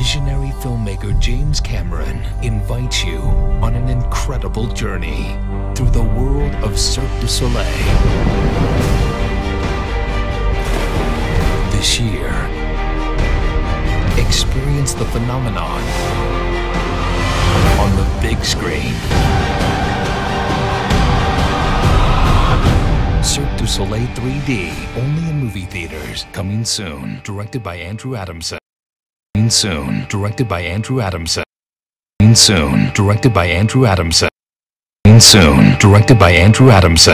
visionary filmmaker James Cameron invites you on an incredible journey through the world of Cirque du Soleil. This year, experience the phenomenon on the big screen. Cirque du Soleil 3D, only in movie theaters. Coming soon. Directed by Andrew Adamson. Coming soon. Directed by Andrew Adamson. Coming soon. Directed by Andrew Adamson. Coming soon. Directed by Andrew Adamson.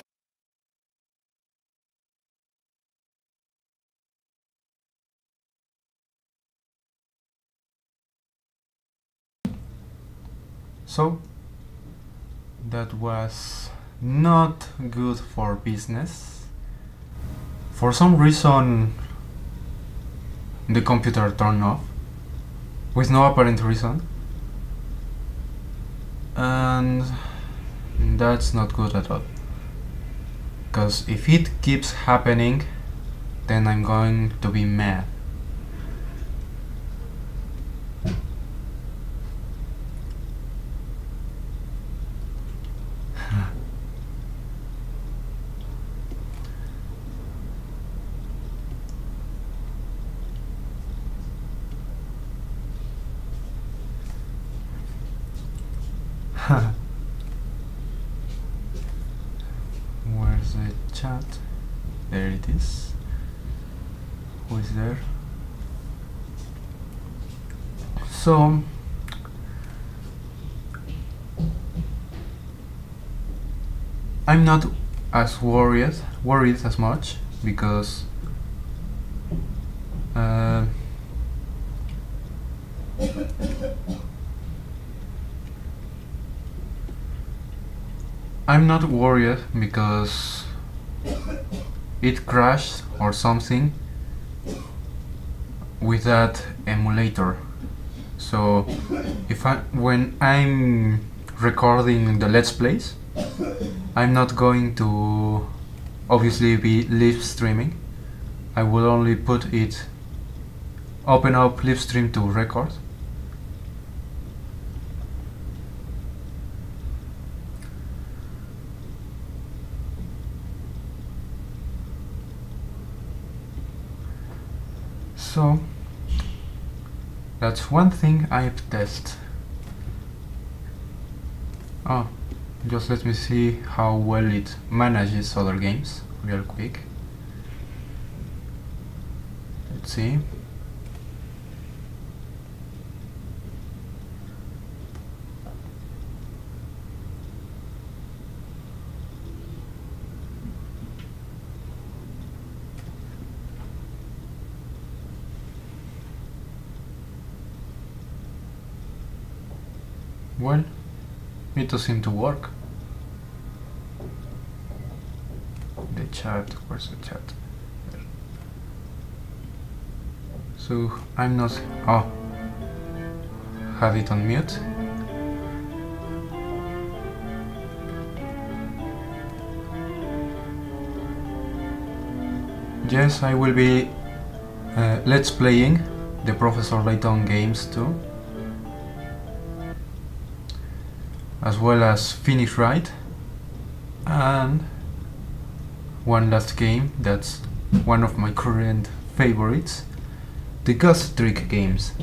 So, that was not good for business. For some reason, the computer turned off, with no apparent reason. And that's not good at all. Because if it keeps happening, then I'm going to be mad. Where's the chat? There it is. Who is there? So I'm not as worried as much because I'm not worried because it crashed or something with that emulator. So when I'm recording the Let's Plays, I'm not going to obviously be live streaming. I will only open up live stream to record. So that's one thing I've tested. Oh, just let me see how well it manages other games real quick. Let's see. Well, it does seem to work. The chat, where's the chat? There. So I'm not, have it on mute. Yes, I will be let's playing the Professor Layton games too, as well as Finish Right, and one last game that's one of my current favorites, the Ghost Trick games,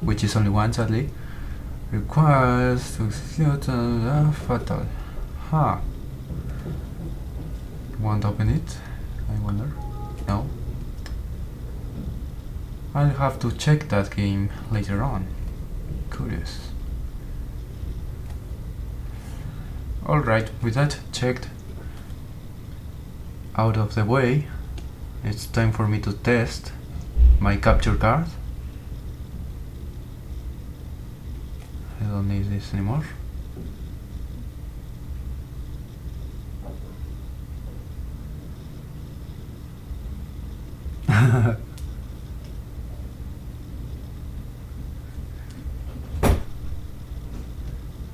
which is only one sadly. Requires to execute fatal. Won't open it, I wonder. No. I'll have to check that game later on. Curious. Alright, with that checked out of the way, it's time for me to test my capture card. I don't need this anymore.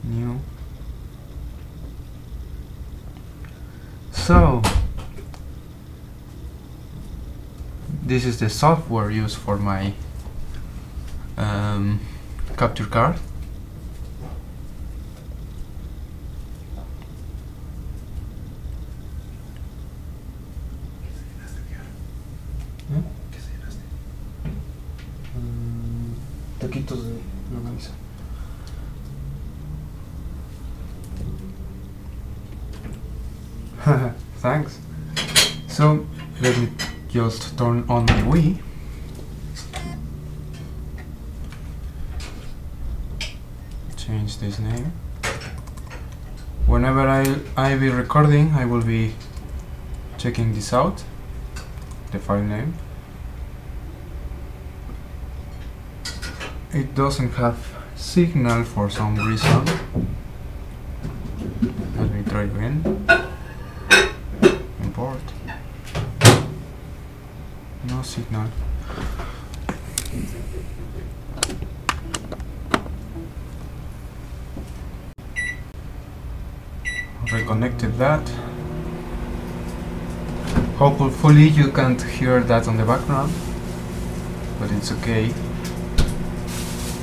New. So this is the software used for my capture card. Taquitos de longaniza. Thanks. So let me just turn on my Wii. Change this name. Whenever I be recording, I will be checking this out. The file name. It doesn't have signal for some reason. Let me try again. Import. No signal. Reconnected that. Hopefully you can't hear that on the background, but it's okay.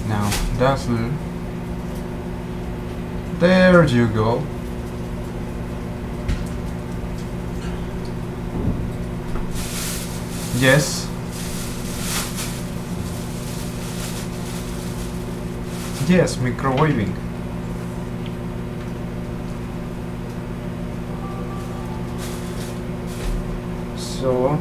Now dazzle. There you go. Yes. Yes, microwaving. So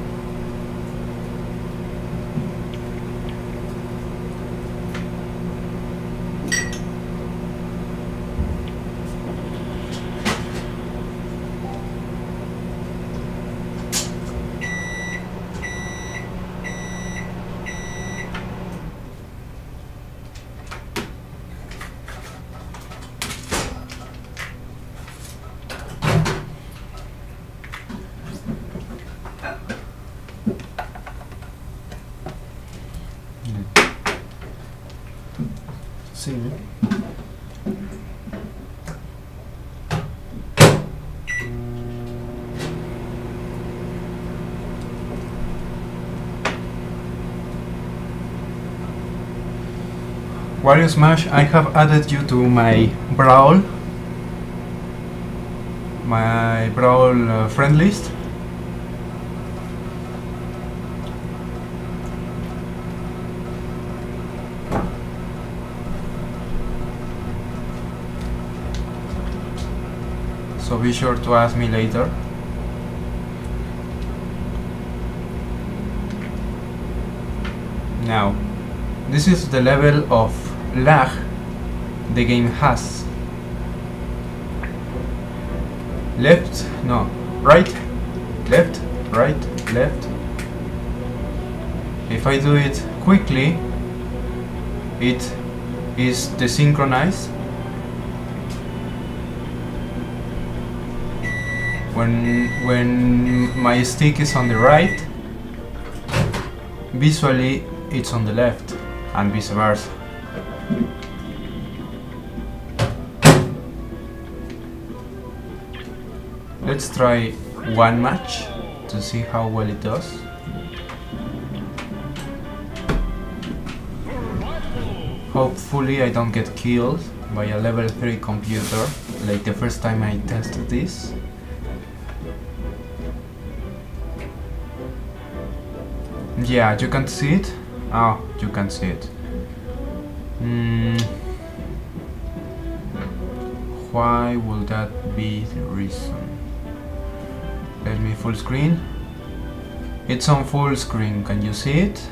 see. Wario Smash, I have added you to my Brawl friend list. So be sure to ask me later. Now, this is the level of lag the game has. Left, no, right, left, right, left. If I do it quickly, it is desynchronized. When my stick is on the right, visually it's on the left, and vice versa. Let's try one match to see how well it does. Hopefully I don't get killed by a level 3 computer like the first time I tested this. Yeah, you can see it? Oh, you can see it. Why will that be the reason? Let me full screen. It's on full screen, can you see it?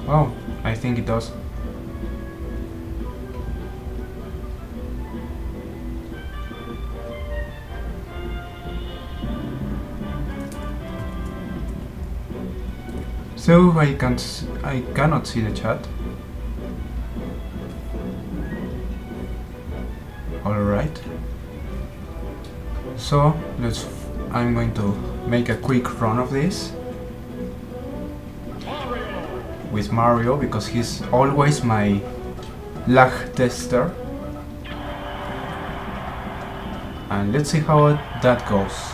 Oh, I think it does. So I cannot see the chat. Alright. So I'm going to make a quick run of this with Mario, because he's always my lag tester. and let's see how that goes.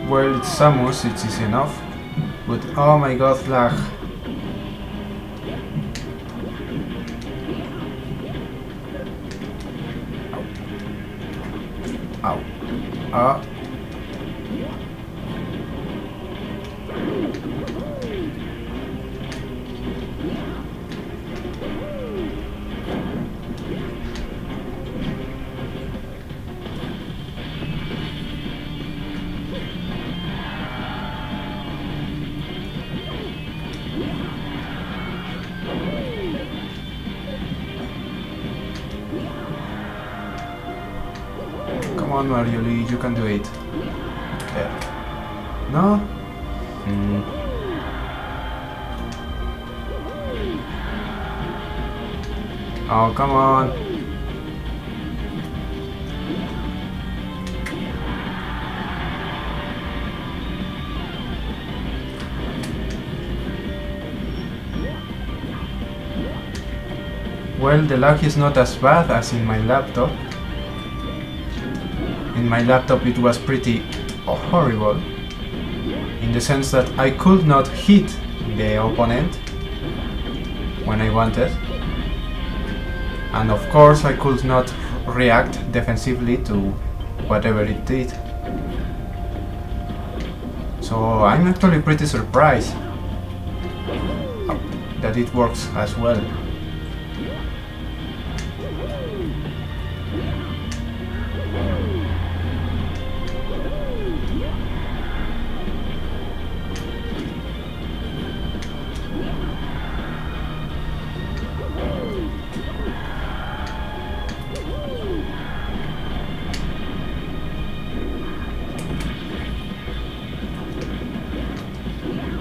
Well, it's Samus, it's easy enough, but oh my god, lag. Ow. Ah. Come on, Mario Lee, you can do it. Okay. No? Oh, come on. Well, the lag is not as bad as in my laptop. In my laptop it was pretty horrible, in the sense that I could not hit the opponent when I wanted, and of course I could not react defensively to whatever it did. So I'm actually pretty surprised that it works as well.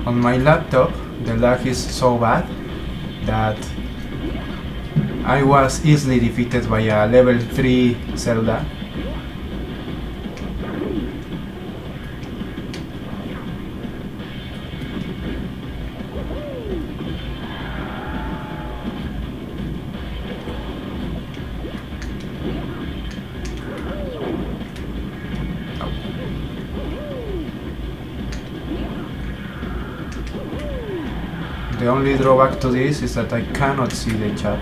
On my laptop, the lag is so bad that I was easily defeated by a level 3 Zelda. The only drawback to this is that I cannot see the chat.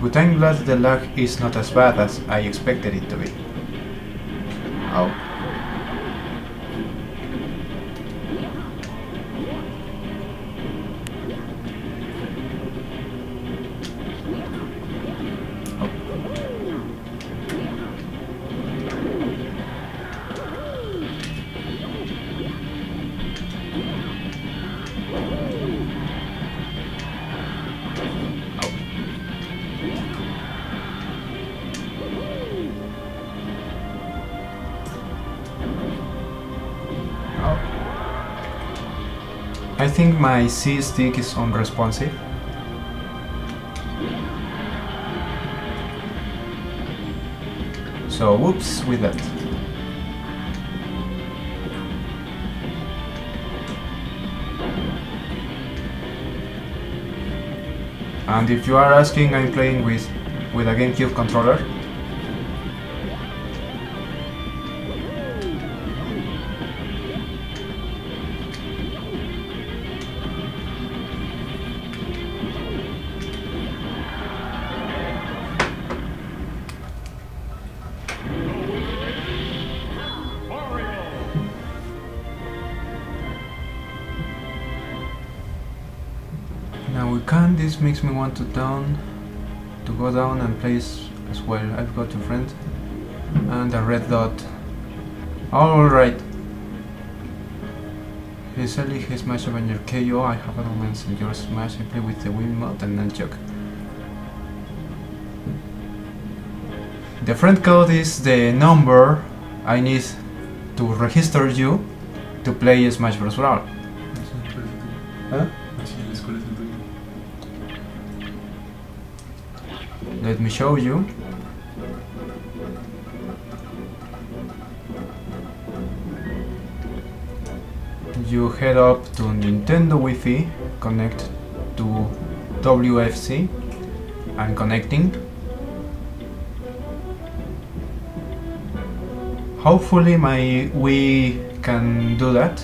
But I'm glad the lag is not as bad as I expected it to be. Ow. I think my C stick is unresponsive. So whoops with that. And if you are asking, I'm playing with a GameCube controller. Now we can. This makes me want to go down and play as well. I've got a friend and a red dot. Alright. He's early, he smashed on your KO. I have a romance in your smash. I play with the Wiimote and nunchuck. The friend code is the number I need to register you to play Smash Bros. Brawl. Huh? Let me show you. you head up to Nintendo Wi-Fi, connect to WFC, and connecting. Hopefully my Wii can do that.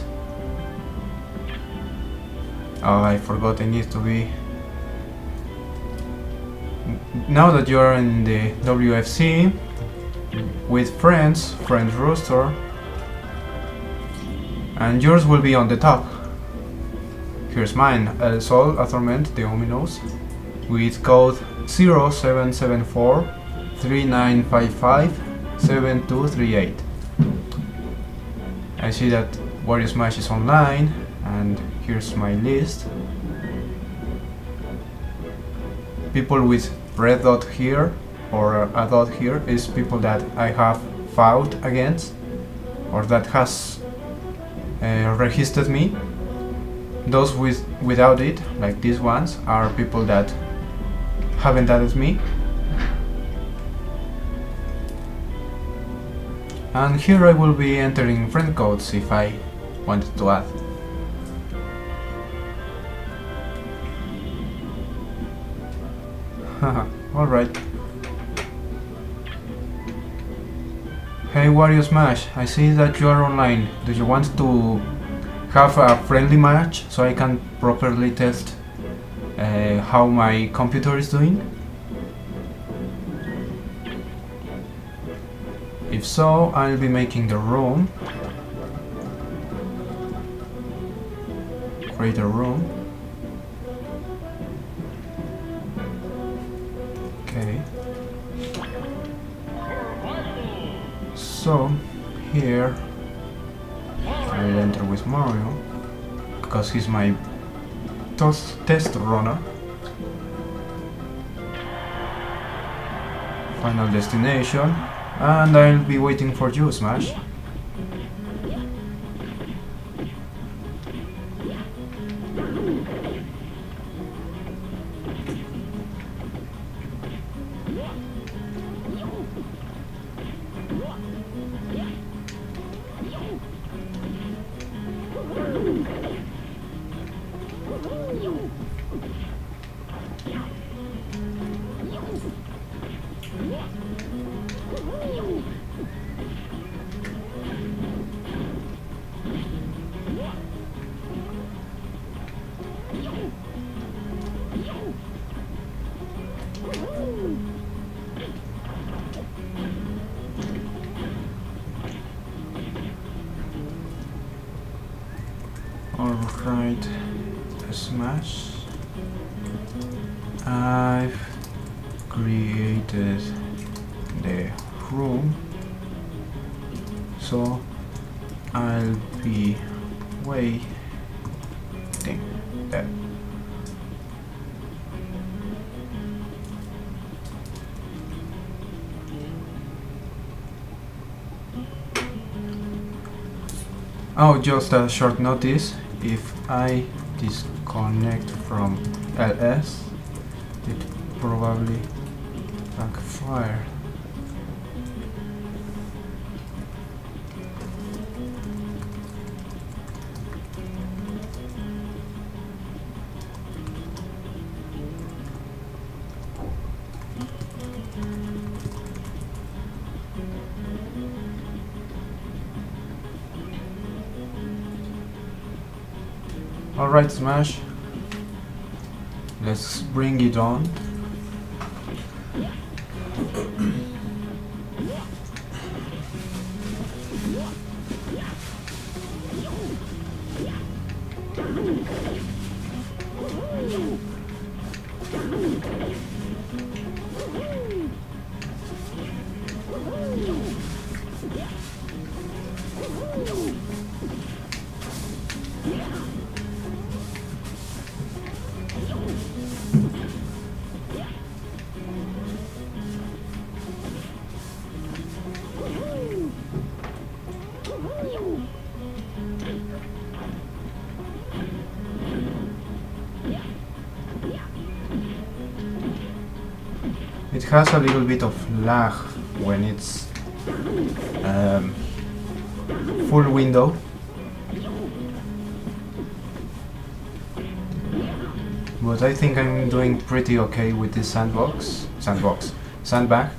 Oh, I forgot I need to be... Now that you are in the WFC with friends, friends roster, and yours will be on the top. Here's mine, LSol Athorment, the Ominos, with code 0774 3955 7238. I see that Wario Smash is online, and here's my list. People with red dot here or a dot here is people that I have fought against or that has registered me. Those without it, like these ones, are people that haven't added me. And here I will be entering friend codes if I wanted to add. Alright. Hey Wario Smash, I see that you are online. Do you want to have a friendly match so I can properly test how my computer is doing? If so, I'll be making the room. Create a room. Okay. So, here I'll enter with Mario, because he's my test runner. Final destination. And I'll be waiting for you, Smash. Alright, Smash. I've created the room, so I'll be waiting there. Oh, just a short notice, if I disconnect from LS, it probably backfire. Alright, Smash, let's bring it on. It has a little bit of lag when it's full window. but I think I'm doing pretty okay with this sandbag.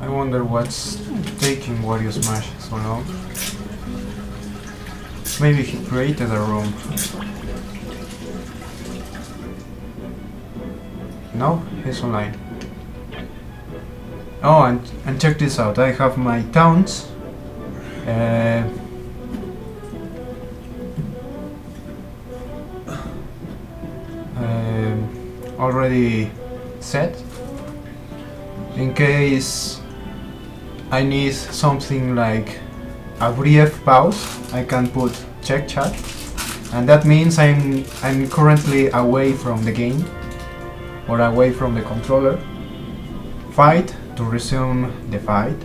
I wonder what's taking Wario Smash so long. Maybe he created a room. No, he's online. Oh, and check this out. I have my towns. Already set. In case I need something like a brief pause, I can put check chat, and that means I'm currently away from the game or away from the controller. Fight to resume the fight,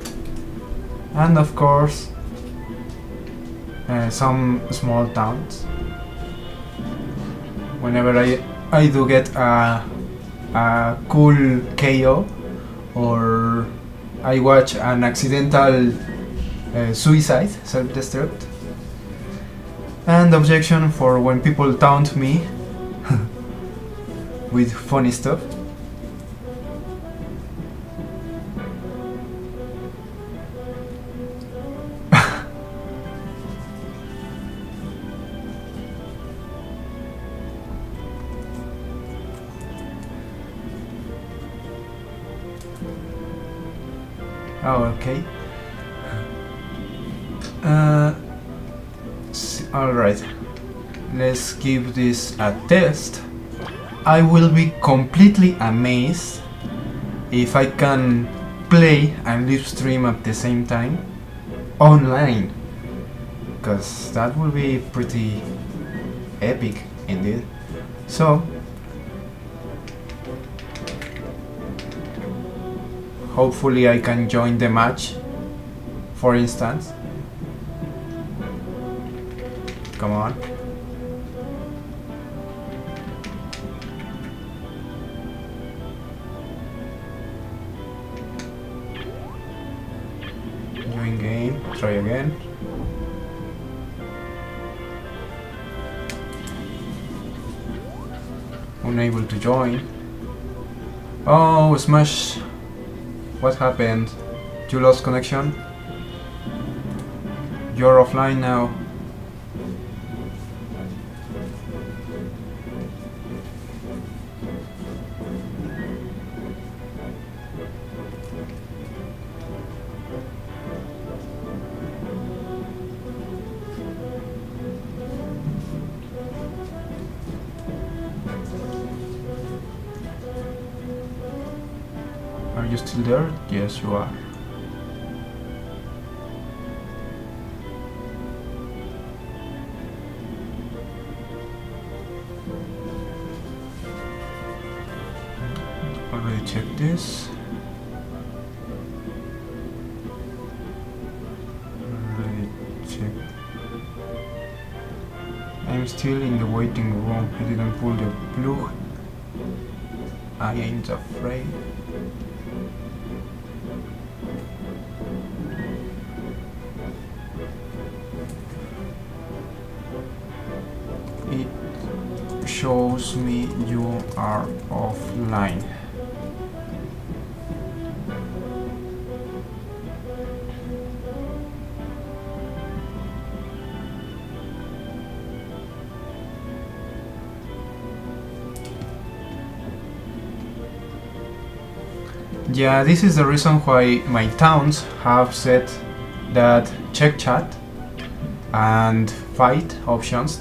and of course some small towns. Whenever I do get a cool KO, or I watch an accidental suicide, self-destruct. And objection for when people taunt me with funny stuff. Oh, okay. Alright, let's give this a test. I will be completely amazed if I can play and live stream at the same time online, because that will be pretty epic indeed. So hopefully I can join the match, for instance. Come on. Join game, try again. Unable to join. Oh, Smash. What happened? You lost connection? You're offline now. Are you still there? Yes, you are. Already checked this. Already checked. I'm still in the waiting room. I didn't pull the plug. I ain't afraid. It shows me you are offline. Yeah, this is the reason why my towns have set that check chat and fight options,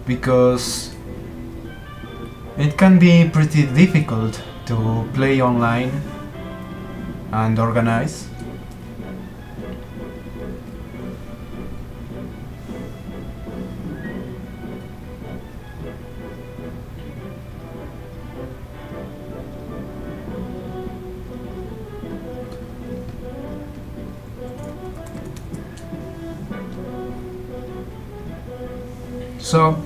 because it can be pretty difficult to play online and organize. So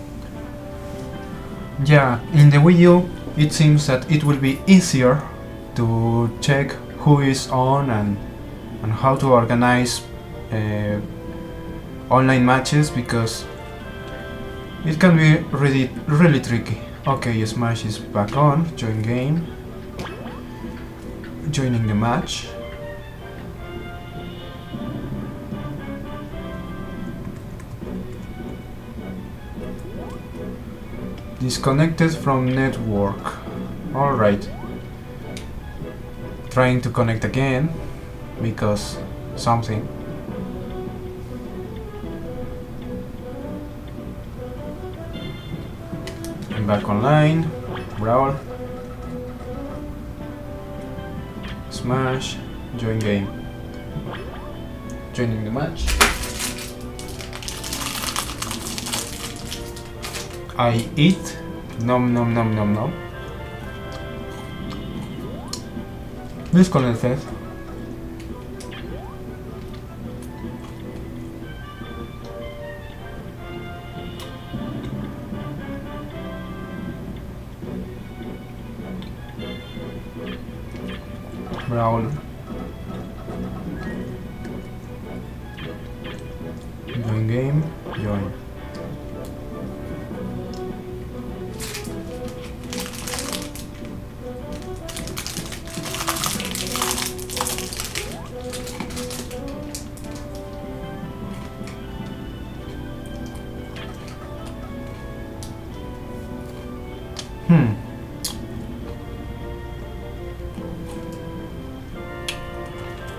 yeah, in the Wii U it seems that it will be easier to check who is on and how to organize online matches, because it can be really tricky. Okay, Smash is back on. Join game. Joining the match. Disconnected from network. Alright. Trying to connect again because something. I'm back online. Brawl. Smash. Join game. Joining the match. I eat. Nom nom nom nom nom. Disconnected. Brawl. Join game. Join.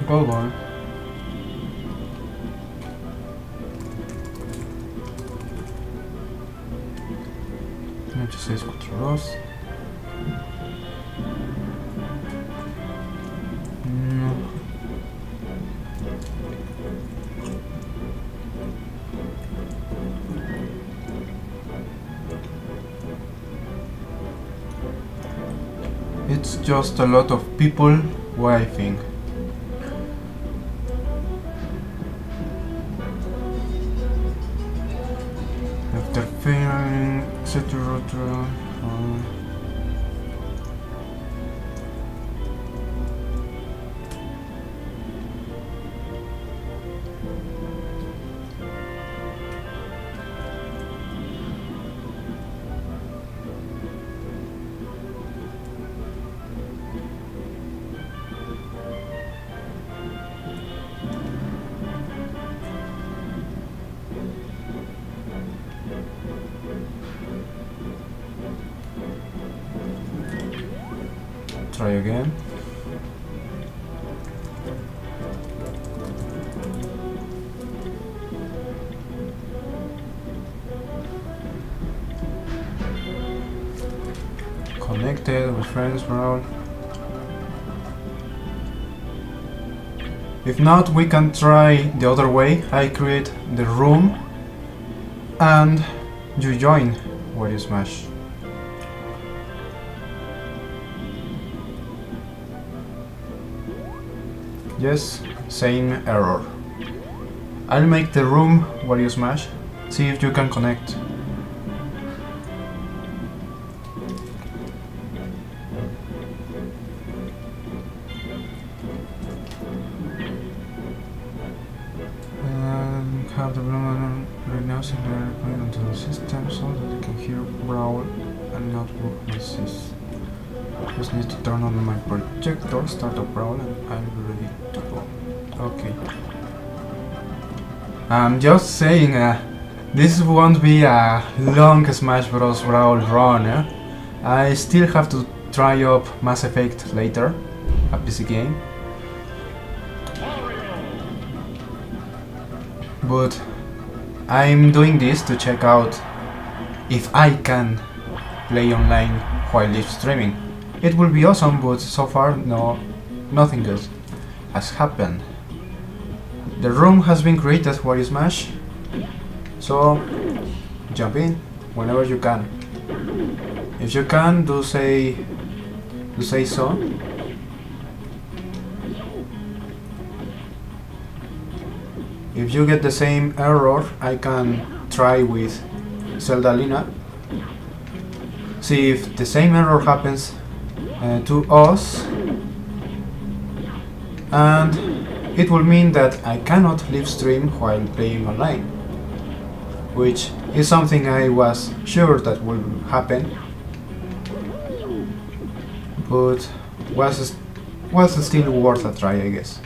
Go on. Noche 642. No. It's just a lot of people waving. After failing, etc. Try again. Connected with friends, bro. If not, we can try the other way. I create the room and you join where you smash. Yes, same error. I'll make the room where you smash. See if you can connect. Have the bloom right now set the point onto the system so that you can hear Brawl and not work misses. Just need to turn on my projector, start a Brawl, and I'll be ready to go. Okay. I'm just saying, this won't be a long Smash Bros. Brawl run. I still have to try up Mass Effect later, a PC game. But I'm doing this to check out if I can play online while live streaming. It will be awesome, but so far nothing good has happened. The room has been created where you smash, so jump in whenever you can. If you can, do say so. If you get the same error, I can try with Zelda Lina, see if the same error happens to us, and it will mean that I cannot live stream while playing online, which is something I was sure that will happen, but was still worth a try, I guess.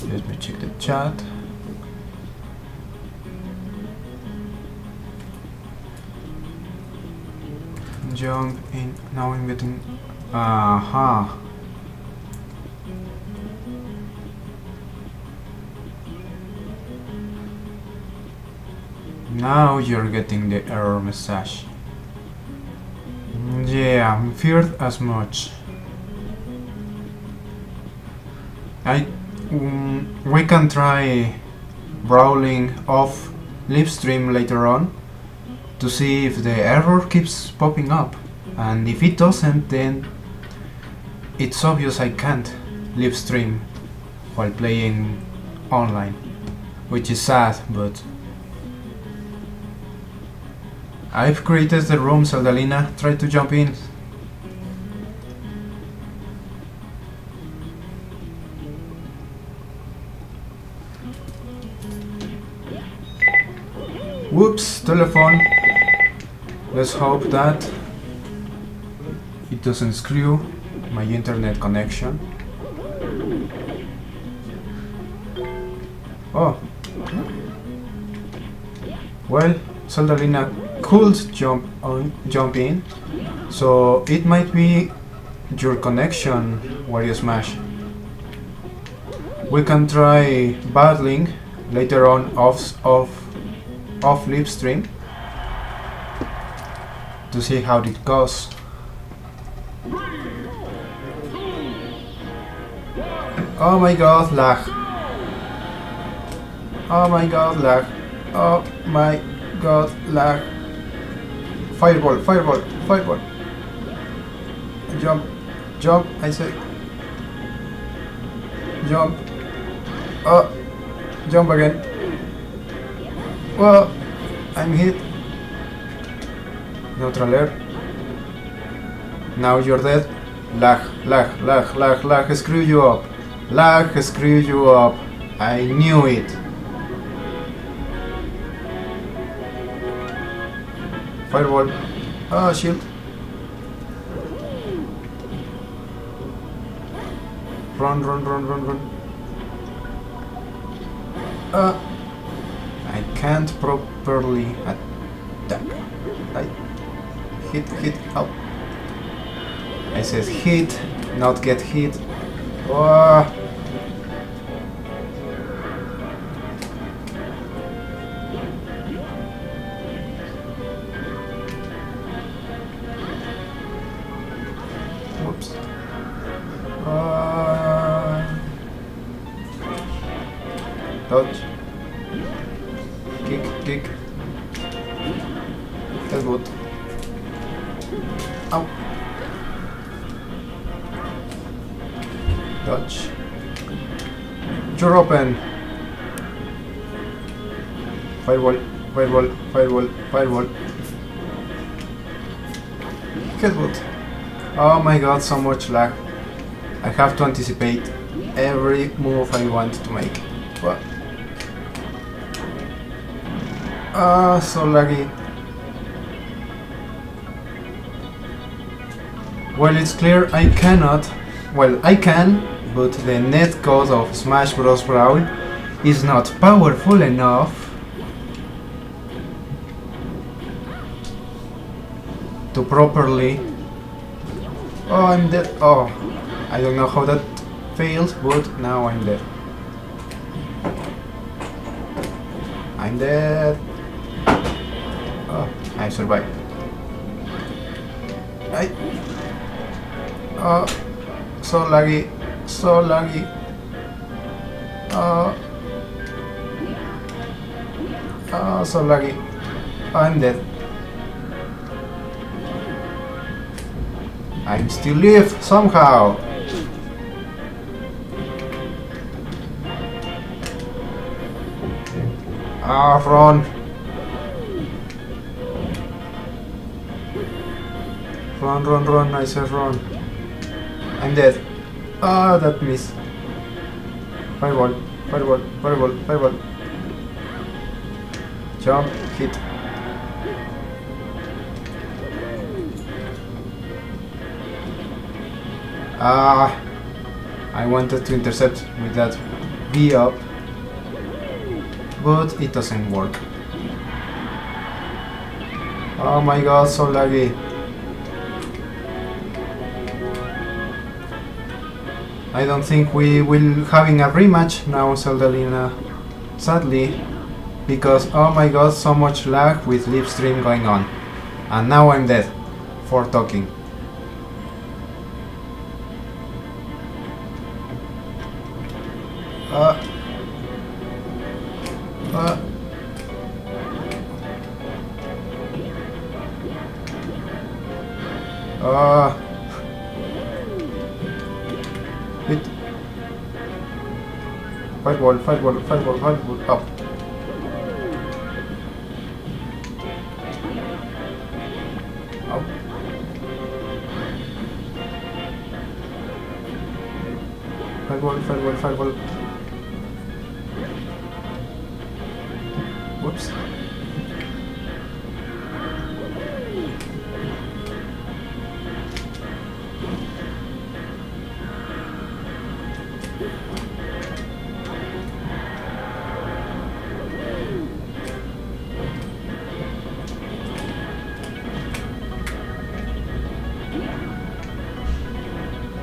Let me check the chat. Jump in, now I'm getting... Aha! Now you're getting the error message. Yeah, I feared as much. We can try brawling off live stream later on to see if the error keeps popping up, and if it doesn't, then it's obvious I can't live stream while playing online, which is sad, but I've created the room. Zeldalina, try to jump in. Whoops, telephone. Let's hope that it doesn't screw my internet connection. Oh. Well, Zeldalina could jump in, so it might be your connection where you smash. We can try battling later on off live stream to see how it goes. Oh my god, lag. Oh my god, lag. Oh my god, lag. Fireball, fireball, fireball. Jump, jump, I say. Jump. Oh, jump again. Well, I'm hit. Neutral air. Now you're dead. Lag, lag, lag, lag, lag, screw you up. Lag, screw you up. I knew it. Fireball. Ah, shield. Run, run, run, run, run. I can't properly attack. I hit, out. I said hit, not get hit. Oh. Whoops. Dodge. Kick. That's good. Ow. Dodge. You're open. Fireball, fireball, fireball, fireball. Headbutt. Oh my god, so much lag. I have to anticipate every move I want to make. What? Ah, so laggy. Well, it's clear I cannot. Well, I can, but the netcode of Smash Bros. Brawl is not powerful enough to properly... Oh, I'm dead. Oh, I don't know how that failed, but now I'm dead. I'm dead. Oh, I survived. Oh, so laggy, so laggy. Oh, so laggy. I'm dead. I'm still live somehow. Ah, run. Run, run, run, I said run. I'm dead. Ah, that missed. Fireball, fireball, fireball, fireball. Jump, hit. Ah, I wanted to intercept with that V up, but it doesn't work. Oh my god, so laggy. I don't think we will having a rematch now, Zelda, sadly, because oh my god, so much lag with live stream going on, and now I'm dead for talking. Hit. Fireball, fireball, fireball, fireball, up. Up. Fireball, fireball, fireball. Whoops.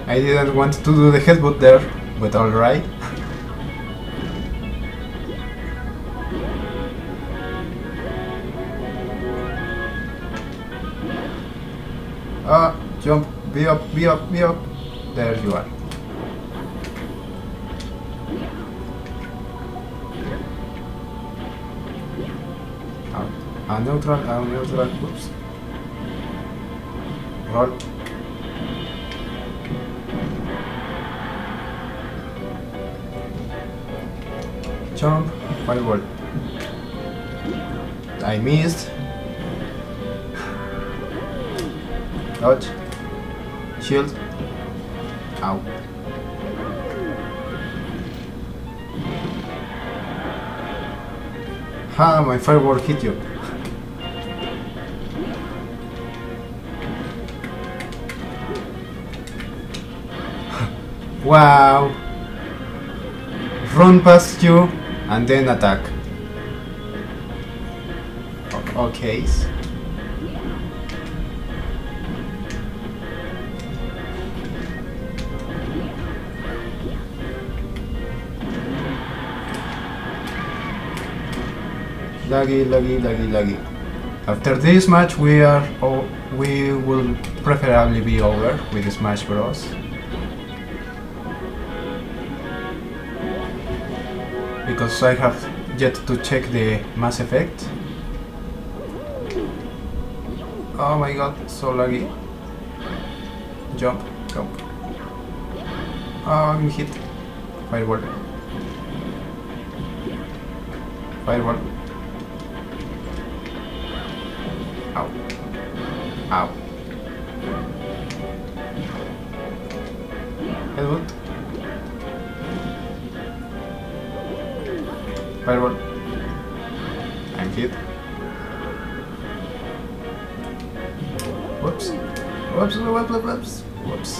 I didn't want to do the headbutt there, but alright. Jump, be up, be up, be up. There you are. Neutral, neutral, oops. Roll. Jump, fireball. I missed. Dodge. Shield. Ow. Ha, my fireball hit you. Wow. Run past you and then attack. Okay. Laggy, laggy, laggy, laggy. After this match, we will preferably be over with Smash Bros. Because I have yet to check the Mass Effect. Oh my god, so laggy. Jump, jump. Oh, I'm hit. Fireball. Fireball. Ow. Ow. Headbutt. Fireball. I'm hit. Whoops. Whoops, whoops, whoops, whoops.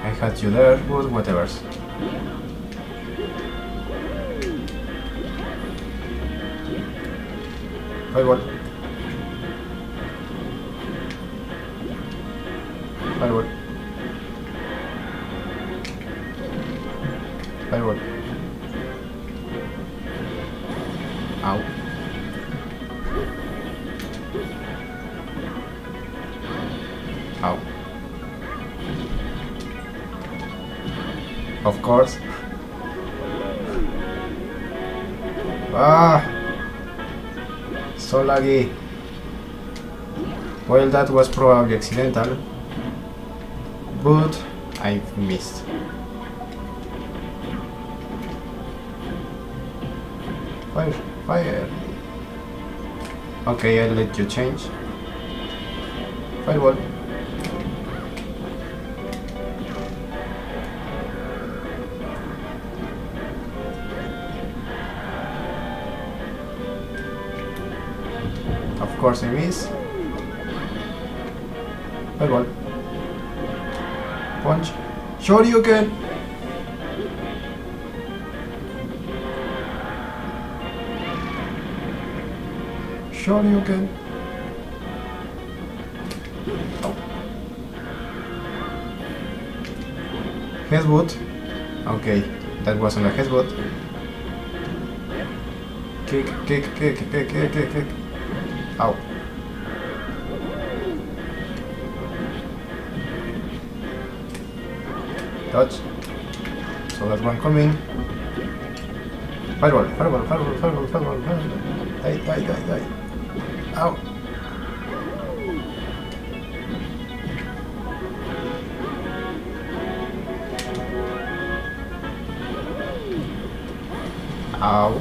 I had you there, but whatever. Fireball. Fireball. Fireball. Ow. Ow. of course. Ah, so laggy. Well, that was probably accidental, but I've missed. Fire, fire. Okay, I'll let you change. Fireball. Of course I miss. Fireball. Punch. Sure you can. Sure you can. Oh. Headbutt. Okay, that wasn't a headbutt. Kick, kick, kick, kick, kick, kick, kick. Ow. Dodge. So that's one coming. Fireball, fireball, fireball, fireball, fireball, fireball. Die, die, die, die. Ow. Ow.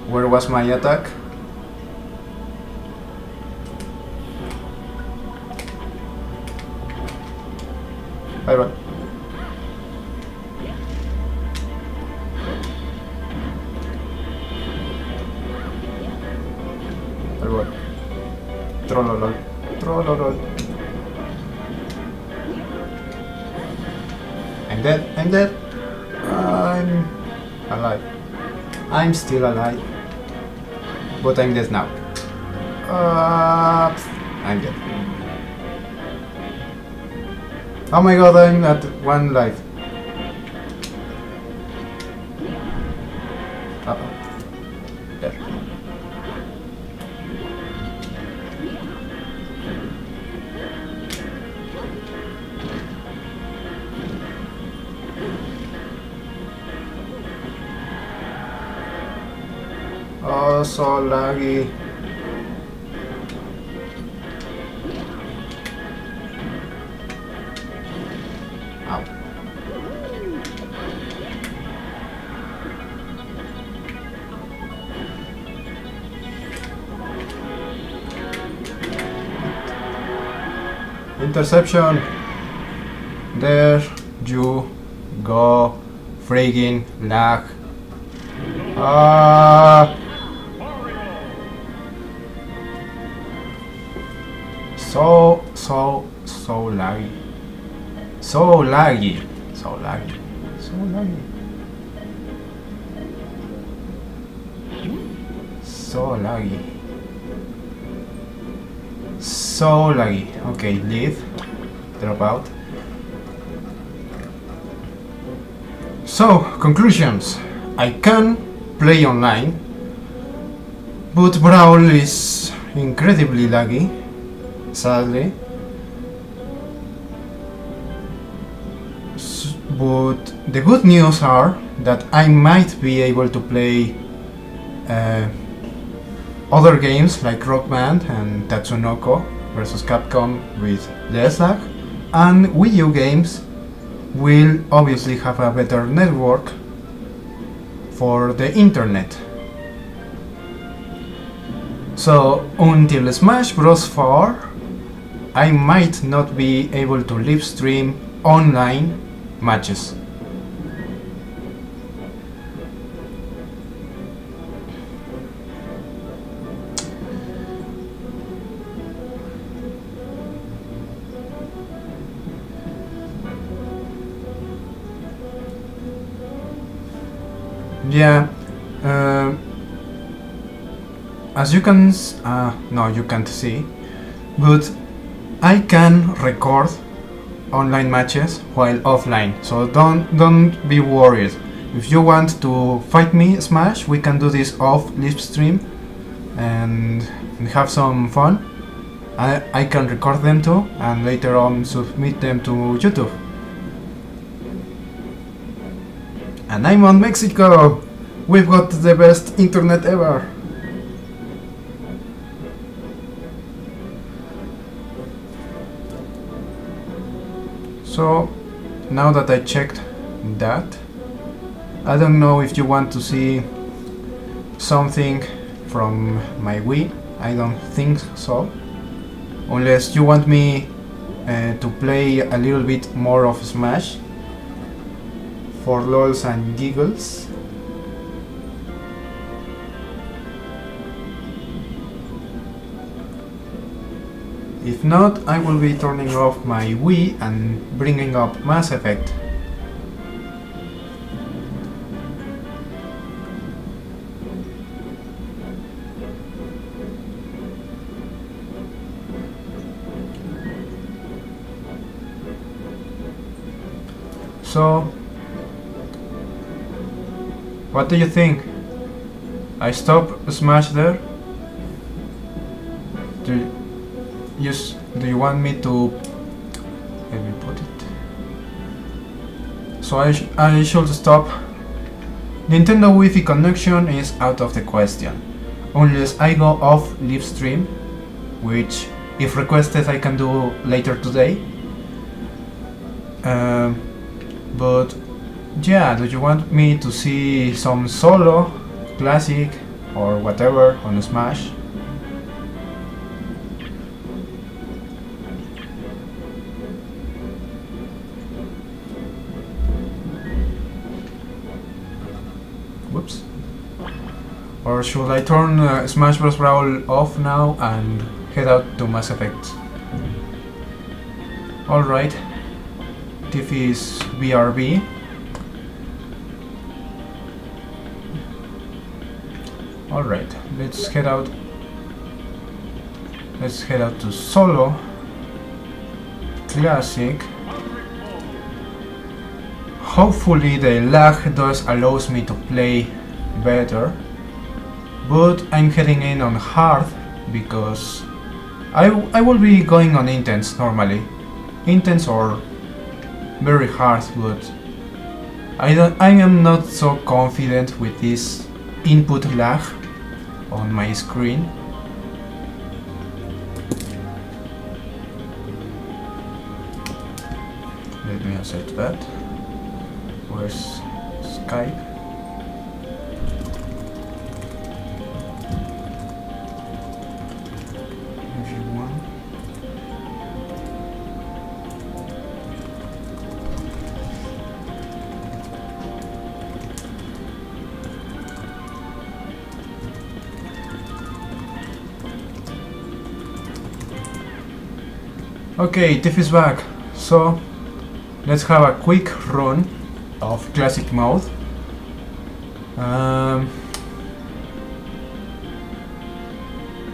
Where was my attack? Fireball. Fireball. Trollolol. Trollolol. I'm dead. I'm dead. I'm alive. I'm still alive. But I'm dead now. I'm dead. Oh my god, I'm at 1 life. Uh-oh. There. Oh, so laggy. Ow. Interception. There you go. Friggin lag. So laggy. So laggy. So laggy. So laggy. So laggy. So laggy. Okay, leave. Drop out. So, conclusions. I can play online, but Brawl is incredibly laggy, sadly. But the good news are that I might be able to play other games like Rock Band and Tatsunoko vs Capcom with less lag, and Wii U games will obviously have a better network for the internet. So until Smash Bros. 4, I might not be able to live stream online matches. Yeah, as you can no, you can't see, but I can record online matches while offline, so don't be worried. If you want to fight me Smash, we can do this off live stream and have some fun. I can record them too and later on submit them to YouTube. And I'm on Mexico! We've got the best internet ever! So, now that I checked that, I don't know if you want to see something from my Wii. I don't think so. Unless you want me to play a little bit more of Smash for lols and giggles. If not, I will be turning off my Wii and bringing up Mass Effect. So, what do you think? I stop Smash there? Do you want me to... let me put it... So I should stop. Nintendo Wi-Fi connection is out of the question. Unless I go off live stream, which if requested I can do later today. But yeah, do you want me to see some solo, classic, or whatever on Smash? Whoops. Or should I turn Smash Bros. Brawl off now and head out to Mass Effect? Alright. This is BRB. Alright, let's head out. Let's head out to solo, classic. Hopefully the lag does allows me to play better, but I'm heading in on hard because I will be going on intense normally, intense or very hard, but I am not so confident with this input lag on my screen. Let me accept that. Where's Skype? Everyone. Okay, Tiff is back. So let's have a quick run of classic mode.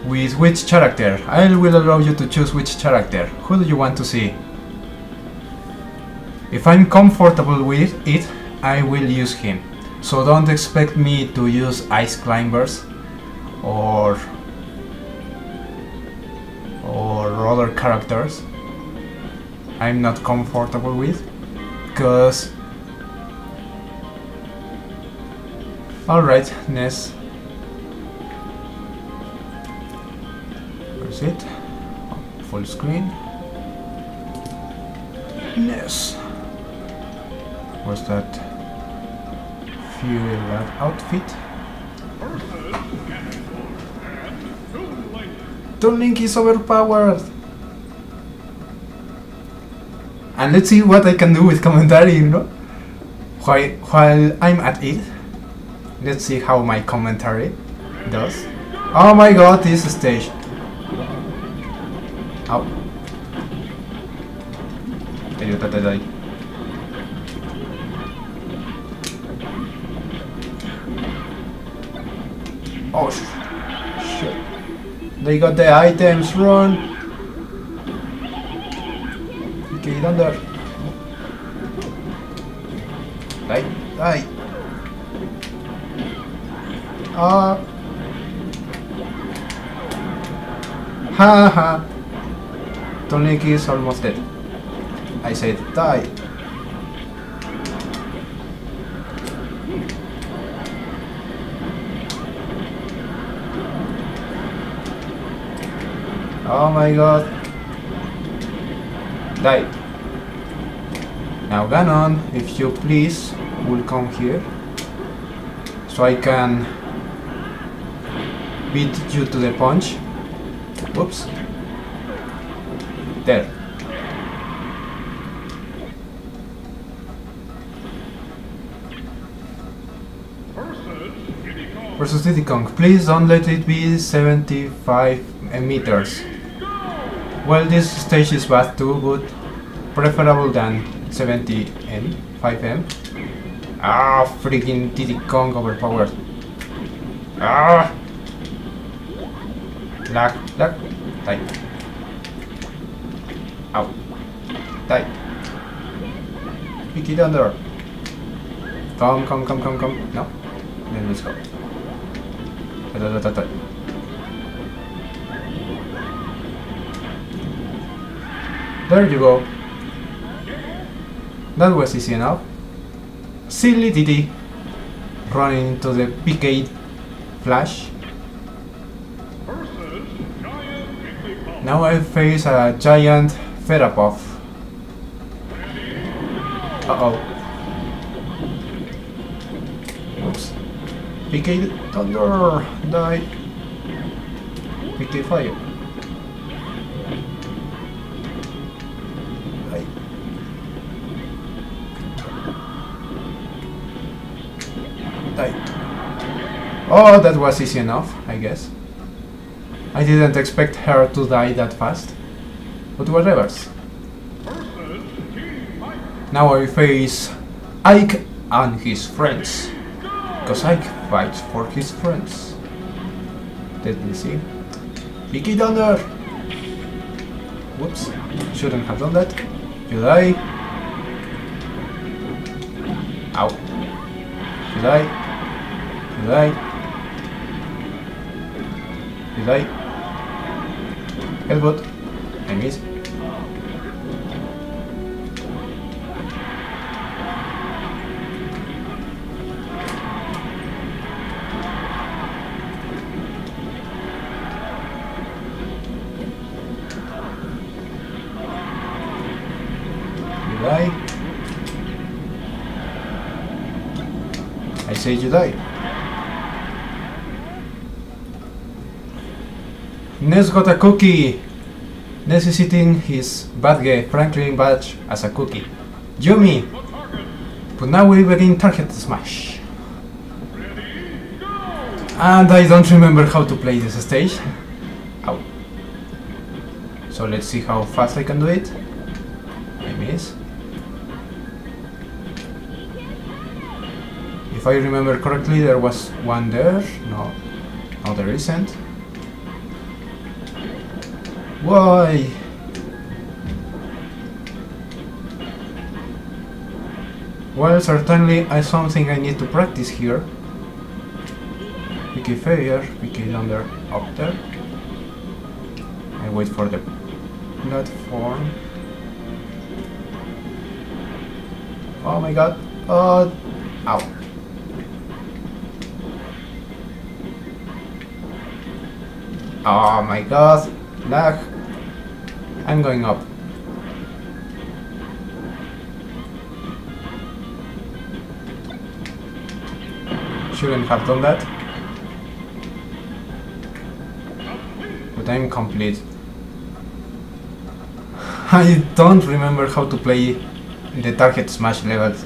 With which character? I will allow you to choose which character. Who do you want to see? If I'm comfortable with it, I will use him. So don't expect me to use Ice Climbers or other characters I'm not comfortable with, because... Alright, Ness. Where's it? Full screen. Ness. What's that? Fury Lab outfit. Toon Link is overpowered! And let's see what I can do with commentary, you know? While I'm at it, let's see how my commentary does. Oh my god, this stage. Ow. Oh shit. They got the items, run! Okay, down there. Die, die. Ha ha. Toon Link is almost dead. I said die. Oh my god. Die. Now Ganon, if you please, will come here. So I can beat you to the punch. Whoops. There. Versus Diddy Kong. Please don't let it be 75 meters. Well, this stage is bad too, but preferable than 70m, 5m. Ah, freaking Diddy Kong overpowered. Ah! Lag, lag, die. Ow. Die. Pick it under. Come. No? Then let's go. There you go. That was easy enough. Silly Diddy running into the PK flash. Now I face a giant Therapuff. Uh-oh. Oops. PK Thunder! Die! PK Fire. Die. Die. Oh, that was easy enough, I guess. I didn't expect her to die that fast. But whatever. Now I face Ike and his friends. Because Ike fights for his friends. Let me see. Picky Thunder! Whoops. Shouldn't have done that. You die. Ow. You die. You die. You die. Headbutt. I miss. You die. I say you die. Ness got a cookie! Ness is eating his bad guy Franklin badge as a cookie. Yummy! But now we begin target smash. And I don't remember how to play this stage. Ow. So let's see how fast I can do it. I miss. If I remember correctly, there was one there. No, there isn't. Why? Well, certainly something I need to practice here. PK failure, PK under, up there. I wait for the platform. Oh my god. Oh, ow. Oh my god. Lag. I'm going up. Shouldn't have done that. But I'm complete. I don't remember how to play the target smash levels.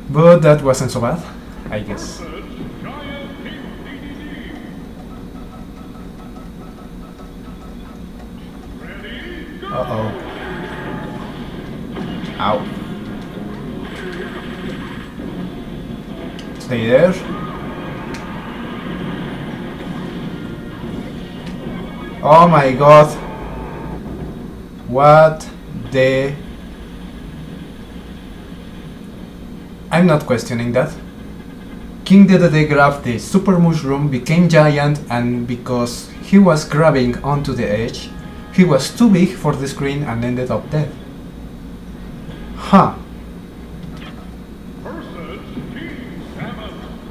But that wasn't so bad, I guess. Uh-oh. Ow. Stay there. Oh my god. What the... I'm not questioning that. King Dedede grabbed the super mushroom, became giant, and because he was grabbing onto the edge, he was too big for the screen and ended up dead. Huh.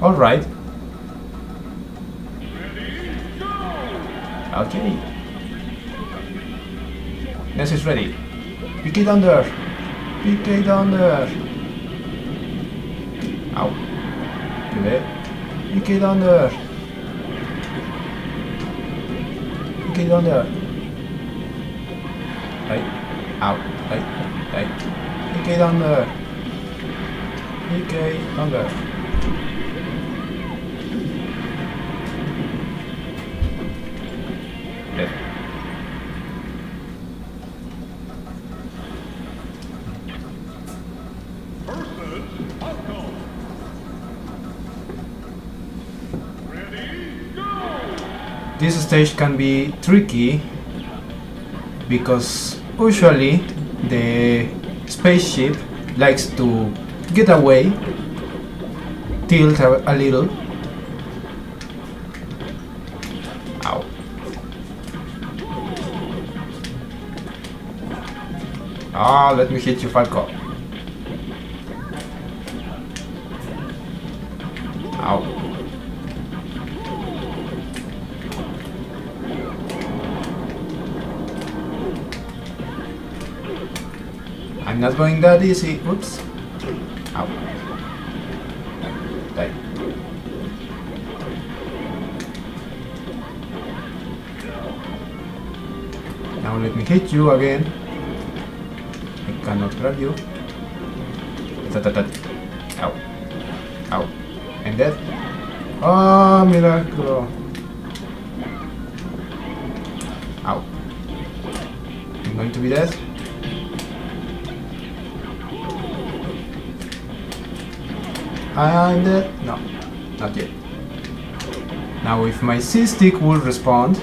Alright. Okay. Ness is ready. PK down there. PK down there. Ow. You there? PK down there. PK down there. Right. Ow. Right. PK down there. PK down there. Dead. This stage can be tricky because usually the spaceship likes to get away, tilt a little. Ow. Ah, let me hit you, Falco. Ow. I'm not going that easy. Oops. Ow. Die. Now let me hit you again. I cannot grab you. Ow. Ow. I'm dead. Oh, miracle. Ow. I'm going to be dead. I'm dead. No, not yet. Now if my C-stick will respond.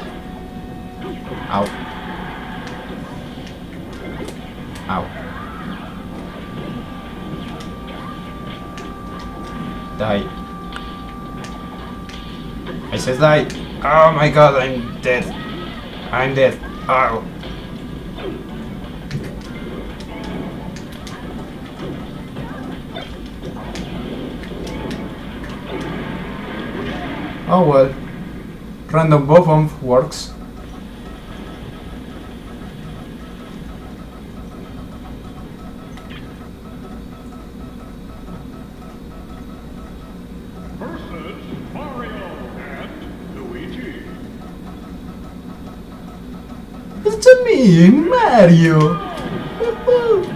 Ow. Ow. Die. I said die. Oh my god, I'm dead. I'm dead. Ow. Oh well, random bomb works. Versus Mario and Luigi. It's me, Mario! Woohoo!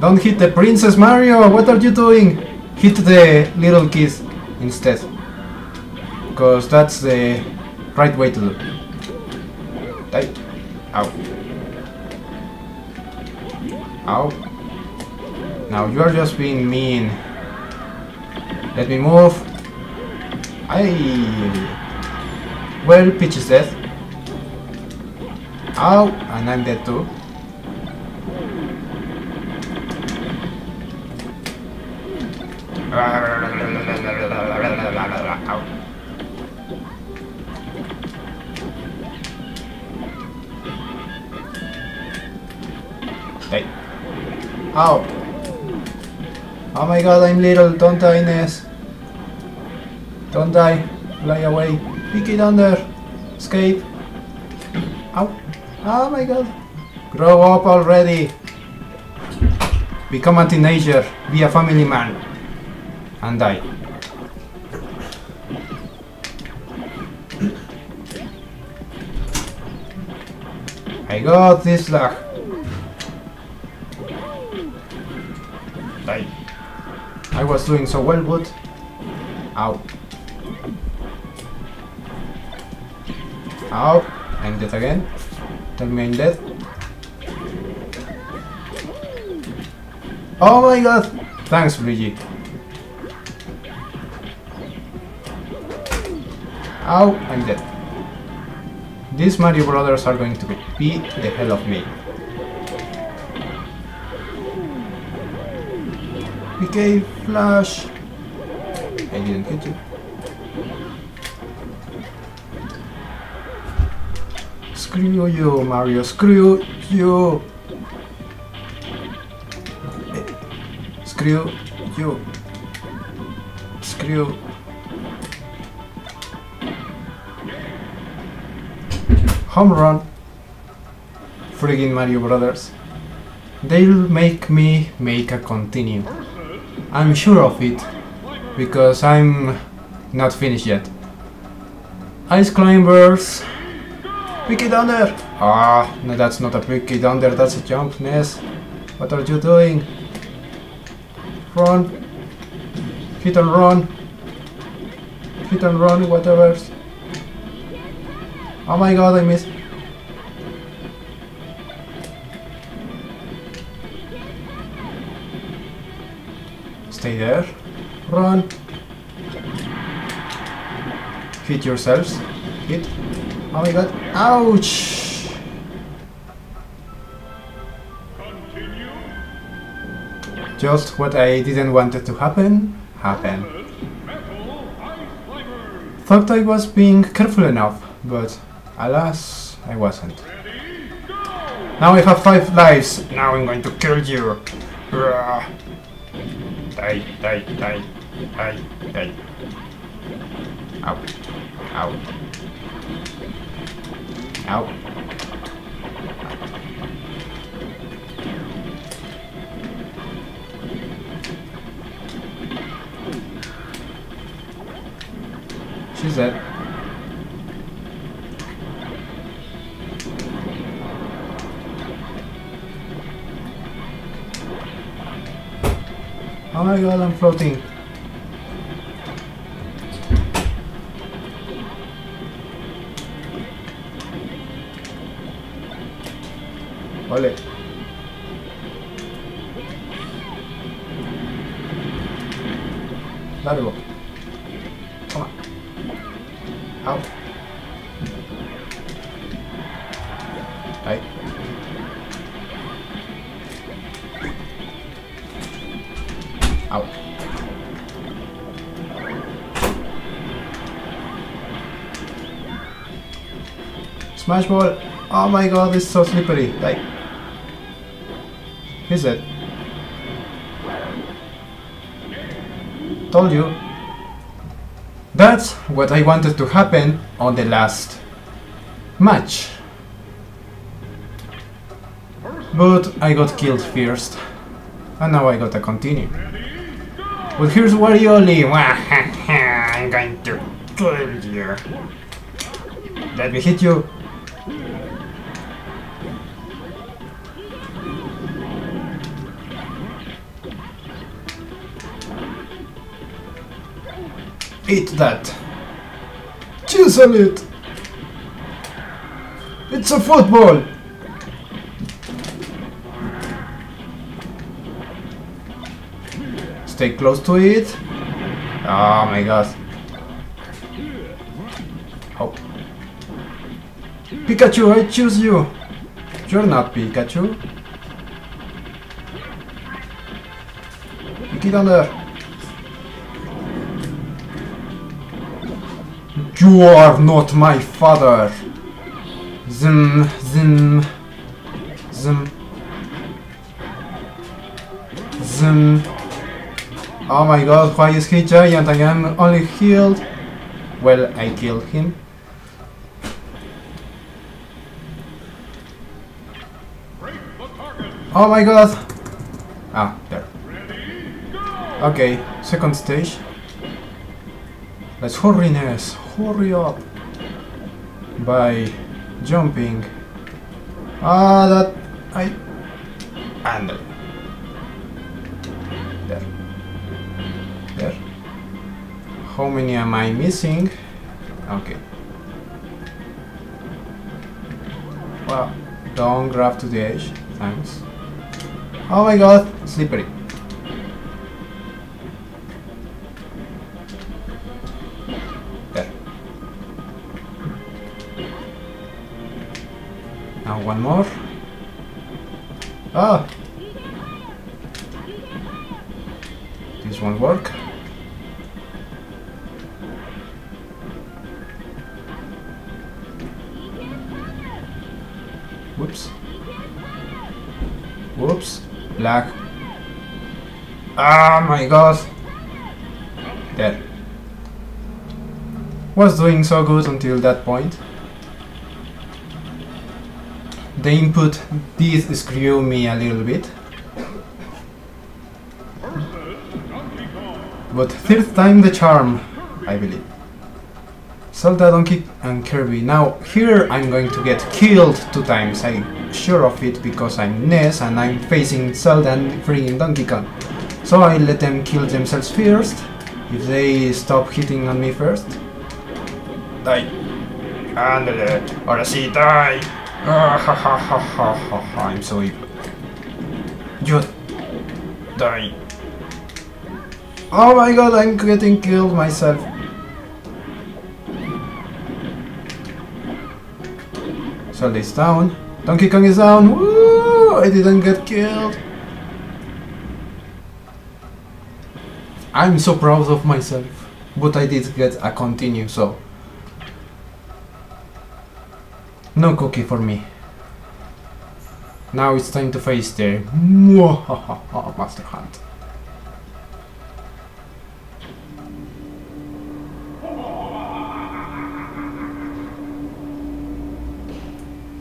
Don't hit the princess, Mario! What are you doing? Hit the little kids instead, because that's the right way to do. Die. Ow. Ow. Now you are just being mean. Let me move. Well, Peach is dead. Ow, and I'm dead too. Ow. Hey. Ow. Oh my god, I'm little. Don't die, Ness. Don't die. Fly away. Pick it under. Escape. Ow. Oh my god. Grow up already. Become a teenager. Be a family man. And die. I got this lag. Die. I was doing so well, but... Ow. Ow. I'm dead again. Tell me I'm dead. Oh my god! Thanks, Brigitte. Ow, I'm dead. These Mario Brothers are going to beat the hell of me. PK, flash. I didn't hit you. Screw you, Mario, screw you. Screw you. Screw. Home run. friggin' Mario Brothers. They'll make me make a continue. I'm sure of it, because I'm not finished yet. Ice climbers. Pick it under. Ah, no, that's not a pick it under, that's a jump, Ness. What are you doing? Run. Hit and run. Hit and run, whatever. Oh my god, I missed. Stay there. Run. Hit yourselves. Hit. Oh my god. Ouch! Continue. Just what I didn't want it to happen, happened. Metal ice climbers. Thought I was being careful enough, but alas, I wasn't. Ready, go! Now I have 5 lives. Now I'm going to kill you. Rah. Die, die, die, die, die. Ow. Ow. Ow. She's dead. Oh my god, I'm floating. Ole. Largo. Come on. Ow. Ahí. Ow. Smash ball. Oh my god, this is so slippery. Like, is it? Told you. That's what I wanted to happen on the last match. But I got killed first. And now I gotta continue. But here's Warioli. I'm going to kill you. Let me hit you. Eat that. Chisel it. It's a football. Stay close to it. Oh my god. Oh. Pikachu, I choose you. You're not Pikachu. Get on there. You are not my father. Zim, zim, zim, zim. Oh my god, why is he giant? I am only healed. Well, I killed him. Oh my god. Ah, there. Okay, second stage. Let's hurry, Ness. Hurry up. By jumping. Ah, that I handle. There. There. How many am I missing? Okay. Well, don't grab to the edge. Thanks. Oh my god, slippery. There. Now one more. Ah! This won't work. Whoops. Whoops. Black. Ah my god. There. Was doing so good until that point. the input did screw me a little bit. But third time the charm, I believe. Zelda, Donkey and Kirby. Now here I'm going to get killed 2 times. I'm sure of it because I'm Ness and I'm facing Zelda and friggin' Donkey Kong. So I let them kill themselves first. If they stop hitting on me first. Die. Ándale. Ahora sí, die. I'm so evil. You die. Oh my god, I'm getting killed myself. Zelda is down. Donkey Kong is down. Woo! I didn't get killed. I'm so proud of myself. But I did get a continue, so no cookie for me. Now it's time to face the Master Hunt.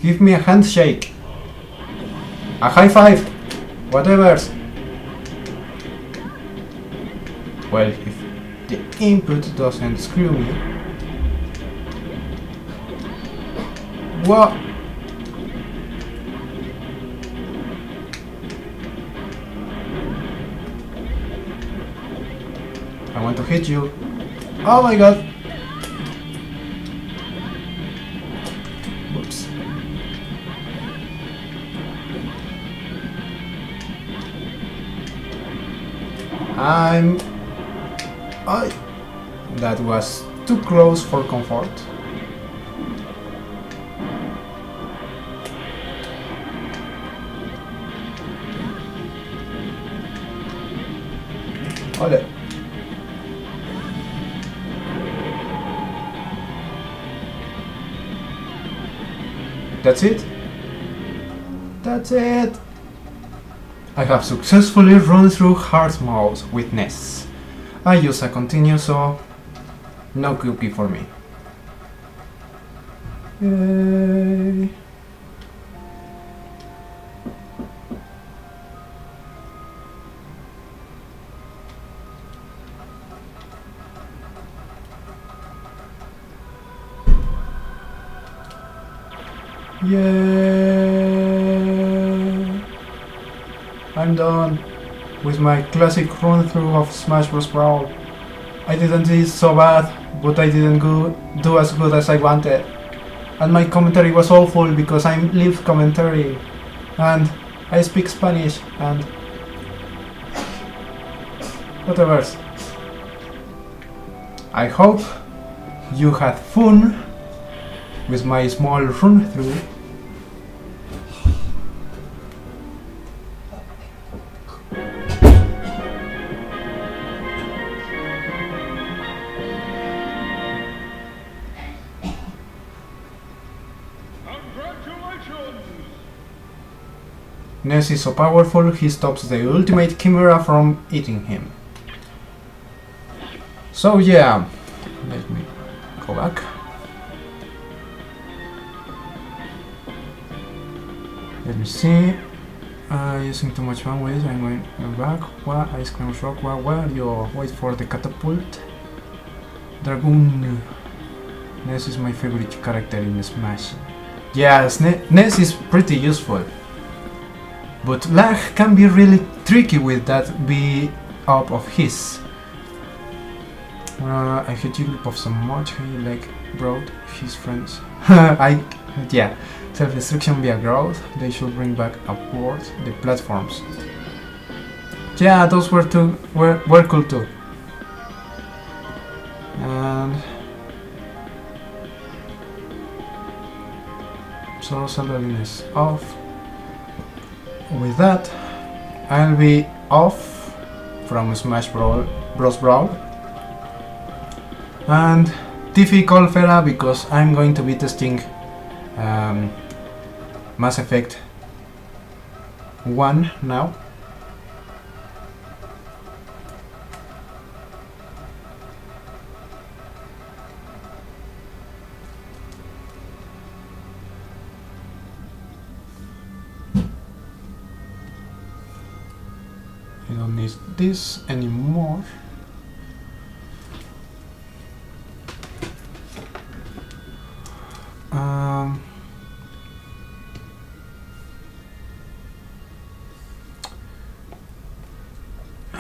Give me a handshake. A high five. Whatever. Well, if the input doesn't screw me. What? I want to hit you. Oh my god. Whoops. That was too close for comfort. Ole. That's it? That's it! I have successfully run through hard mode with Ness. I use a continue, so no cookie for me. Yay. Yay! I'm done with my classic run through of Smash Bros. Brawl. I didn't do it so bad, but I didn't do as good as I wanted. And my commentary was awful because I'm live commentary and I speak Spanish and whatever. I hope you had fun with my small run through. Ness is so powerful, he stops the ultimate chimera from eating him. So yeah, let me go back. Let me see. Using too much fun ways, I'm going back. What? Ice cream shock. What? Where you wait for the catapult? Dragoon. Ness is my favorite character in Smash. Yes, Ness is pretty useful. But lag can be really tricky with that B up of his. I hate Jigglypuff so much, he like brought his friends. Yeah, self-destruction via growth, they should bring back upward the platforms. Yeah, those were cool too. And so Zelda is off. With that, I'll be off from Smash Bros. Brawl. And difficult fella because I'm going to be testing Mass Effect 1 now. need this anymore.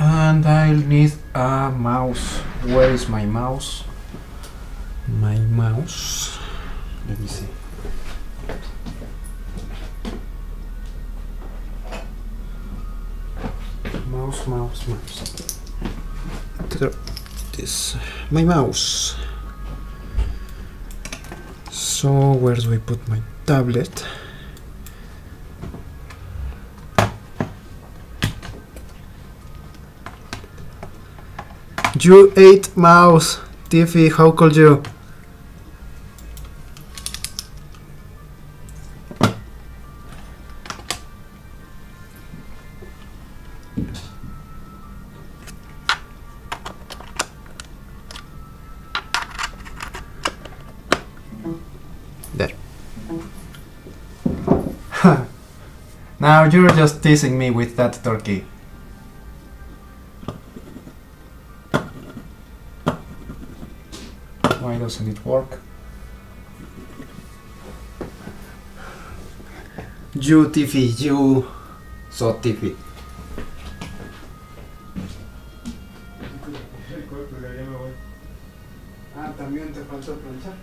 And I'll need a mouse. Where is my mouse? My mouse. Let me see. Mouse. This. My mouse. So where do I put my tablet? You ate mouse, Tiffy, how could you? There. Now you're just teasing me with that turkey. Why doesn't it work? You Tiffy, you so Tiffy. Ah, también te faltó planchar.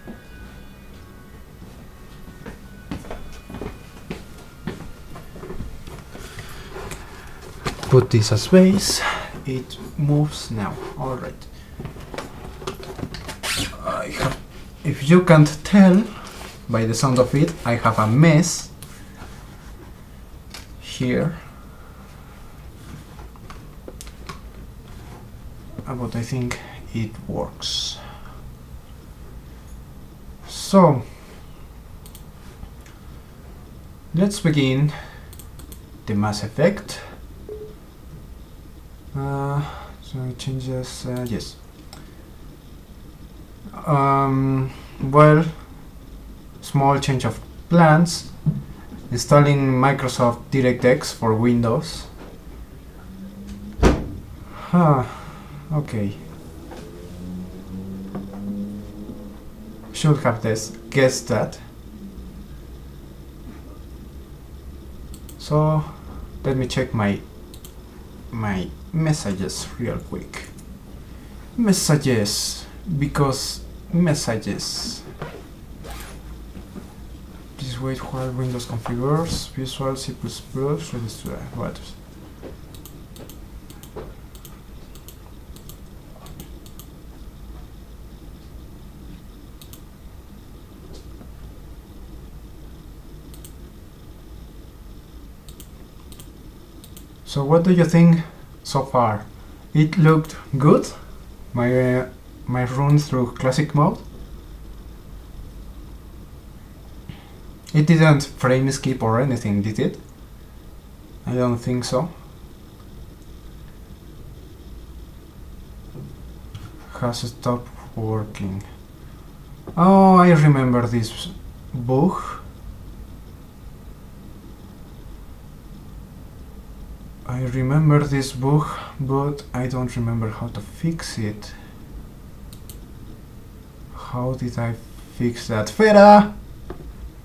Put this as base. It moves now. All right. If you can't tell by the sound of it, I have a mess here. But I think it works. So let's begin the Mass Effect. So it changes, yes. Well, small change of plans. Installing Microsoft DirectX for Windows. Okay. Should have guessed that. So let me check my messages real quick. Messages, because messages. Please wait while Windows configures Visual C++ register. What? So what do you think so far? It looked good? My run through classic mode? It didn't frame skip or anything, did it? I don't think so. Has stopped working. Oh, I remember this bug. I remember this bug, but I don't remember how to fix it. How did I fix that? Fera!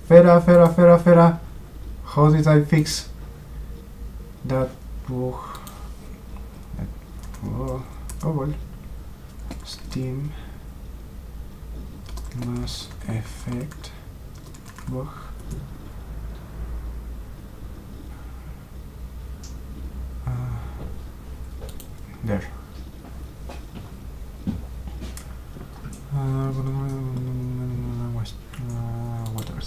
How did I fix that bug? Oh well. Steam Mass Effect bug. There. Whatever.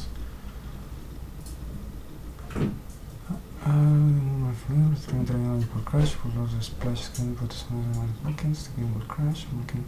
Will crash. Will lose the splash. Can put some weekends. The game will crash. We can.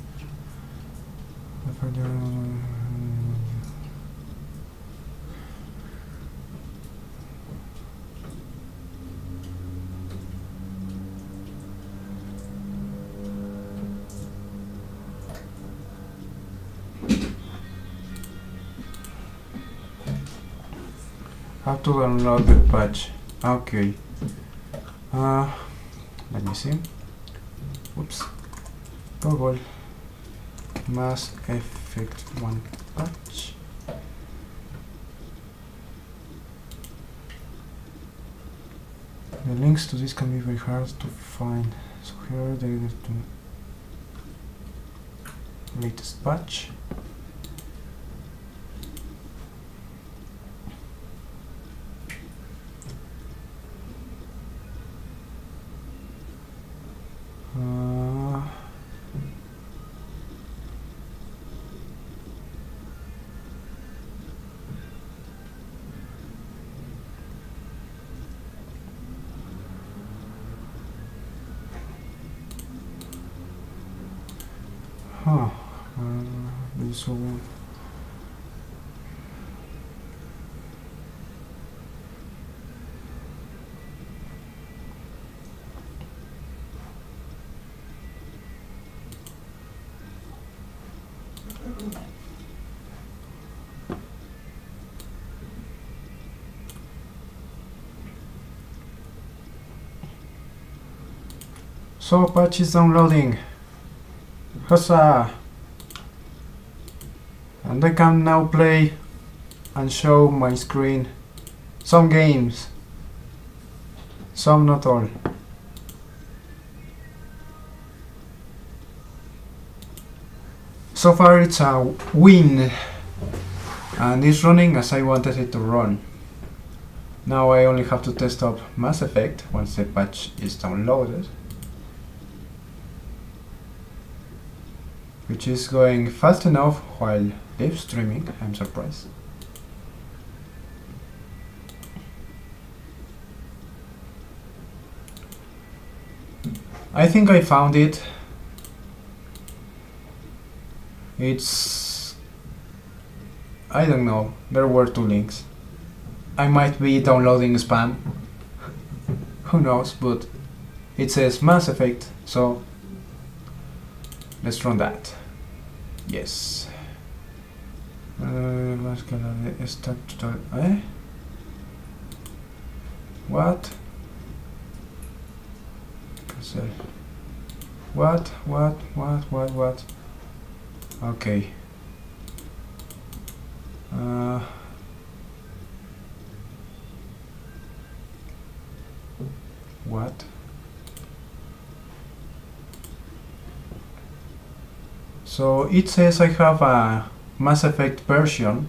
How to download the patch? Okay. Let me see. Whoops. Google Mass Effect 1 patch. The links to this can be very hard to find. So here there is the latest patch. This one. So patch is downloading. Huzzah! And I can now play and show my screen some games, some not all. So far it's a win, and it's running as I wanted it to run. Now I only have to test up Mass Effect once the patch is downloaded, which is going fast enough while live streaming. I'm surprised. I think I found it. It's... I don't know, there were 2 links. I might be downloading spam. Who knows, but it says Mass Effect, so let's run that. Yes. Start tutorial. What? Cancel. What? Okay. What? So it says I have a Mass Effect version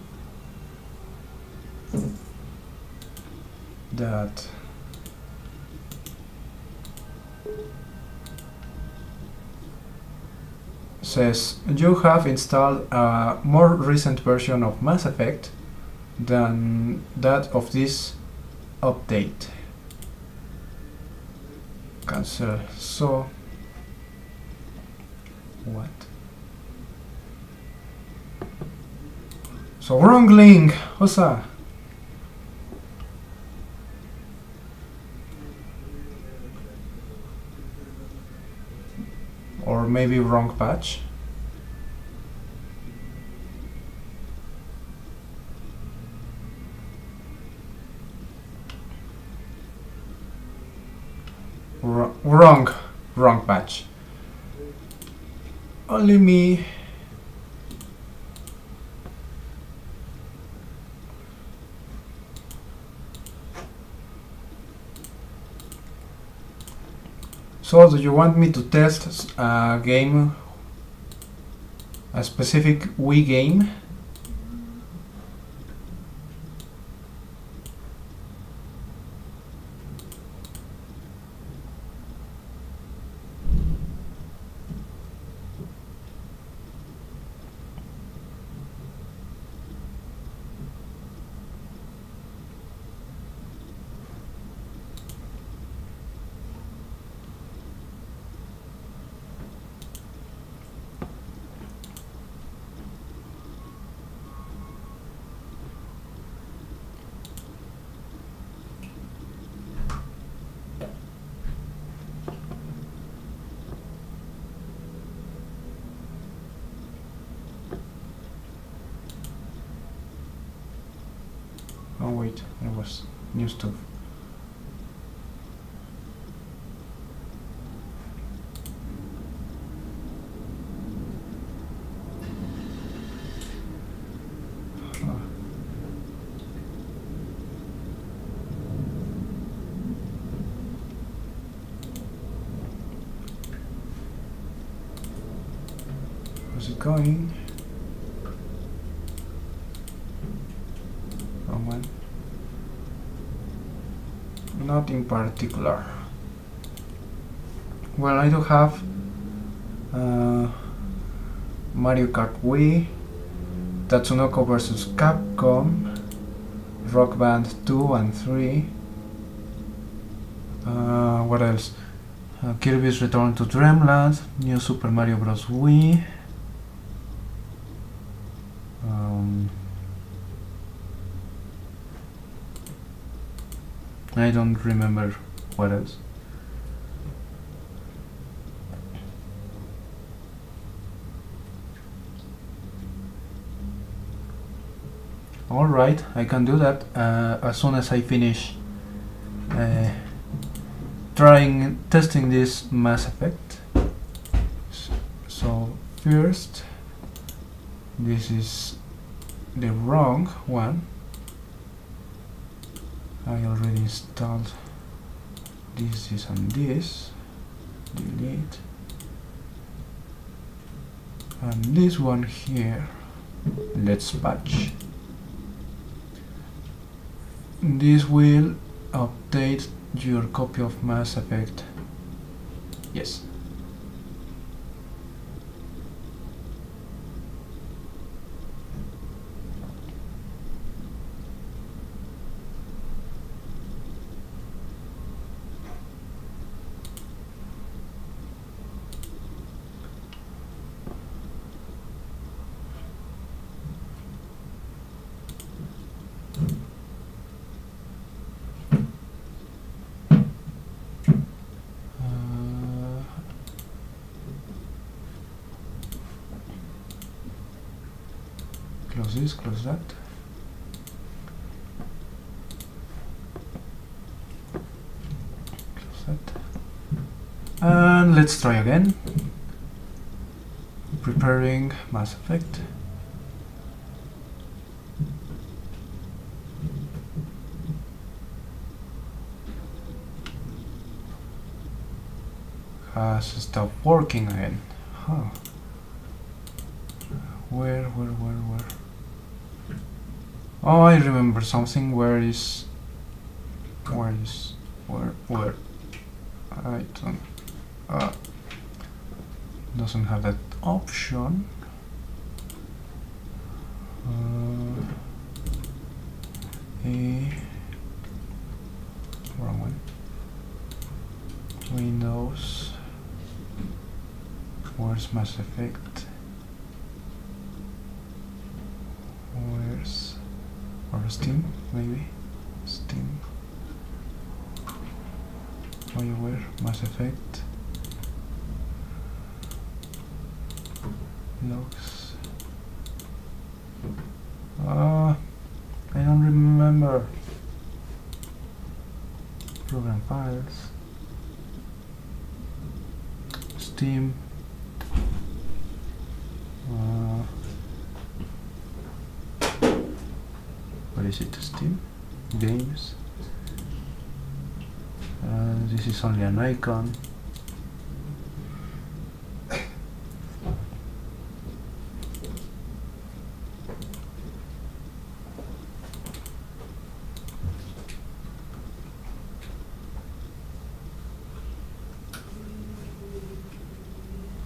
that says you have installed a more recent version of Mass Effect than that of this update. Cancel. So what? So wrong link. Huzzah. Or maybe wrong patch. Wrong patch. Only me. So, do you want me to test a game, a specific Wii game? Oh wait, there was new stuff. How's it going? Wrong one. Not in particular. Well, I do have Mario Kart Wii, Tatsunoko vs Capcom, Rock Band 2 and 3. What else? Kirby's Return to Dreamland, New Super Mario Bros. Wii. I don't remember what else. Alright, I can do that as soon as I finish testing this Mass Effect. So first, this is the wrong one. I already installed this and this. Delete. And this one here, let's patch. This will update your copy of Mass Effect. Yes. Close this, close that. Close that. And let's try again. Preparing Mass Effect. Has stopped working again. Huh. Where? Oh, I remember something. Where? I don't. Doesn't have that option. Wrong one. Windows. Where's Mass Effect? Or Steam, maybe? Steam. Where? Mass Effect. Logs. I don't remember. Program files. Steam. What is it? Steam? Games. This is only an icon.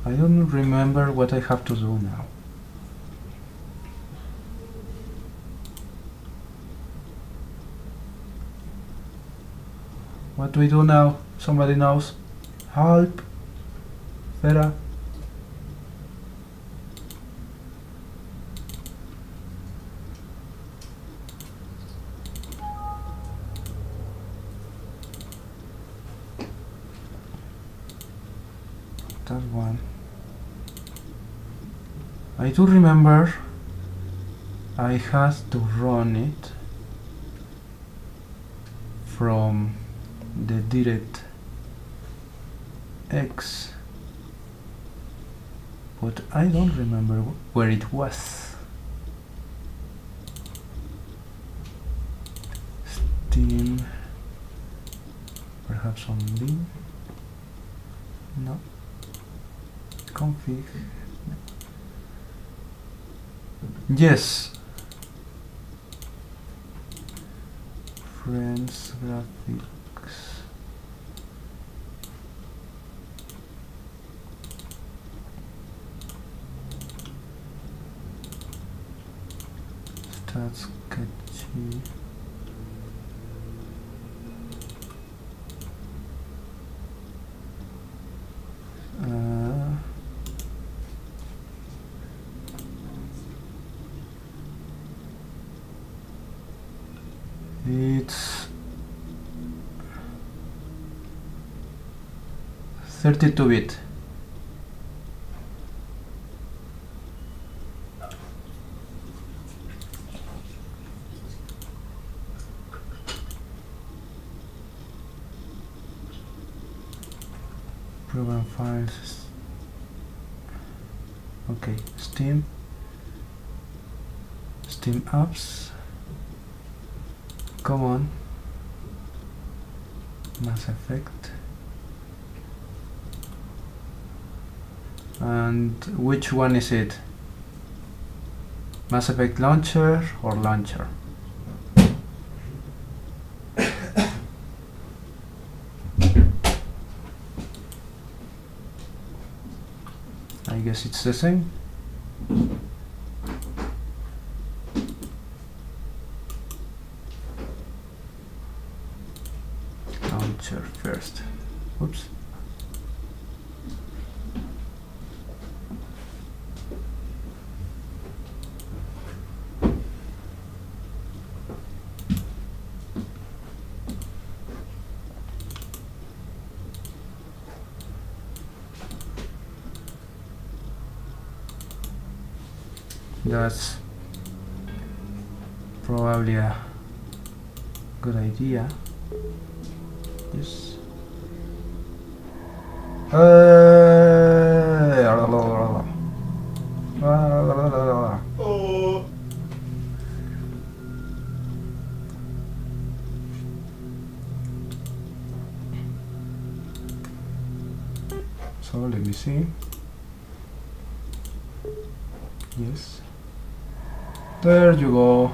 I don't remember what I have to do now. What do we do now? Somebody knows? Help! Vera? That one. I do remember I had to run it from the DirectX, but I don't remember where it was. Steam, perhaps on Bin? No. Config. Yes. Friends graphics. Start sketchy. It's 32-bit. Program files. Okay, Steam apps. Come on. Mass Effect. And which one is it? Mass Effect launcher or launcher? I guess it's the same. Launcher first. Oops. That's probably a good idea. Yes. So let me see. Yes. There you go.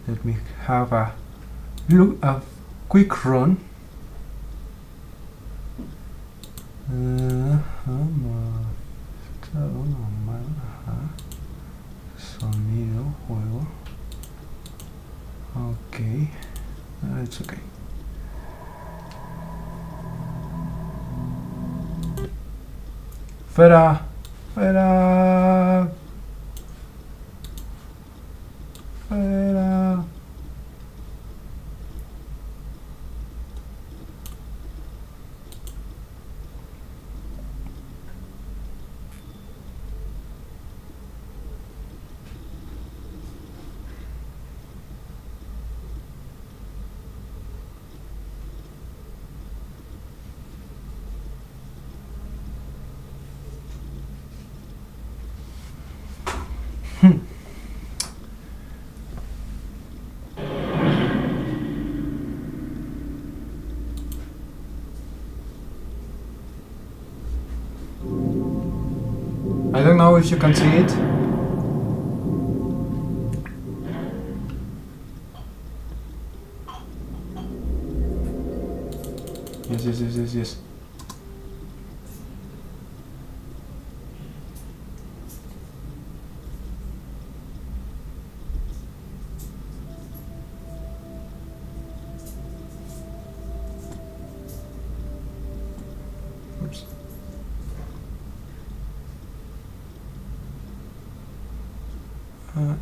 Let me have a quick run. Sonido, juego. Okay, it's okay. Fuera. I don't know if you can see it. Yes. Oops.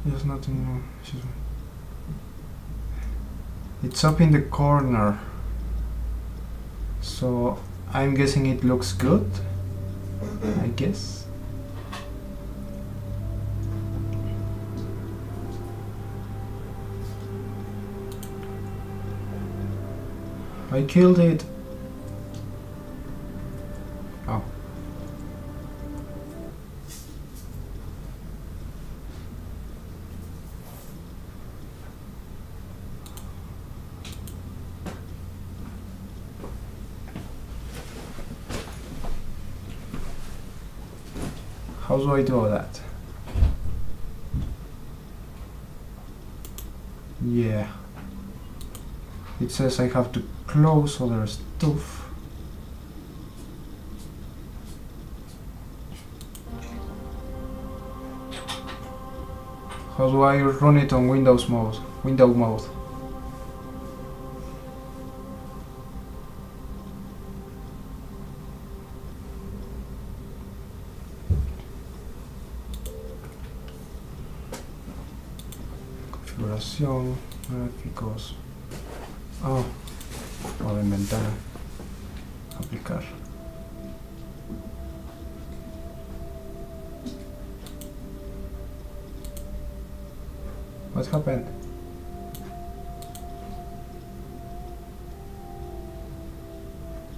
There's nothing more. It's up in the corner, so I'm guessing it looks good, I guess. I killed it. Oh. How do I do that? Yeah. It says I have to close other stuff. How do I run it on Windows mode? Window mode. Configuración, gráficos. Oh, modo en ventana. Aplicar. What happened?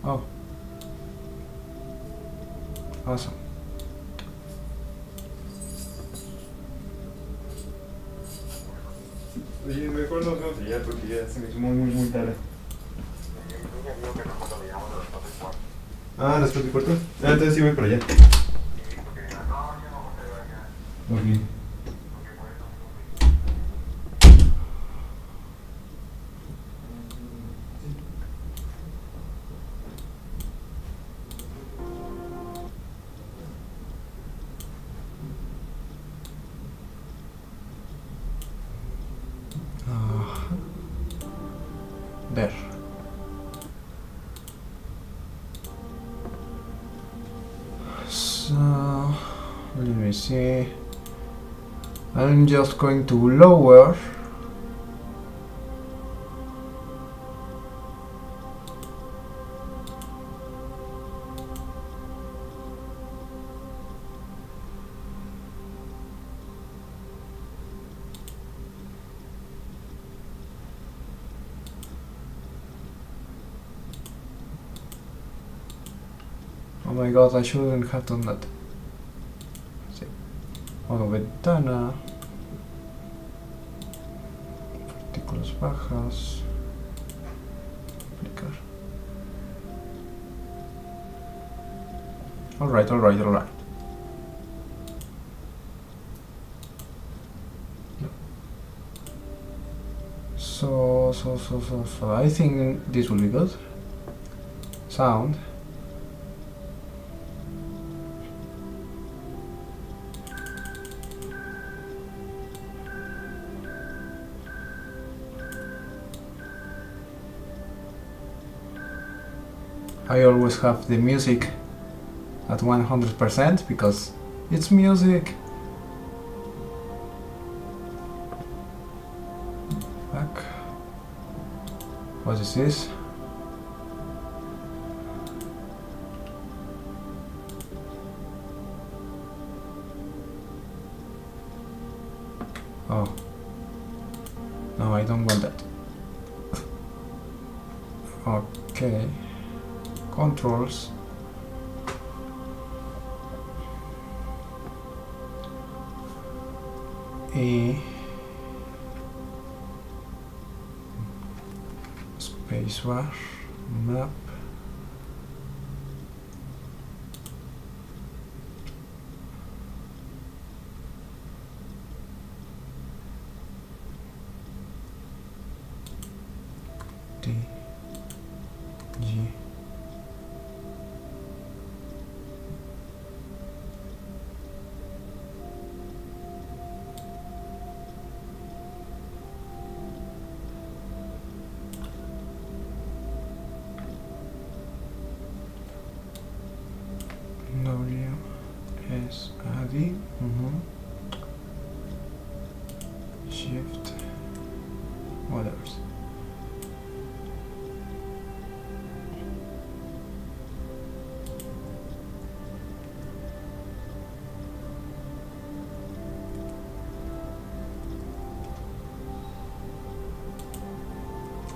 Oh. Awesome. Oye, mejor nos vemos ya porque ya se me hizo muy tarde. Ah, después del cuarto. Ah, entonces sí voy para allá. Ok. There. So let me see. I'm just going to lower Oh my god, I shouldn't have done that. Sí. Modo ventana. Partículas bajas. Aplicar. Alright. So I think this will be good. Sound. I always have the music at 100% because it's music. Back. What is this? Oh. No, I don't want that. Okay. Controls. E. Spacebar. Map. D. G. W S A D. Shift. Others.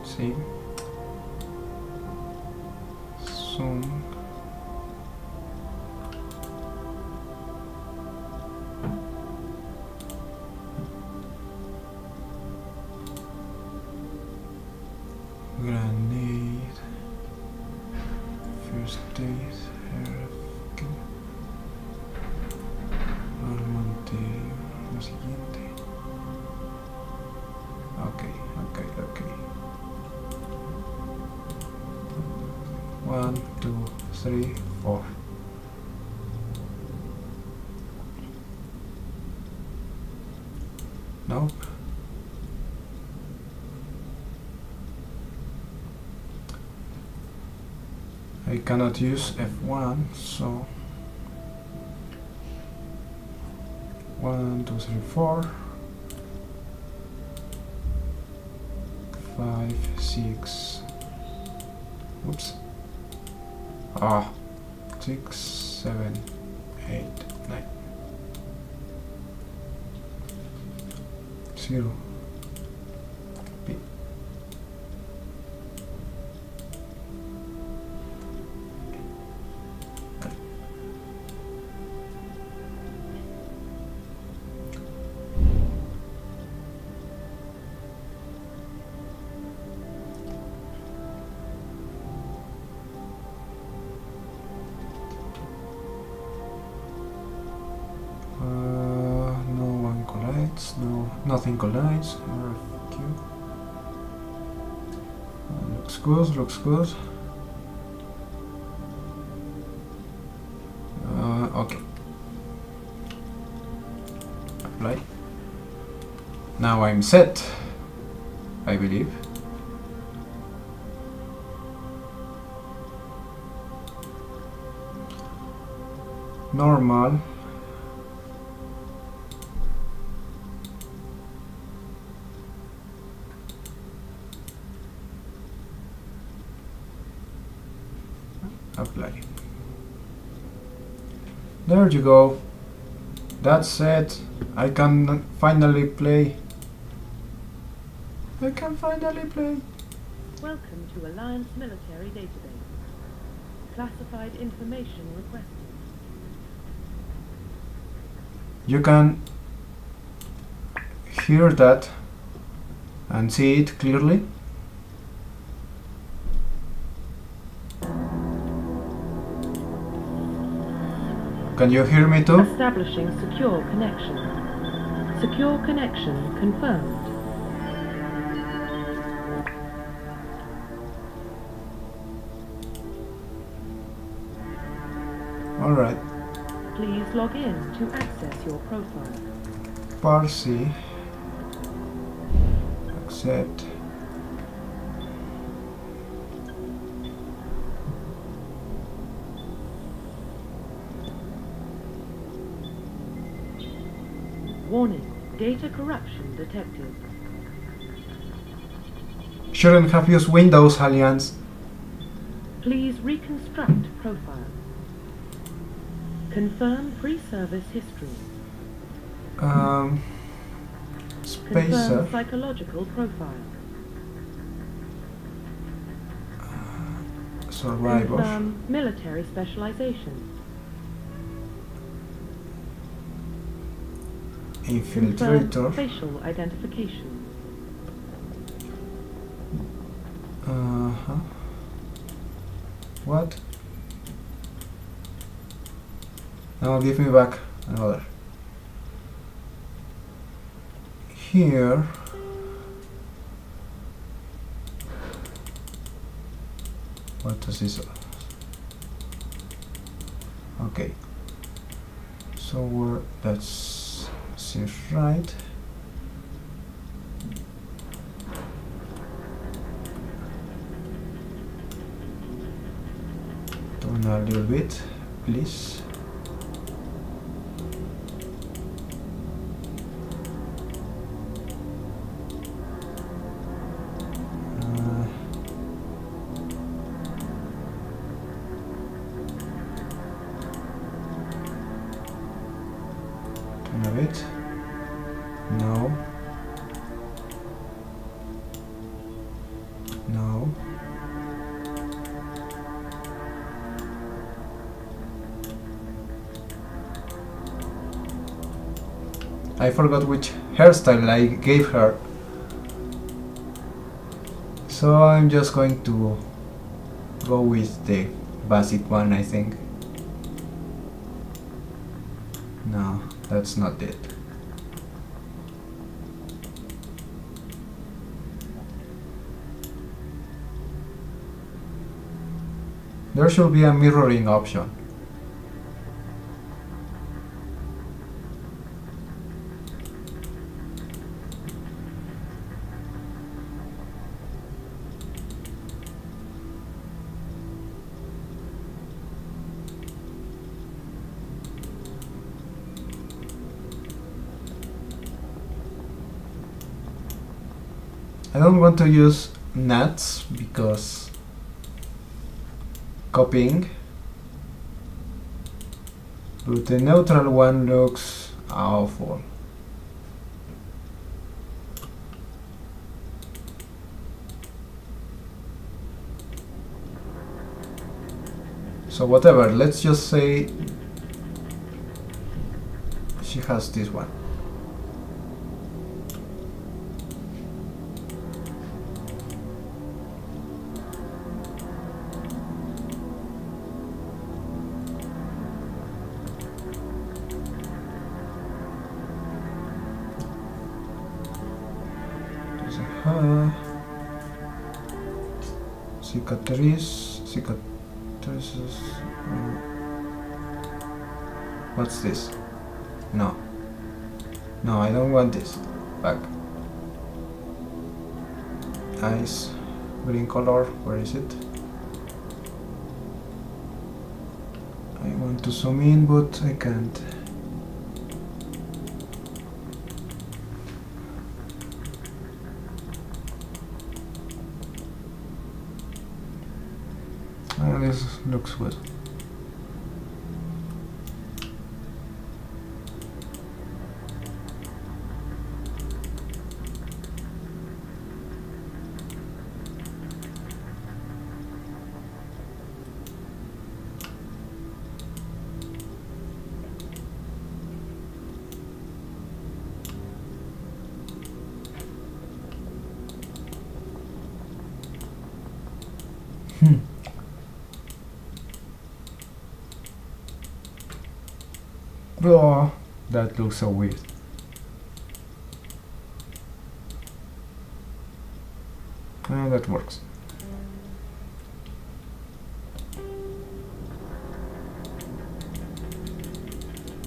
See. Zoom. Grenade. First aid. lo siguiente. Ok. 1, 2, 3, 4. Nope. I cannot use F1, so 1, 2, 3, 4, 5, 6. Oops. 6, 7, 8, 9. 0. B. No one collides, no, nothing collides. RFQ. Looks good. Okay. Apply. Now I'm set, I believe. Normal. Apply. There you go. That's it. I can finally play. Welcome to Alliance Military Database. Classified information requested. You can hear that and see it clearly. Can you hear me too? Establishing secure connection. Secure connection confirmed. All right. Please log in to access your profile. Parsi. Accept. Warning, data corruption detected. Shouldn't have used Windows, Alliance. Please reconstruct profile. Confirm pre-service history. Spacer. Confirm psychological profile. Survivor. Confirm military specialization. Infiltrator. Confirm facial identification. What? Now give me back another. Here. What does this? Okay. So we're, that's seems right. Turn a little bit, please. Turn a bit. No. No. I forgot which hairstyle I gave her, so I'm just going to go with the basic one, I think. No, that's not it. There should be a mirroring option. I don't want to use nuts because copying, but the neutral one looks awful. So whatever, let's just say she has this one. Cicatrices. What's this? No, I don't want this. Back. Eyes, green color. Where is it? I want to zoom in, but I can't. This looks good. Oh, that looks so weird. That works.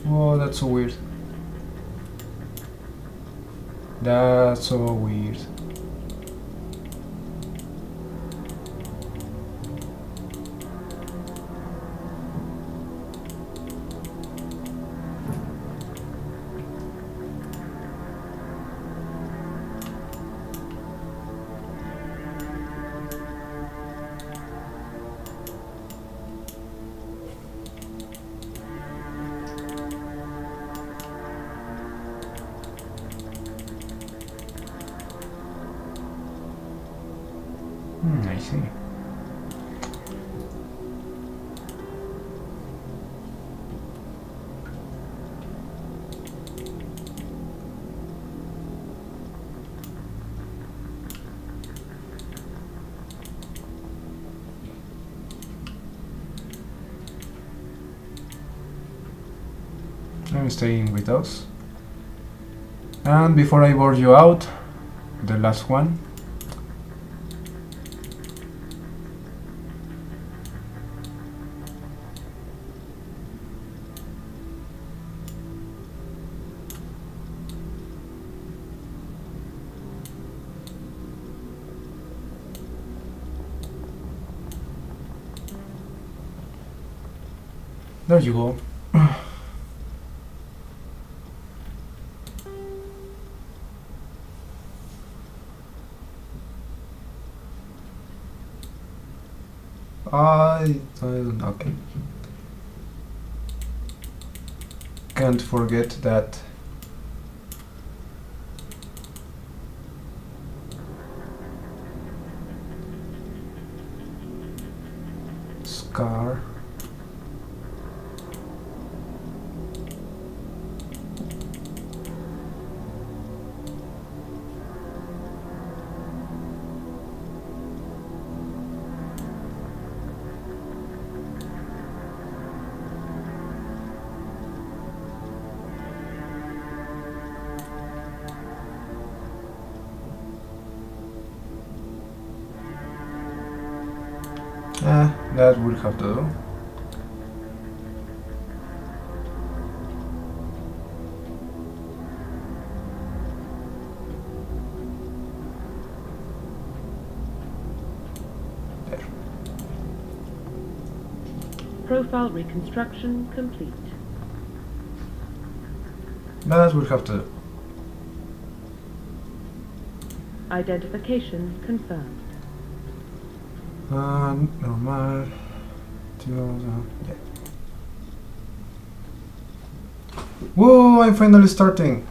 Oh, that's so weird. That's so weird. I see. I'm staying with us. And before I board you out, the last one. There you go. I don't know. Okay. Can't forget that scar. That will have to do. There. Profile reconstruction complete. That will have to do. Identification confirmed. Normal. Yeah. Whoa, I'm finally starting.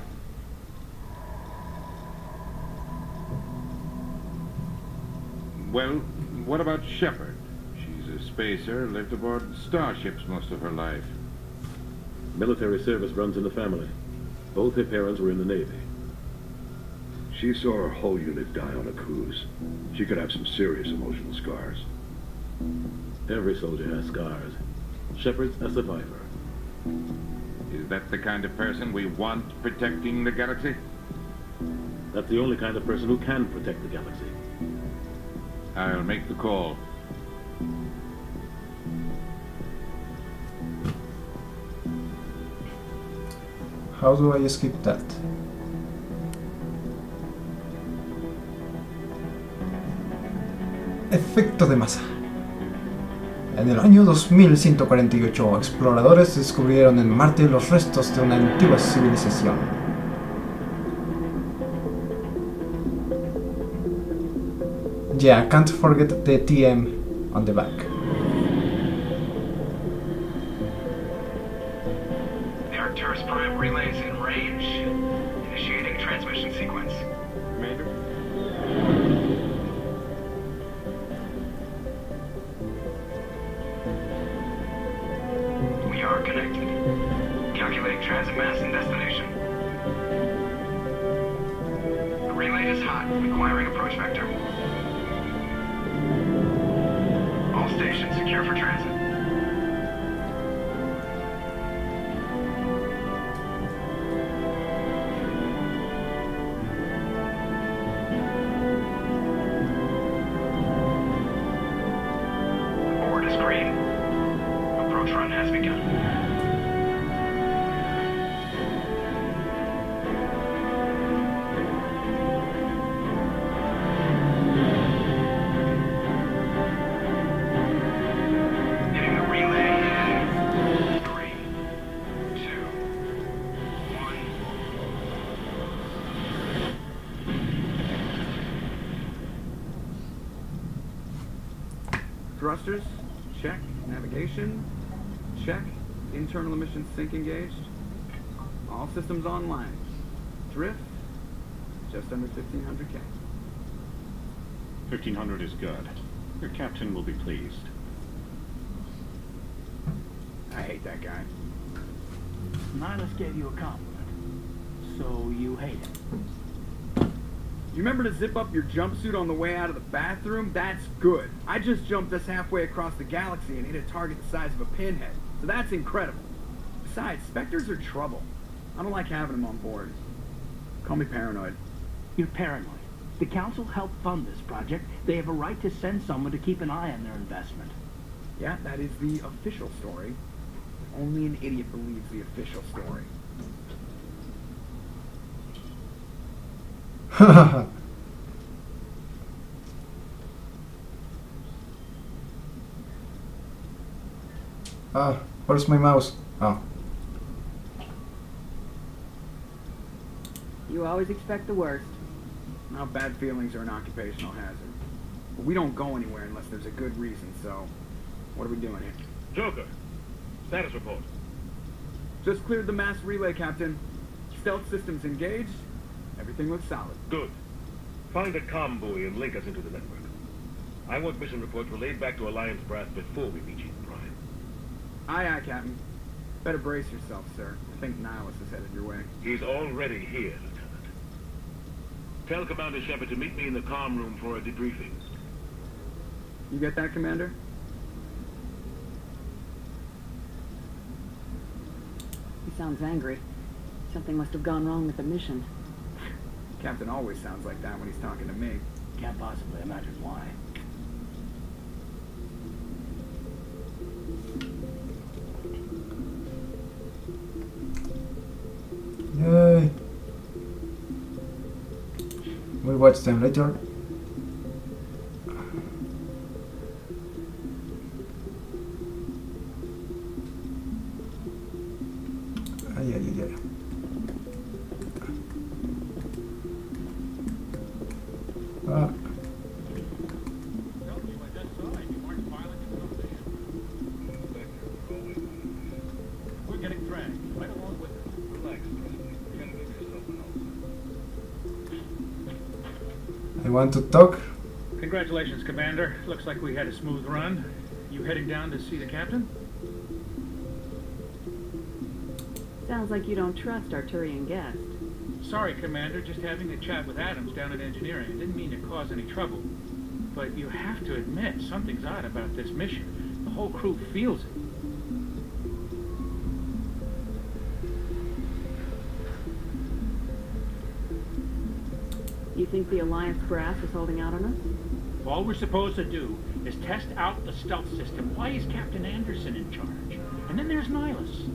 Well, what about Shepard? She's a spacer, lived aboard starships most of her life. Military service runs in the family. Both her parents were in the Navy. She saw her whole unit die on a cruise. She could have some serious emotional scars. Every soldier has scars. Shepard's a survivor. Is that the kind of person we want protecting the galaxy? That's the only kind of person who can protect the galaxy. I'll make the call. How do I skip that? Efecto de masa. En el año 2148, exploradores descubrieron en Marte los restos de una antigua civilización. Yeah, can't forget the TM on the back. The Arcturus Prime relays in range. Initiating transmission sequence. Commander? We are connected. Calculating transit mass and destination. The relay is hot, requiring approach vector. All stations secure for transit. The board is green. Approach run has begun. Hitting the relay in 3, 2, 1. Thrusters, check. Navigation, check. Internal emissions sync engaged. All systems online. Drift, just under 1500K. 1500 is good. Your captain will be pleased. I hate that guy. Nihilus gave you a compliment, so you hate him. You remember to zip up your jumpsuit on the way out of the bathroom? That's good. I just jumped us halfway across the galaxy and hit a target the size of a pinhead, so that's incredible. Besides, Spectres are trouble. I don't like having them on board. Call me paranoid. You're paranoid. The Council helped fund this project. They have a right to send someone to keep an eye on their investment. Yeah, that is the official story. Only an idiot believes the official story. Where's my mouse? Oh. You always expect the worst. Now, bad feelings are an occupational hazard. But we don't go anywhere unless there's a good reason, so what are we doing here? Joker, status report. Just cleared the mass relay, Captain. Stealth systems engaged. Everything looks solid. Good. Find a comm buoy and link us into the network. I want mission reports relayed back to Alliance brass before we reach Eden Prime. Aye, aye, Captain. Better brace yourself, sir. I think Nihilus is headed your way. He's already here, Lieutenant. Tell Commander Shepard to meet me in the comm room for a debriefing. You get that, Commander? He sounds angry. Something must have gone wrong with the mission. Captain always sounds like that when he's talking to me. Can't possibly imagine why. watch them later. Yeah. We're getting dragged right along with it. Relax, Presley. You gotta give yourself an I want to talk. Congratulations, Commander. Looks like we had a smooth run. You heading down to see the captain? Sounds like you don't trust Arturian guest. Sorry, Commander. Just having a chat with Adams down at engineering. I didn't mean to cause any trouble. But you have to admit, something's odd about this mission. The whole crew feels it. You think the Alliance brass is holding out on us? All we're supposed to do is test out the stealth system. Why is Captain Anderson in charge? And then there's Nihilus.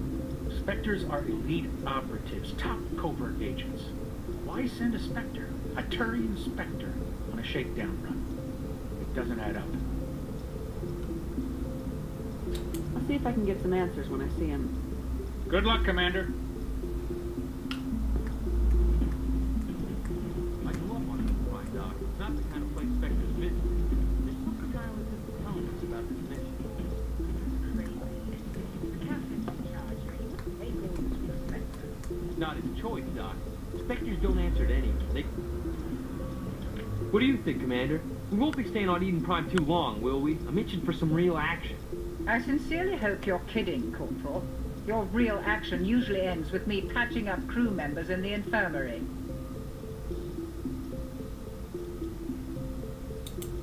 Spectres are elite operatives, top covert agents. Why send a Spectre, a Turian Spectre, on a shakedown run? It doesn't add up. I'll see if I can get some answers when I see him. Good luck, Commander. I grew up on this line, Doc. It's not the kind of place Spectres visit. There's something Nihilus isn't telling us about this mission. The captain's in charge, right? They go to the Spectre. It's not his choice, Doc. Spectres don't answer to anyone. They... What do you think, Commander? We won't be staying on Eden Prime too long, will we? I'm itching for some real action. I sincerely hope you're kidding, Corporal. Your real action usually ends with me patching up crew members in the infirmary.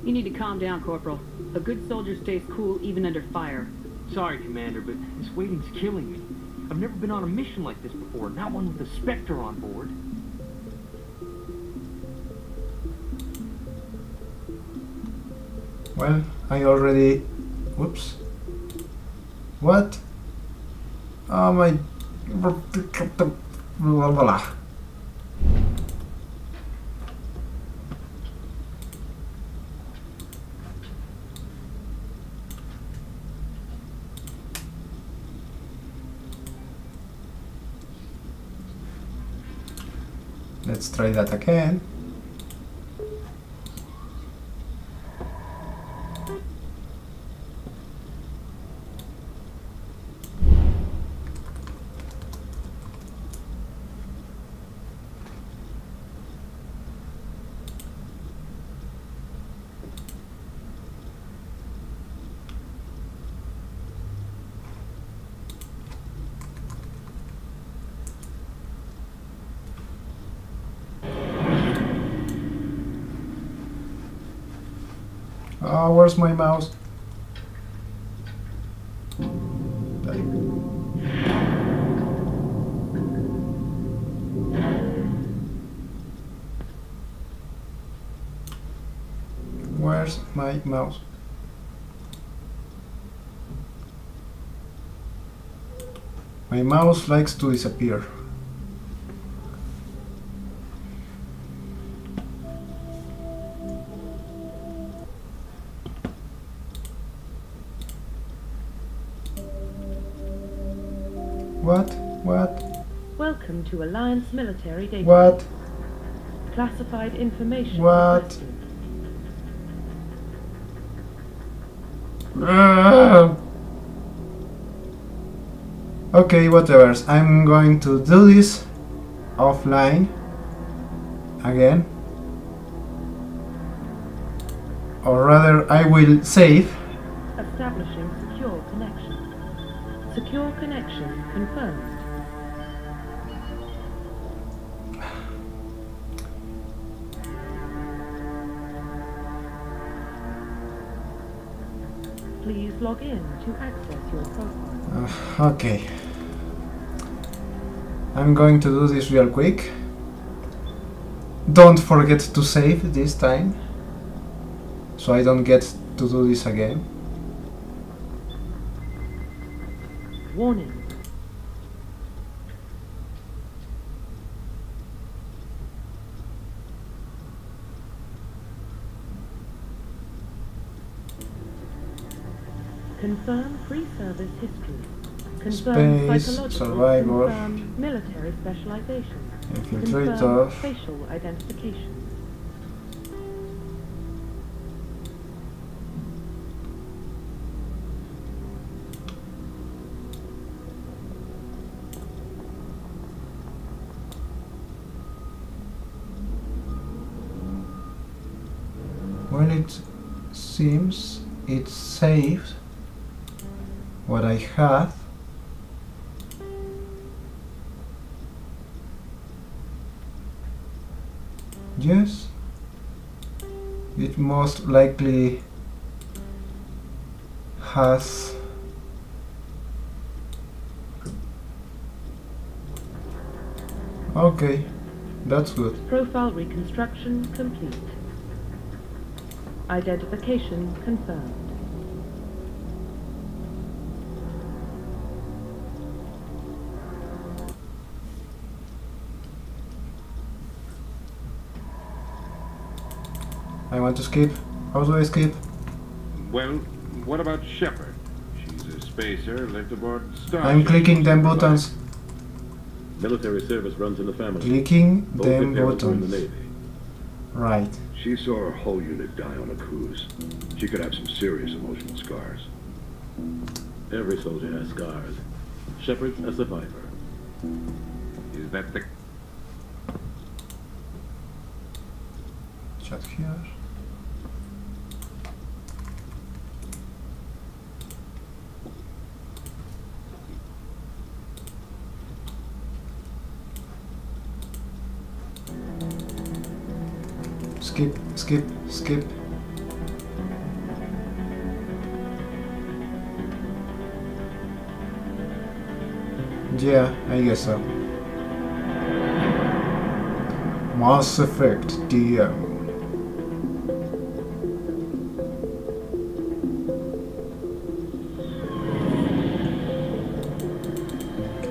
You need to calm down, Corporal. A good soldier stays cool even under fire. Sorry, Commander, but this waiting's killing me. I've never been on a mission like this before, not one with a Spectre on board. Well, I already... Whoops. What? Oh my... Blah, blah. Let's try that again. Oh, where's my mouse? Where's my mouse? My mouse likes to disappear. What? Welcome to Alliance Military Data. What? Classified information. What? Okay, whatever. I'm going to do this offline again. Or rather, I will save. Establishing secure connection. Secure connection confirmed. Please log in to access your profile. Okay. I'm going to do this real quick. Don't forget to save this time, so I don't get to do this again. Warning. Confirm pre-service history. Confirm Space, psychological. survivor. Confirm military specialization. Infiltrator. Confirm facial identification. Well, it seems it saved what I had. Yes, it most likely has. Okay, that's good. Profile reconstruction complete. Identification confirmed. I want to skip. How do I skip? Well, what about Shepard? She's a spacer, lived aboard Starship. I'm clicking them buttons. Military service runs in the family. Clicking Both them her parents were in the buttons. Navy. Right. She saw her whole unit die on a cruise. She could have some serious emotional scars. Every soldier has scars. Shepard's a survivor. Is that the... Chat here. Skip, skip, skip. Yeah, I guess so. Mass Effect DM.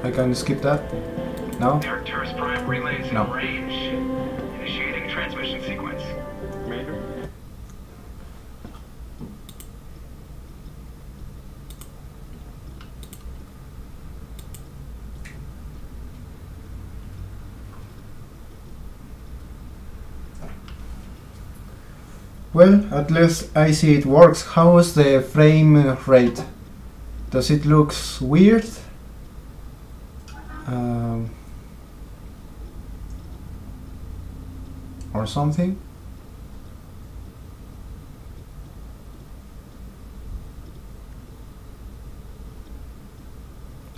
I can skip that? No? Arcturus Prime relays in No. range. Initiating transmission sequence. Commander? Well, at least I see it works. How is the frame rate? Does it look weird? Or something?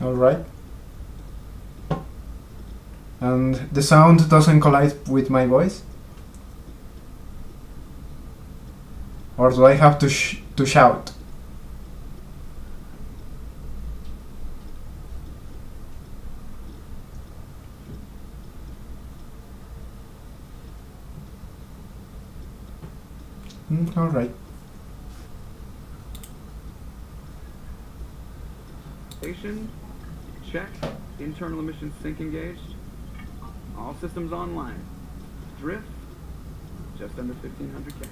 Alright. And the sound doesn't collide with my voice? Or do I have to shout? Alright. Station, check. Internal emissions sync engaged. All systems online. Drift, just under 1500K.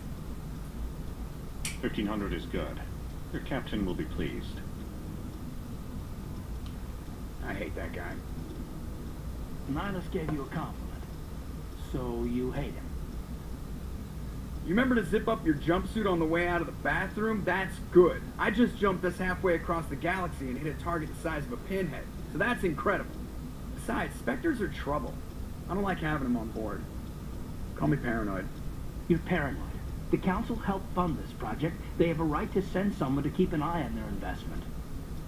1500 is good. Your captain will be pleased. I hate that guy. Nihilus gave you a compliment. So you hate him. You remember to zip up your jumpsuit on the way out of the bathroom? That's good. I just jumped us halfway across the galaxy and hit a target the size of a pinhead. So that's incredible. Besides, Spectres are trouble. I don't like having them on board. Call me paranoid. You're paranoid. The Council helped fund this project. They have a right to send someone to keep an eye on their investment.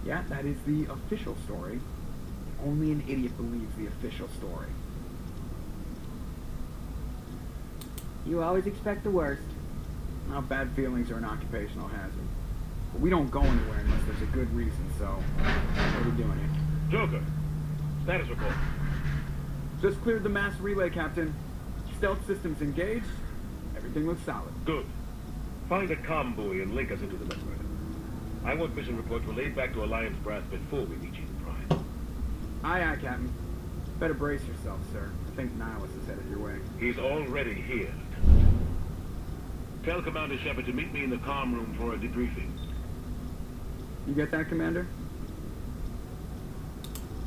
Yeah, that is the official story. Only an idiot believes the official story. You always expect the worst. Now, bad feelings are an occupational hazard. But we don't go anywhere unless there's a good reason, so what are we doing here? Joker, status report. Just cleared the mass relay, Captain. Stealth systems engaged. Everything looks solid. Good. Find a comm buoy and link us into the network. I want mission reports relayed back to Alliance brass before we reach Eden Prime. Aye, aye, Captain. Better brace yourself, sir. I think Nihilus is headed your way. He's already here. Tell Commander Shepard to meet me in the comm room for a debriefing. You get that, Commander?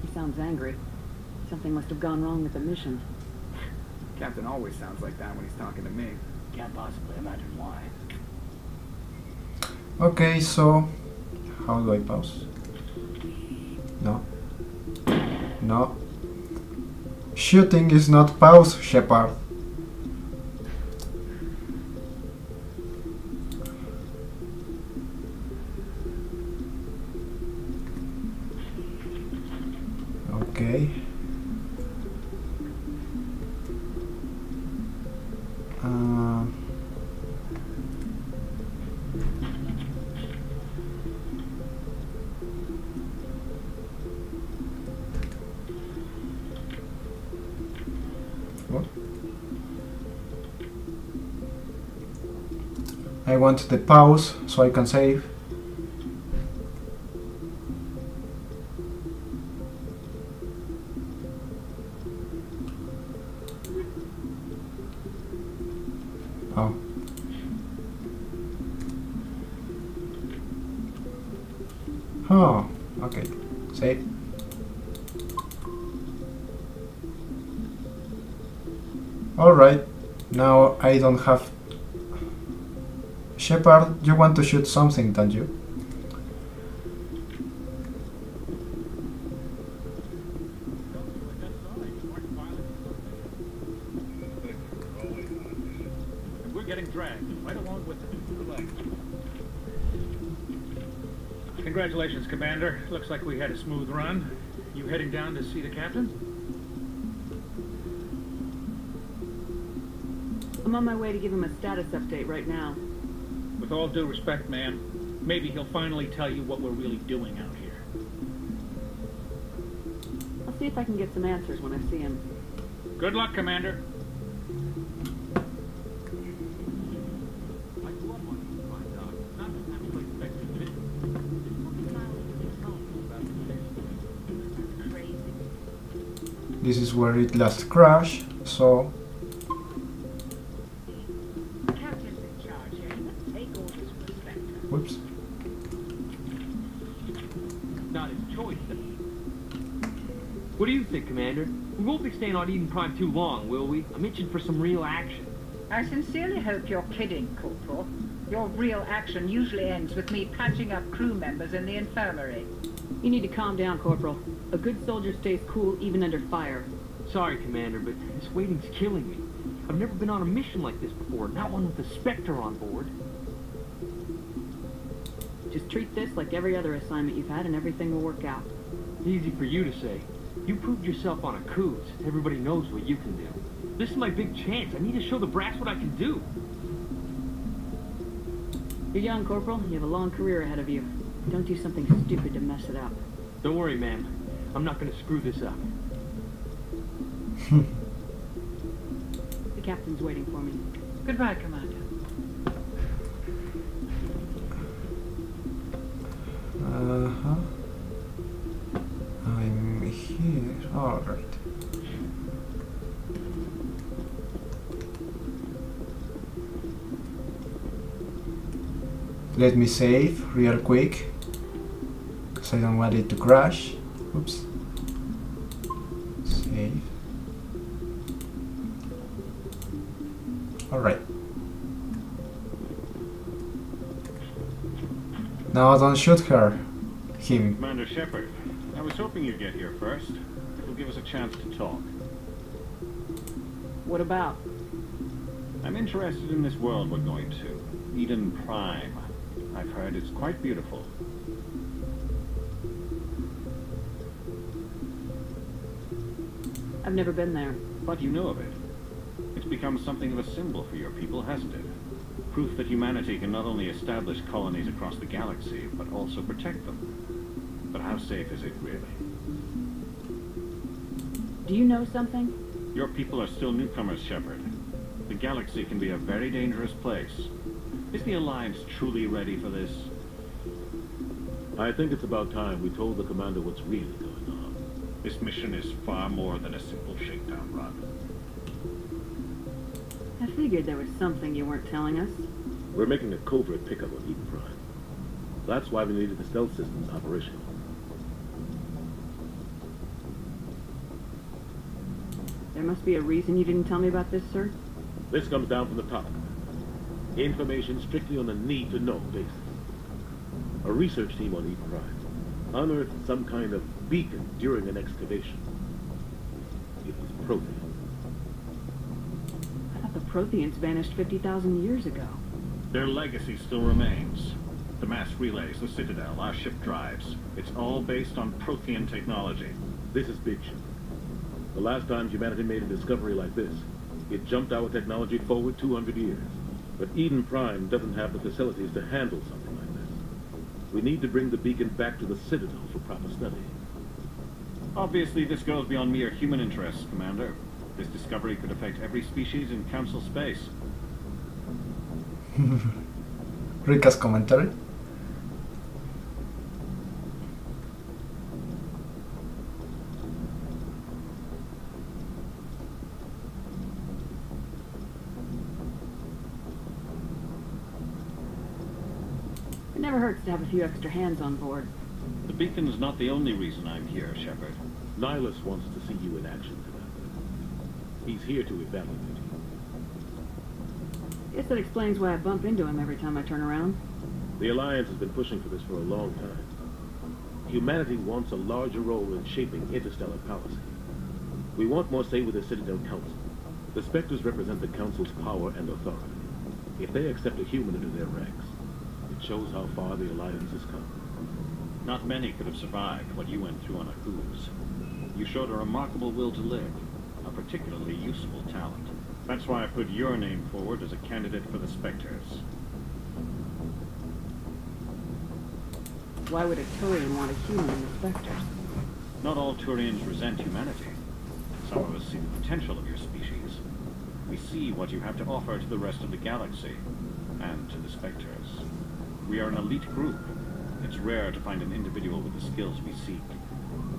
He sounds angry. Something must have gone wrong with the mission. Captain always sounds like that when he's talking to me. Can't possibly imagine why. Okay, so how do I pause? No. No. Shooting is not pause, Shepard. Okay. What? I want the pause so I can save. Oh. Oh, okay. Save. Alright, now I don't have... Shepard, you want to shoot something, don't you? We're getting dragged right along with them. Congratulations, Commander. Looks like we had a smooth run. You heading down to see the captain? I'm on my way to give him a status update right now. With all due respect, ma'am, maybe he'll finally tell you what we're really doing out here. I'll see if I can get some answers when I see him. Good luck, Commander. This is where it last crashed, so... Captain's in charge here. Take orders from Spectre. Whoops. Not his choice. What do you think, Commander? We won't be staying on Eden Prime too long, will we? I'm itching for some real action. I sincerely hope you're kidding, Corporal. Your real action usually ends with me patching up crew members in the infirmary. You need to calm down, Corporal. A good soldier stays cool even under fire. Sorry, Commander, but this waiting's killing me. I've never been on a mission like this before, not one with a Spectre on board. Just treat this like every other assignment you've had and everything will work out. Easy for you to say. You proved yourself on a cruise. Everybody knows what you can do. This is my big chance. I need to show the brass what I can do. You're young, Corporal. You have a long career ahead of you. Don't do something stupid to mess it up. Don't worry, ma'am. I'm not going to screw this up. The captain's waiting for me. Goodbye, Commander. I'm here. Alright. Let me save real quick, because I don't want it to crash. Oops. Save. Alright. Now don't shoot her. Him. Commander Shepard, I was hoping you'd get here first. It'll give us a chance to talk. What about? I'm interested in this world we're going to. Eden Prime. I've heard it's quite beautiful. I've never been there. But you know of it. It's become something of a symbol for your people, hasn't it? Proof that humanity can not only establish colonies across the galaxy, but also protect them. But how safe is it, really? Do you know something? Your people are still newcomers, Shepard. The galaxy can be a very dangerous place. Is the Alliance truly ready for this? I think it's about time we told the Commander what's really going on. This mission is far more than a simple shakedown run. I figured there was something you weren't telling us. We're making a covert pickup on Eden Prime. That's why we needed the stealth systems operational. There must be a reason you didn't tell me about this, sir? This comes down from the top. Information strictly on a need-to-know basis. A research team on Eden Prime unearthed some kind of beacon during an excavation. It was Prothean. I thought the Protheans vanished 50,000 years ago. Their legacy still remains. The mass relays, the Citadel, our ship drives. It's all based on Prothean technology. This is big ship. The last time humanity made a discovery like this, it jumped our technology forward 200 years. But Eden Prime doesn't have the facilities to handle something like this. We need to bring the beacon back to the Citadel for proper study. Obviously, this goes beyond mere human interests, Commander. This discovery could affect every species in Council space. Rika's commentary. It never hurts to have a few extra hands on board. The beacon is not the only reason I'm here, Shepard. Nihilus wants to see you in action, Commander. He's here to evaluate you. Guess that explains why I bump into him every time I turn around. The Alliance has been pushing for this for a long time. Humanity wants a larger role in shaping interstellar policy. We want more say with the Citadel Council. The Spectres represent the Council's power and authority. If they accept a human into their ranks, it shows how far the Alliance has come. Not many could have survived what you went through on Akuz. You showed a remarkable will to live, a particularly useful talent. That's why I put your name forward as a candidate for the Spectres. Why would a Turian want a human in the Spectres? Not all Turians resent humanity. Some of us see the potential of your species. We see what you have to offer to the rest of the galaxy, and to the Spectres. We are an elite group. It's rare to find an individual with the skills we seek.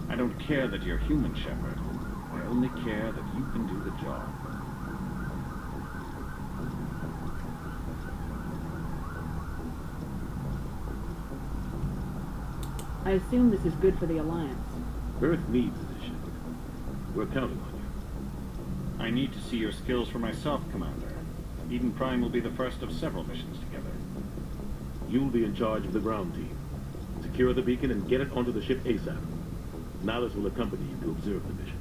I don't care that you're human, Shepard. I only care that you can do the job. I assume this is good for the Alliance. Earth needs this, Shepard. We're counting on you. I need to see your skills for myself, Commander. Eden Prime will be the first of several missions together. You'll be in charge of the ground team. Secure the beacon and get it onto the ship ASAP. Nihilus will accompany you to observe the mission.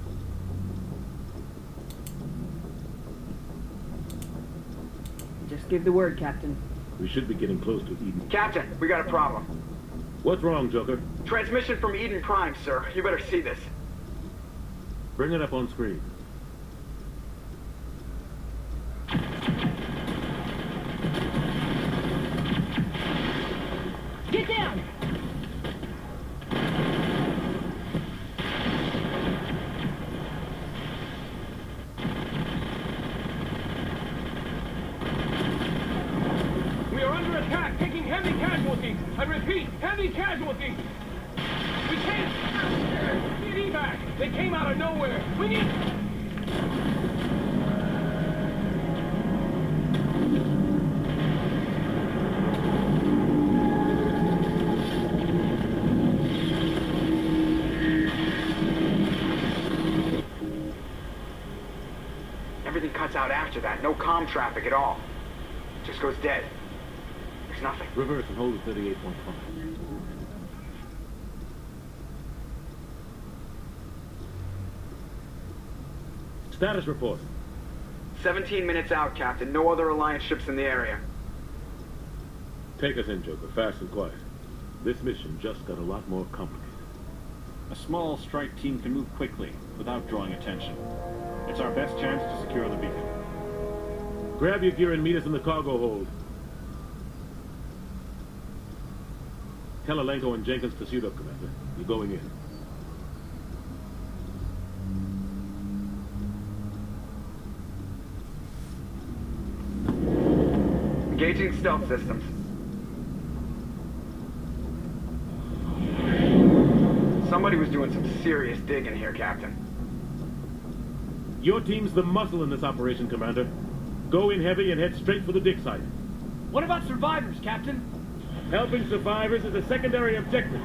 Just give the word, Captain. We should be getting close to Eden. Captain, we got a problem. What's wrong, Joker? Transmission from Eden Prime, sir. You better see this. Bring it up on screen. Get down! We are under attack, taking heavy casualties. I repeat, heavy casualties. We can't get evac. They came out of nowhere. We need... Everything cuts out after that. No comm traffic at all. Just goes dead. There's nothing. Reverse and hold at 38.5. Status report. 17 minutes out, Captain. No other Alliance ships in the area. Take us in, Joker, fast and quiet. This mission just got a lot more complicated. A small strike team can move quickly, without drawing attention. It's our best chance to secure the beacon. Grab your gear and meet us in the cargo hold. Tell Alenko and Jenkins to suit up, Commander. You're going in. Engaging stealth systems. Somebody was doing some serious digging here, Captain. Your team's the muscle in this operation, Commander. Go in heavy and head straight for the dig site. What about survivors, Captain? Helping survivors is a secondary objective.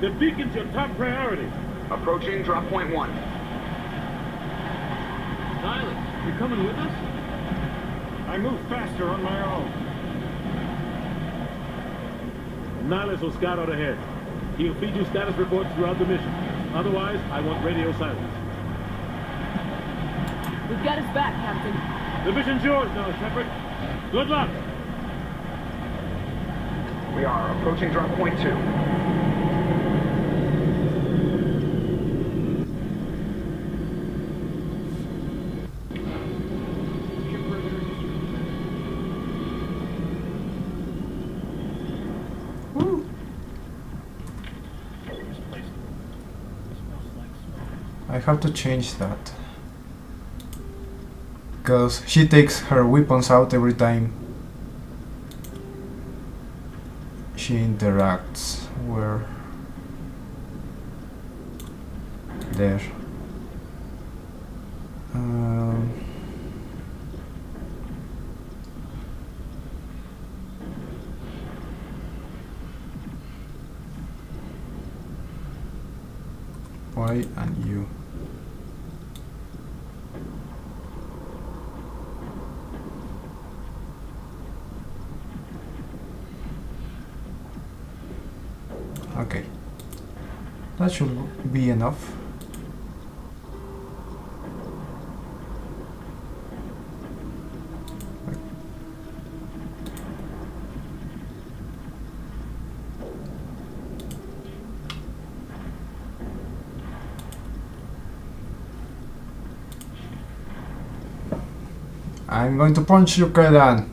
The beacon's your top priority. Approaching drop point 1. Silas, you coming with us? I move faster on my own. Nihilus will scout out ahead. He'll feed you status reports throughout the mission. Otherwise, I want radio silence. We've got his back, Captain. The mission's yours now, Shepard. Good luck. We are approaching drop point 2. I have to change that. Because she takes her weapons out every time she interacts. Where? There. Y and U. Okay, that should be enough. I'm going to punch you, Kaidan.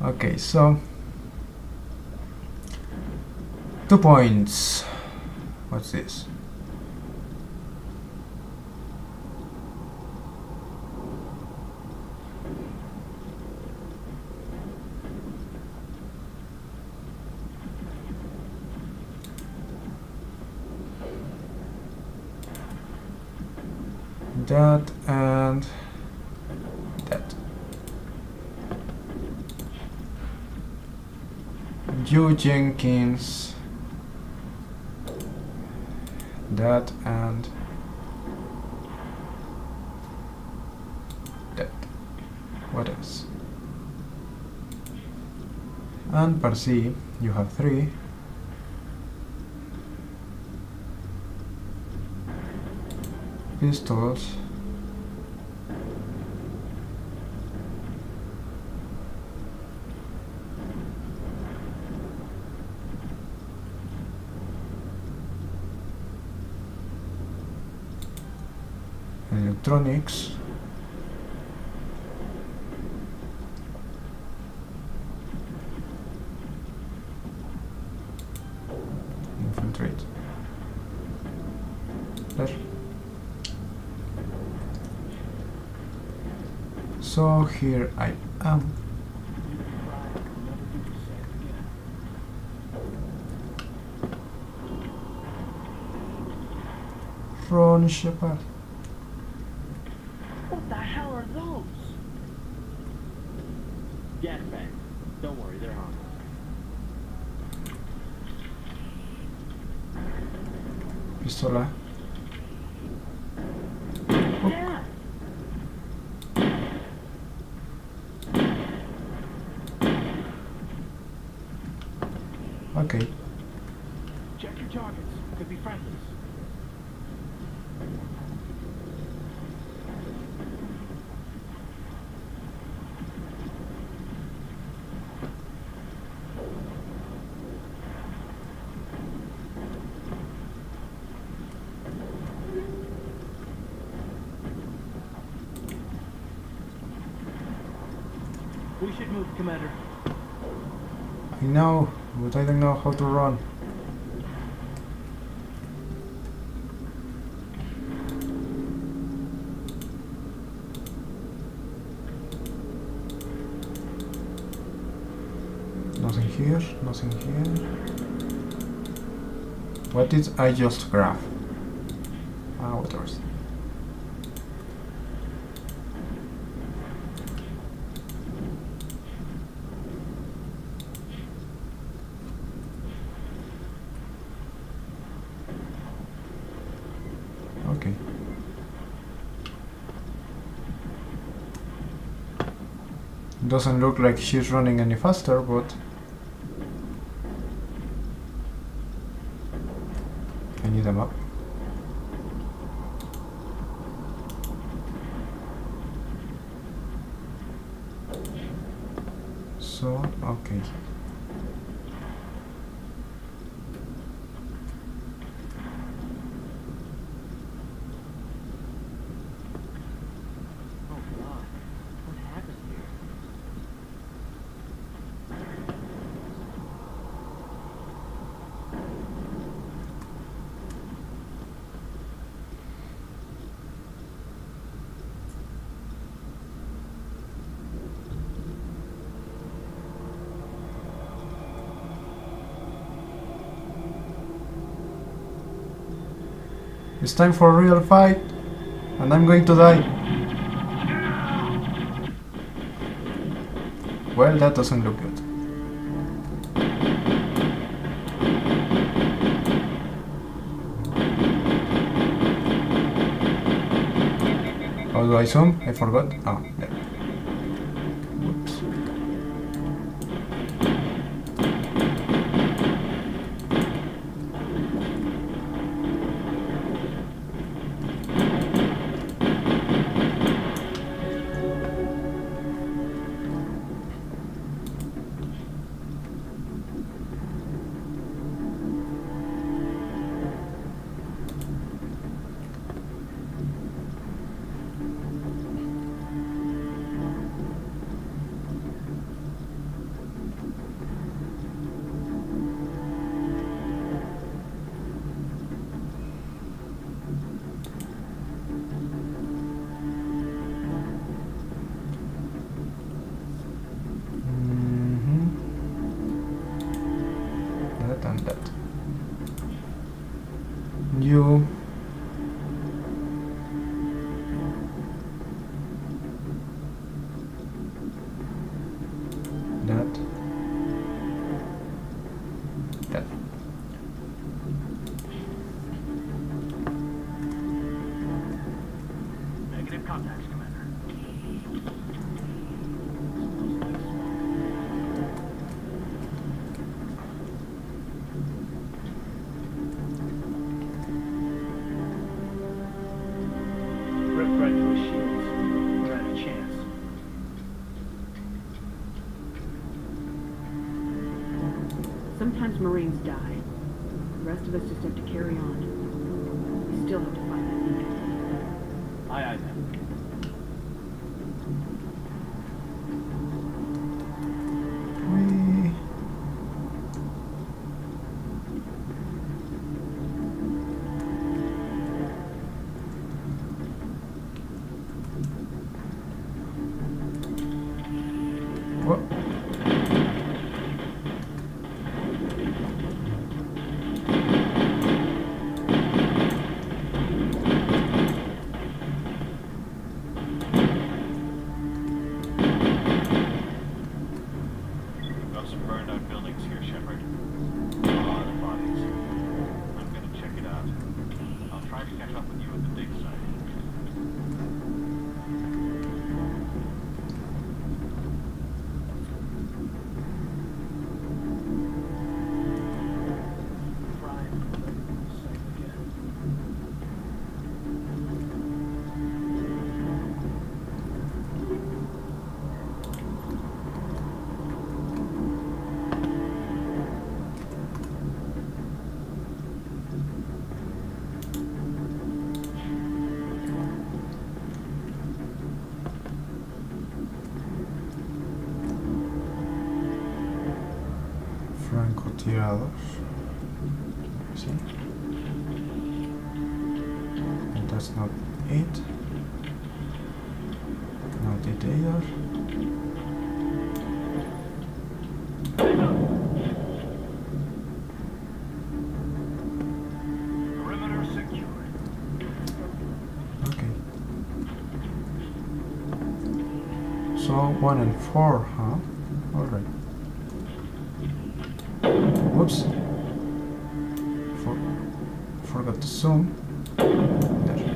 Okay, so 2 points. What's this? That and that. Joe Jenkins. That and that. What else? And Parsi, you have 3. Pistols. Electronics. Infiltrate. There. So here I am. Ron Shepard. What the hell are those? Gas bags. Don't worry, they're harmless. Pistola. Yeah. Okay. Check your targets. Could be friendlies. We should move, Commander. I know, but I don't know how to run. Nothing here, nothing here. What did I just grab? Outdoors. Okay. Doesn't look like she's running any faster, but I need a map. So, okay. It's time for a real fight, and I'm going to die. Well, that doesn't look good. How do I zoom? I forgot. Oh, there. Whoops. You that Negative contacts, Commander. Ripped right through his shields. Never had a chance. Sometimes Marines die. The rest of us just have to carry on. We still have to find that beacon. Aye, aye, then. Francotirador. See? And that's not it. Not it either. Perimeter secured. So 1 and 4, huh? Alright. Whoops. Forgot to zoom. There.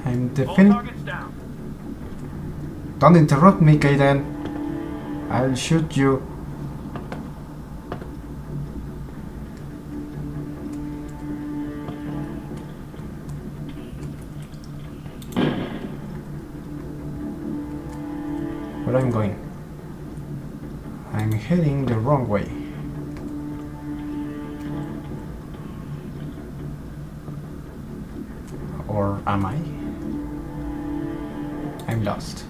I'm definitely. Don't interrupt me, Kaden. I'll shoot you. Where I'm going? I'm heading the wrong way. Or am I? I'm lost.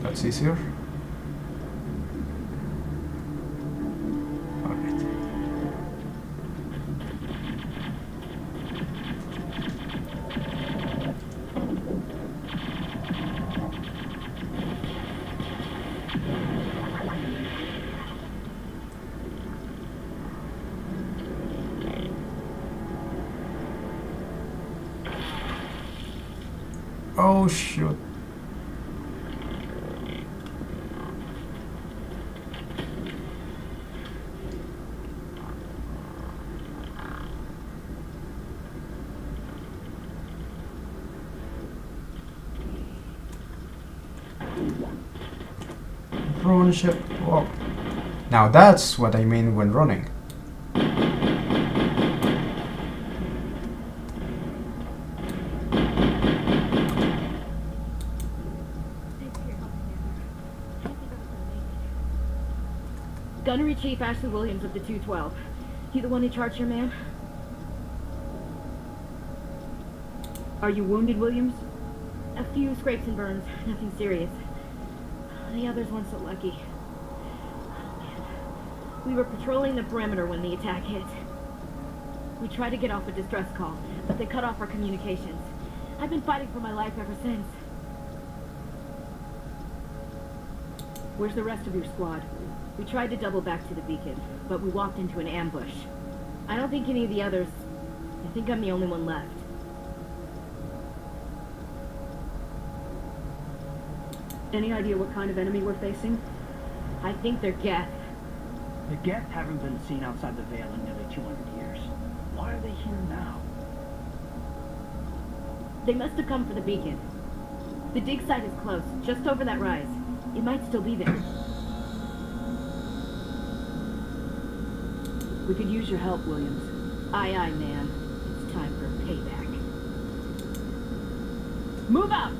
That's easier. Alright. Oh shoot. Run ship. Whoa. Now that's what I mean when running. Gunnery Chief Ashley Williams of the 212. You the one who charged your man? Are you wounded, Williams? A few scrapes and burns, nothing serious. The others weren't so lucky. Oh, man. We were patrolling the perimeter when the attack hit. We tried to get off a distress call, but they cut off our communications. I've been fighting for my life ever since. Where's the rest of your squad? We tried to double back to the beacon, but we walked into an ambush. I don't think any of the others... I think I'm the only one left. Any idea what kind of enemy we're facing? I think they're Geth. The Geth haven't been seen outside the Veil in nearly 200 years. Why are they here now? They must have come for the beacon. The dig site is close, just over that rise. It might still be there. We could use your help, Williams. Aye, aye, man. It's time for payback. Move out!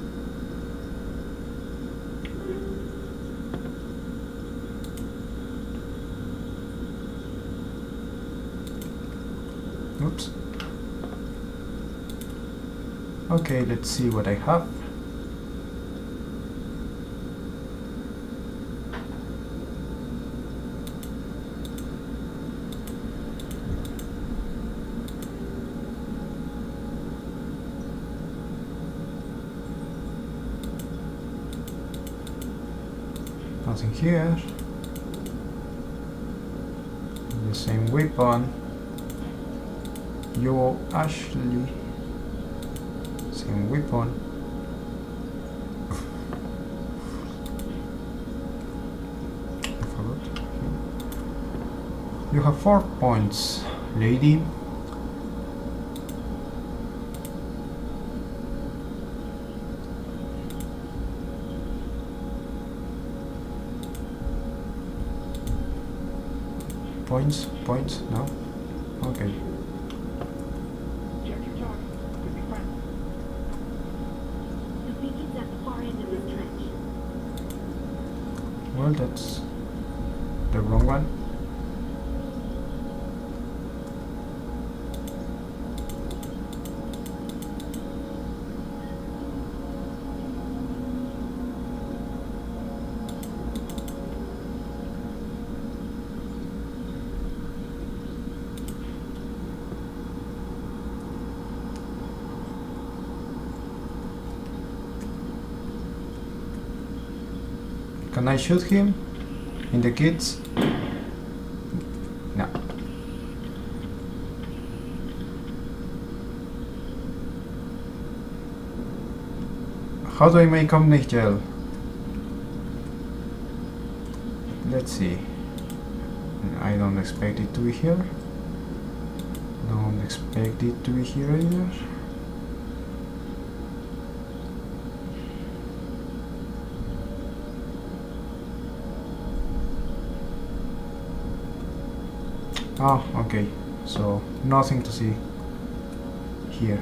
Oops. Okay, let's see what I have. Nothing here. The same weapon. Yo, Ashley. Same weapon. I forgot. You have 4 points, lady. Points, no? Okay. Check your target. Could be friendly. The beacon's at the far end of this trench. Well, that's the wrong one. Can I shoot him in the kids? No. How do I make Omnic Gel? Let's see. I don't expect it to be here. Don't expect it to be here either. Oh, okay, so nothing to see here.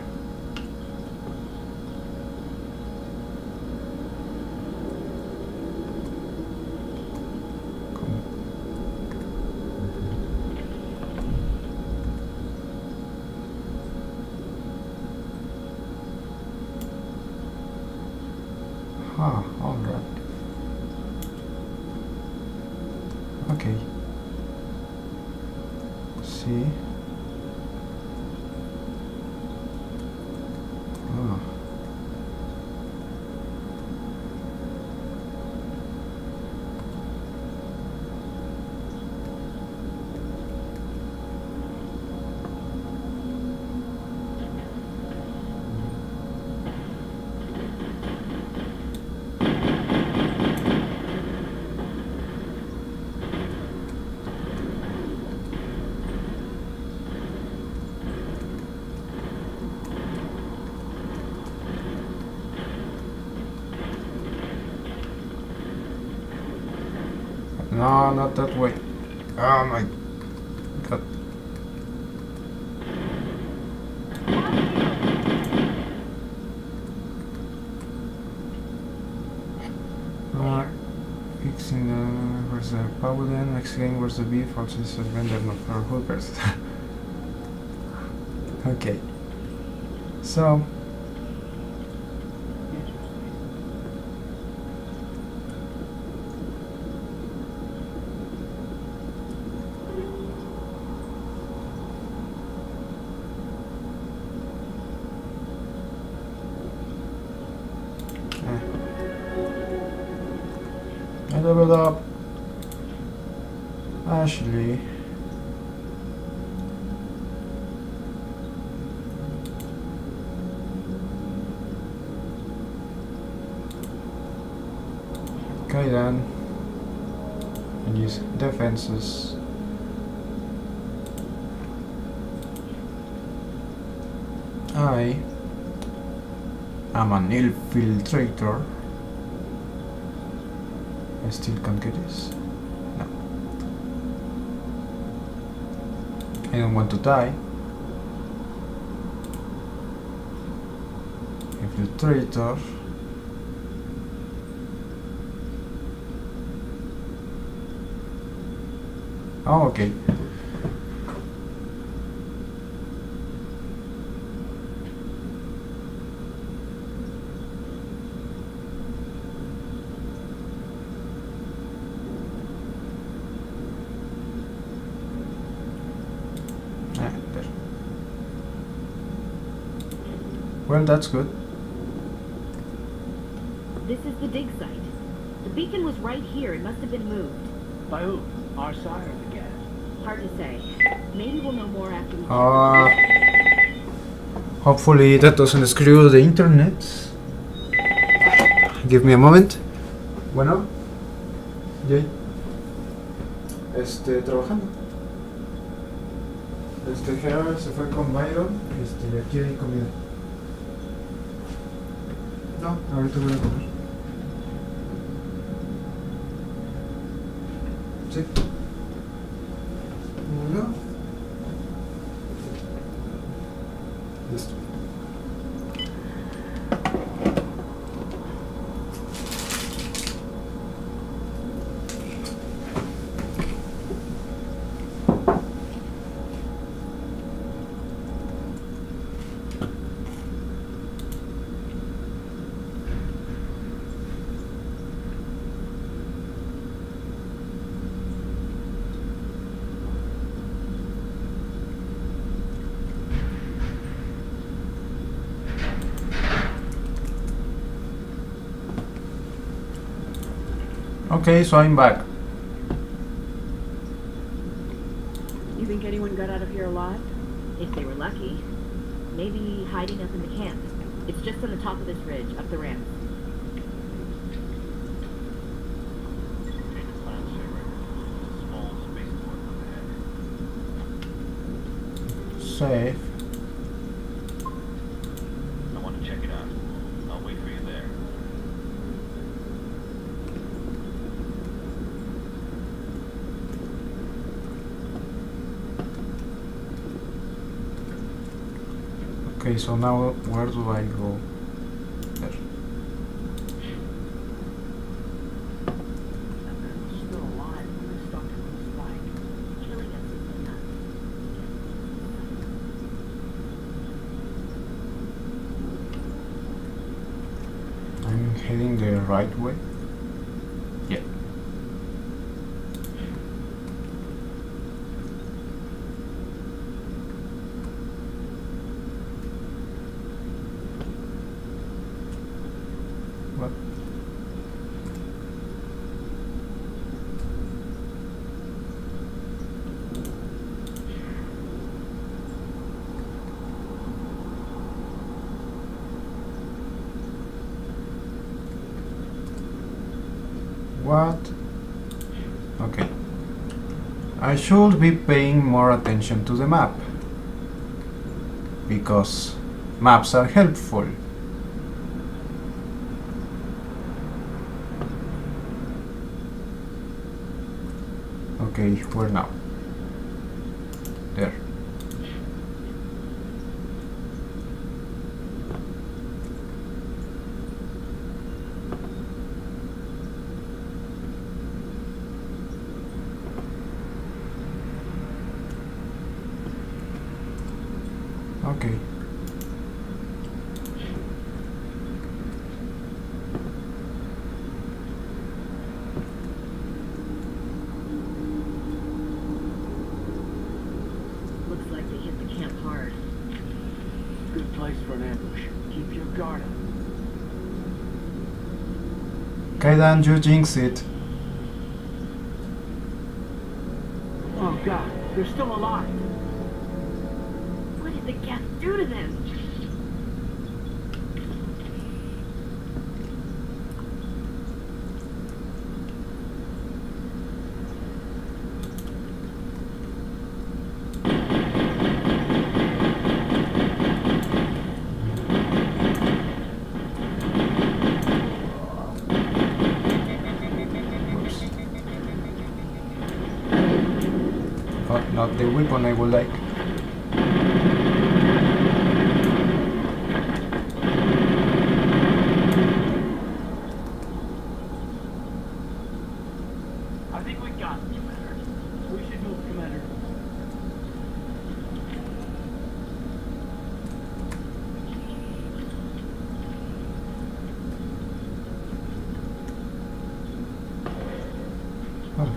Ah, alright. Okay. See. Ah. No, not that way. Oh my god. Fixing where's the Paladin, next game where's the beef, also is a vendor not for hookers. Okay. So I leveled up. Ashley. Kaidan. And use defenses. I am an infiltrator. I still can't get this. No. I don't want to die. Infiltrator. Oh, okay. Well, that's good. This is the dig site. The beacon was right here. It must have been moved. By who? Our side or the gas? Hard to say. Maybe we'll know more after we hopefully that doesn't screw the internet. Give me a moment. Bueno. Jay. Trabajando. Gerard se fue con Byron. Y aquí hay comida. No, ahorita voy a comer. Sí. No. Listo. Okay, so I'm back. You think anyone got out of here alive? If they were lucky. Maybe hiding up in the camp. It's just on the top of this ridge, up the ramp. Safe. I want to check it out. I'll wait for you there. Okay, so now where do I go? There. Still alive. We're stuck in the spike. Killing us is enough. I'm heading the right way. Yeah. What? What? Okay. I should be paying more attention to the map, because maps are helpful. Okay, where now? There. Okay. Looks like they hit the camp hard. Good place for an ambush. Keep your guard up. Kaidan, you jinx it. Oh God, they're still alive. What did the gas do to them? Oh, not the weapon I would like. I think we got it, Commander. We should move, Commander. Oh.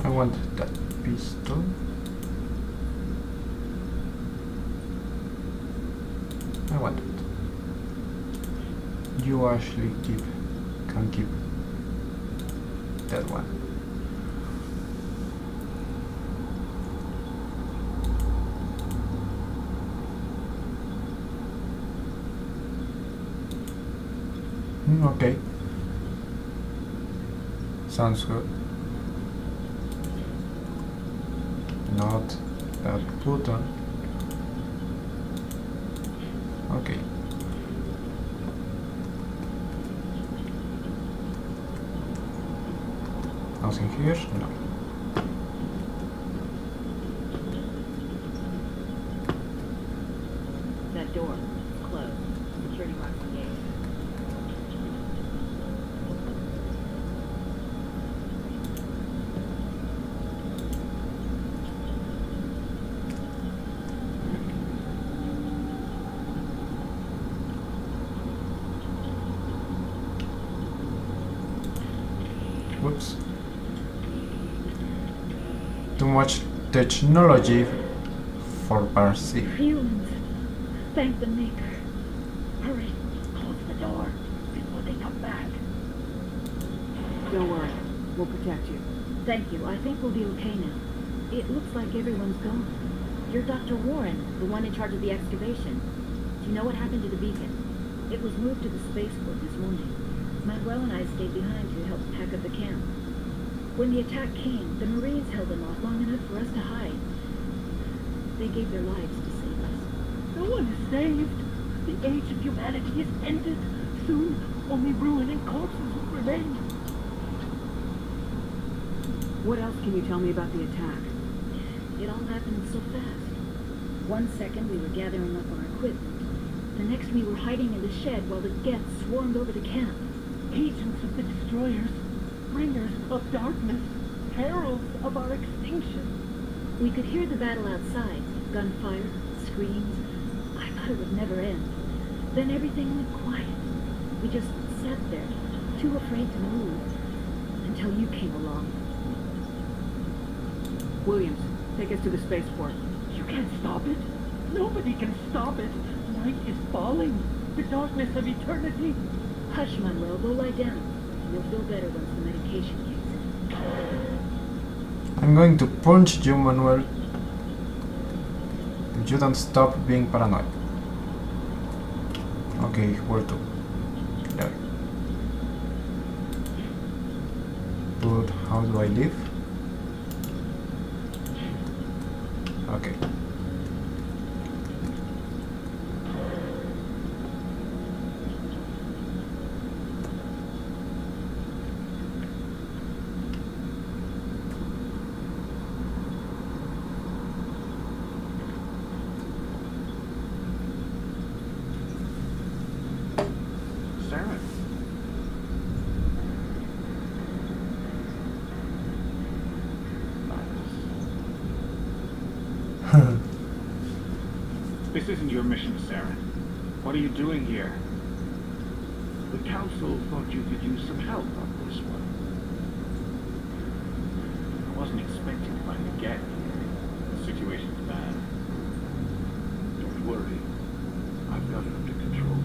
I want that pistol. I want it. You actually can keep that one. Okay. Sounds good. Not that button. Okay. Nothing here? No. That door is closed. Security marks engaged. Whoops. Too much technology for perceive. Humans. Thank the Maker. Hurry, close the door before they come back. Don't worry, we'll protect you. Thank you. I think we'll be okay now. It looks like everyone's gone. You're Dr. Warren, the one in charge of the excavation. Do you know what happened to the beacon? It was moved to the spaceport this morning. Manuel and I stayed behind to help pack up the camp. When the attack came, the Marines held them off long enough for us to hide. They gave their lives to save us. No one is saved. The age of humanity is ended. Soon, only ruin and corpses will remain. What else can you tell me about the attack? It all happened so fast. 1 second we were gathering up our equipment. The next we were hiding in the shed while the Geth swarmed over the camp. Agents of the destroyers, bringers of darkness, heralds of our extinction. We could hear the battle outside. Gunfire, screams. I thought it would never end. Then everything went quiet. We just sat there, too afraid to move, until you came along. Williams, take us to the spaceport. You can't stop it. Nobody can stop it. Night is falling. The darkness of eternity. Hush, Manuel. Go lie down. You'll feel better once the medication kicks in. I'm going to punch you, Manuel. If you don't stop being paranoid. Okay, where to? There. But how do I leave? Okay. Sarah. This isn't your mission, Sarah. What are you doing here? The Council thought you could use some help on this one. I wasn't expecting to find the Geth here. The situation's bad. Don't worry. I've got it under control.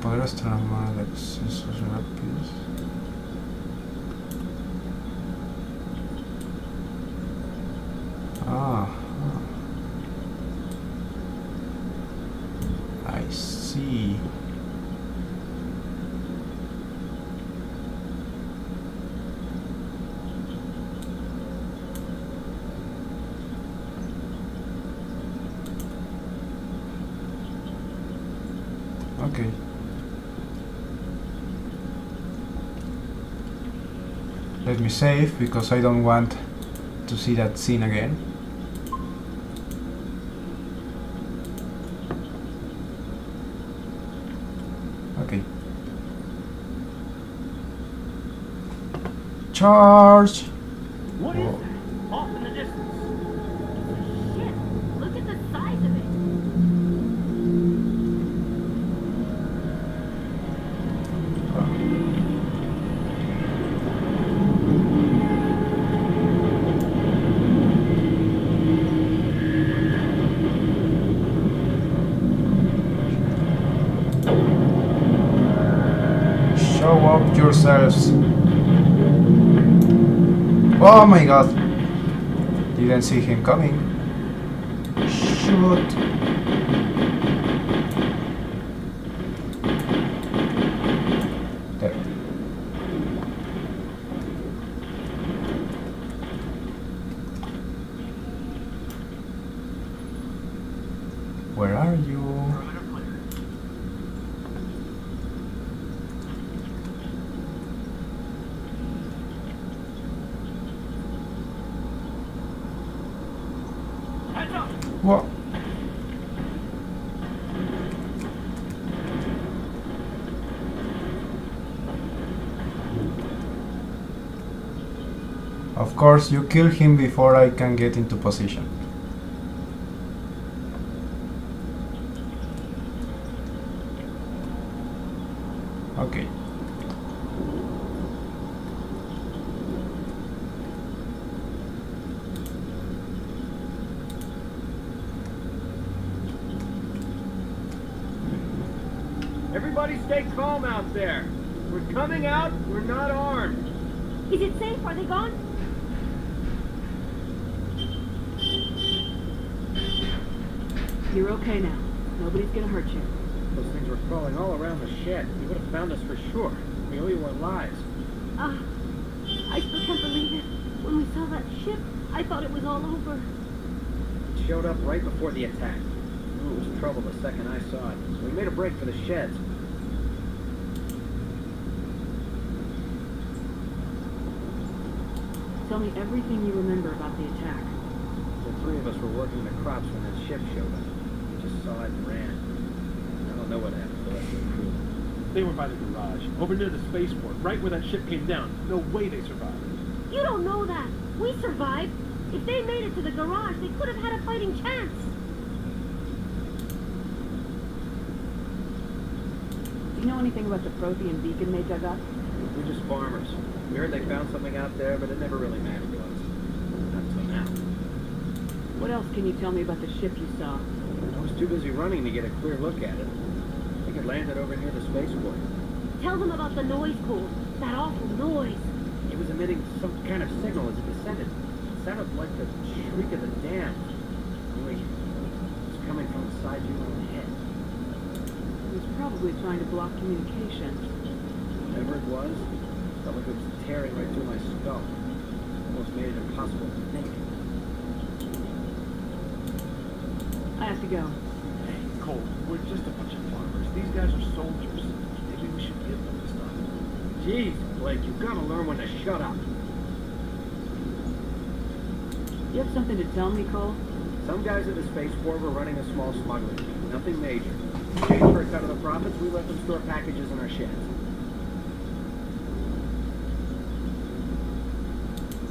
Poder extremar de accesos rápidos. I see. Okay. Let me save because I don't want to see that scene again. Okay. Charge! What is that? Off in the distance. Shit! Look at the size of it! Show up yourselves. Oh my god. Didn't see him coming. Shoot. There. Where are you? What? Of course, you kill him before I can get into position. Okay. Everybody stay calm out there. We're coming out, we're not armed. Is it safe? Are they gone? You're okay now. Nobody's gonna hurt you. Those things were crawling all around the shed. You would have found us for sure. We owe you our lives. I still can't believe it. When we saw that ship, I thought it was all over. It showed up right before the attack. I knew it was trouble the second I saw it, so we made a break for the sheds. Tell me everything you remember about the attack. The three of us were working the crops when that ship showed up. We just saw it and ran. I don't know what happened to the rest of the crew. They were by the garage, over near the spaceport, right where that ship came down. No way they survived. You don't know that. We survived. If they made it to the garage, they could have had a fighting chance. Do you know anything about the Prothean beacon they dug up? We're just farmers. We heard they found something out there, but it never really mattered to us. Not until now. What else can you tell me about the ship you saw? I was too busy running to get a clear look at it. I think it landed over near the spaceport. Tell them about the noise pool. That awful noise. It was emitting some kind of signal as it descended. It sounded like the shriek of the damned. Really, it was coming from inside your own head. It was probably trying to block communication. Whatever it was, felt like it was tearing right through my skull. Almost made it impossible to think. I have to go. Hey, Cole, we're just a bunch of farmers. These guys are soldiers. Maybe we should give them this stuff. Jeez, Blake, you've got to learn when to shut up. You have something to tell me, Cole? Some guys at the spaceport were running a small smuggling team. Nothing major. In exchange for a cut of the profits, we let them store packages in our sheds.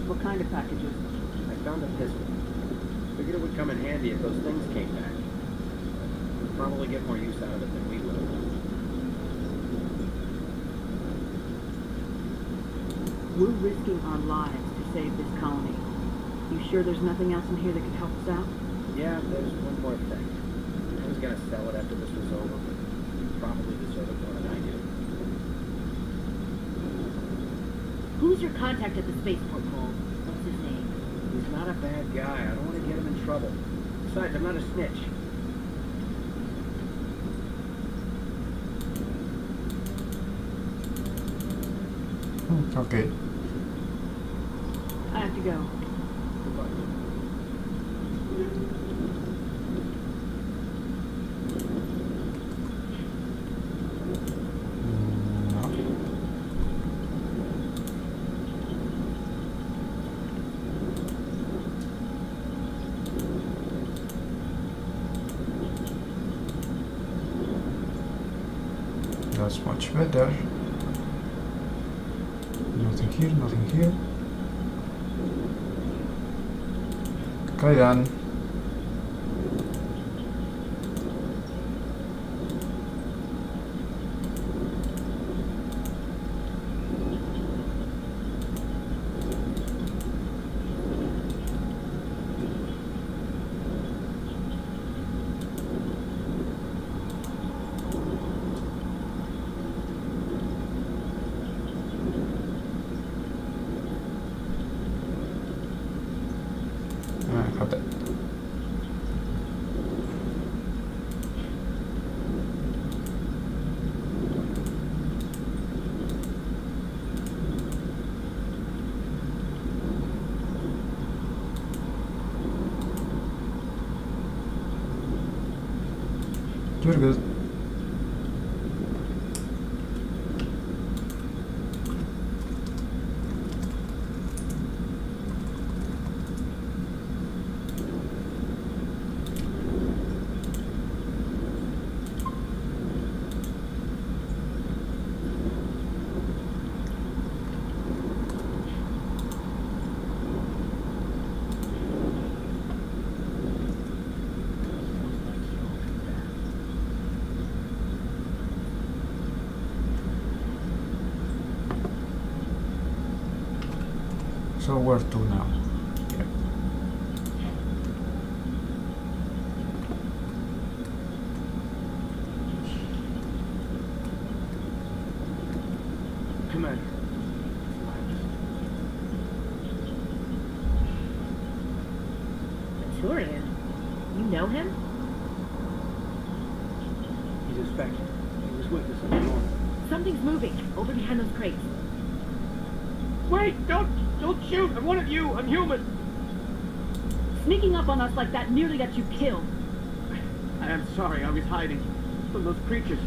What kind of packages? I found a pistol. Figured it would come in handy if those things came back. We'd probably get more use out of it than we will. We're risking our lives to save this colony. You sure there's nothing else in here that could help us out? Yeah, there's one more thing. I was gonna sell it after this was over, but you probably deserve it more than I do. Who's your contact at the spaceport, Cole? What's his name? He's not a bad guy. I don't want to get him in trouble. Besides, I'm not a snitch. Okay. I have to go. Goodbye. That's much better. Nothing here, nothing here. Okay then. Very good. So where to now? Yeah. Commander. Turian? You know him? He's a Spectre. He was with us in the north. Something's moving over behind those crates. Wait! Don't shoot! I'm one of you! I'm human! Sneaking up on us like that nearly got you killed. I am sorry, I was hiding from those creatures.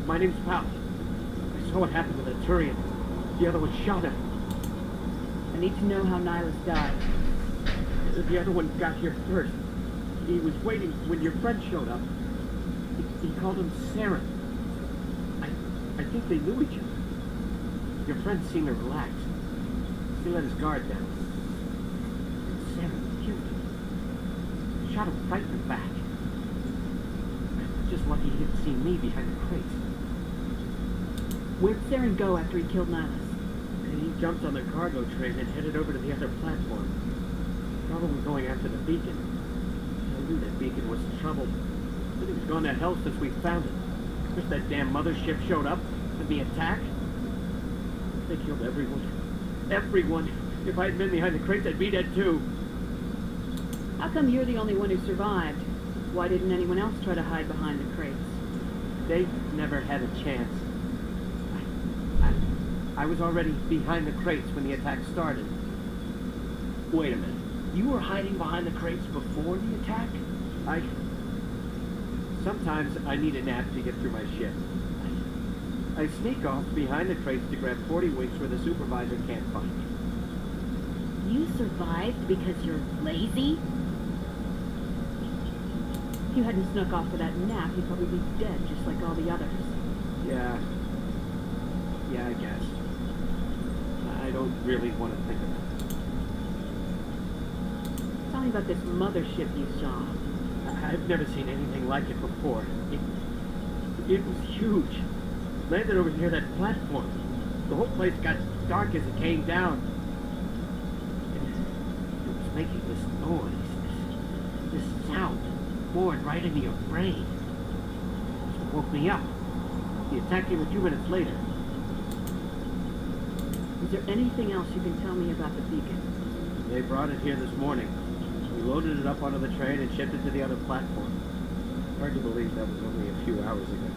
My name's Pal. I saw what happened to the Turian. The other one shot him. I need to know how Nihilus died. The other one got here first. He was waiting when your friend showed up. He called him Saren. I think they knew each other. Your friend seemed to relax. He let his guard down. Saren killed him. Shot him right in the back. Just lucky he didn't see me behind the crates. Where'd Saren go after he killed Nihilus? He jumped on the cargo train and headed over to the other platform. Probably going after the beacon. I knew that beacon was in trouble. But he was gone to hell since we found it. Just that damn mothership showed up and the attack. They killed everyone. Everyone. If I had been behind the crates, I'd be dead too. How come you're the only one who survived? Why didn't anyone else try to hide behind the crates? They never had a chance. I was already behind the crates when the attack started. Wait a minute. You were hiding behind the crates before the attack? Sometimes I need a nap to get through my shift. I sneak off behind the crates to grab 40 winks where the supervisor can't find me. You survived because you're lazy? If you hadn't snuck off for that nap, you'd probably be dead, just like all the others. Yeah, I guess. I don't really want to think about it. Tell me about this mothership you saw. I've never seen anything like it before. It was huge. Landed over near that platform. The whole place got dark as it came down. It was making this noise, this sound, bored right into your brain. It woke me up. The attack came a few minutes later. Is there anything else you can tell me about the beacon? They brought it here this morning. We loaded it up onto the train and shipped it to the other platform. Hard to believe that was only a few hours ago.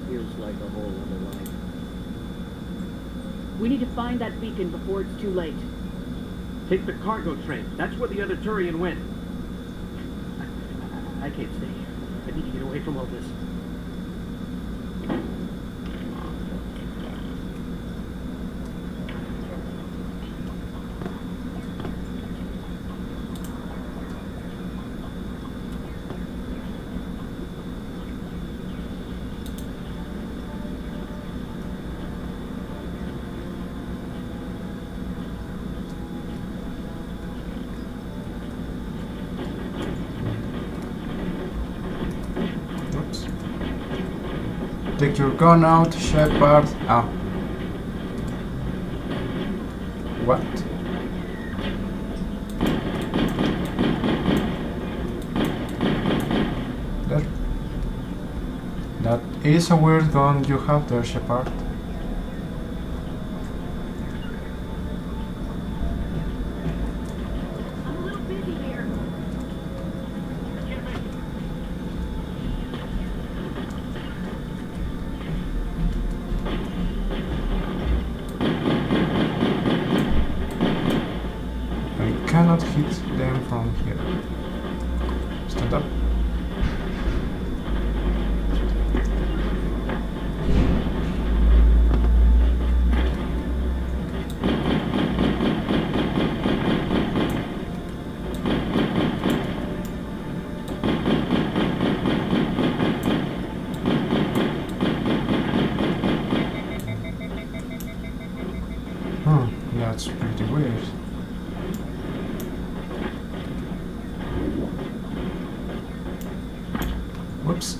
Feels like a whole other life. We need to find that beacon before it's too late. Take the cargo train. That's where the other Turian went. I can't stay here. I need to get away from all this. Take your gun out, Shepard. Ah. What? That is a weird gun you have there, Shepard. Cannot hit them from here. Stand up. That's pretty weird. Whoops.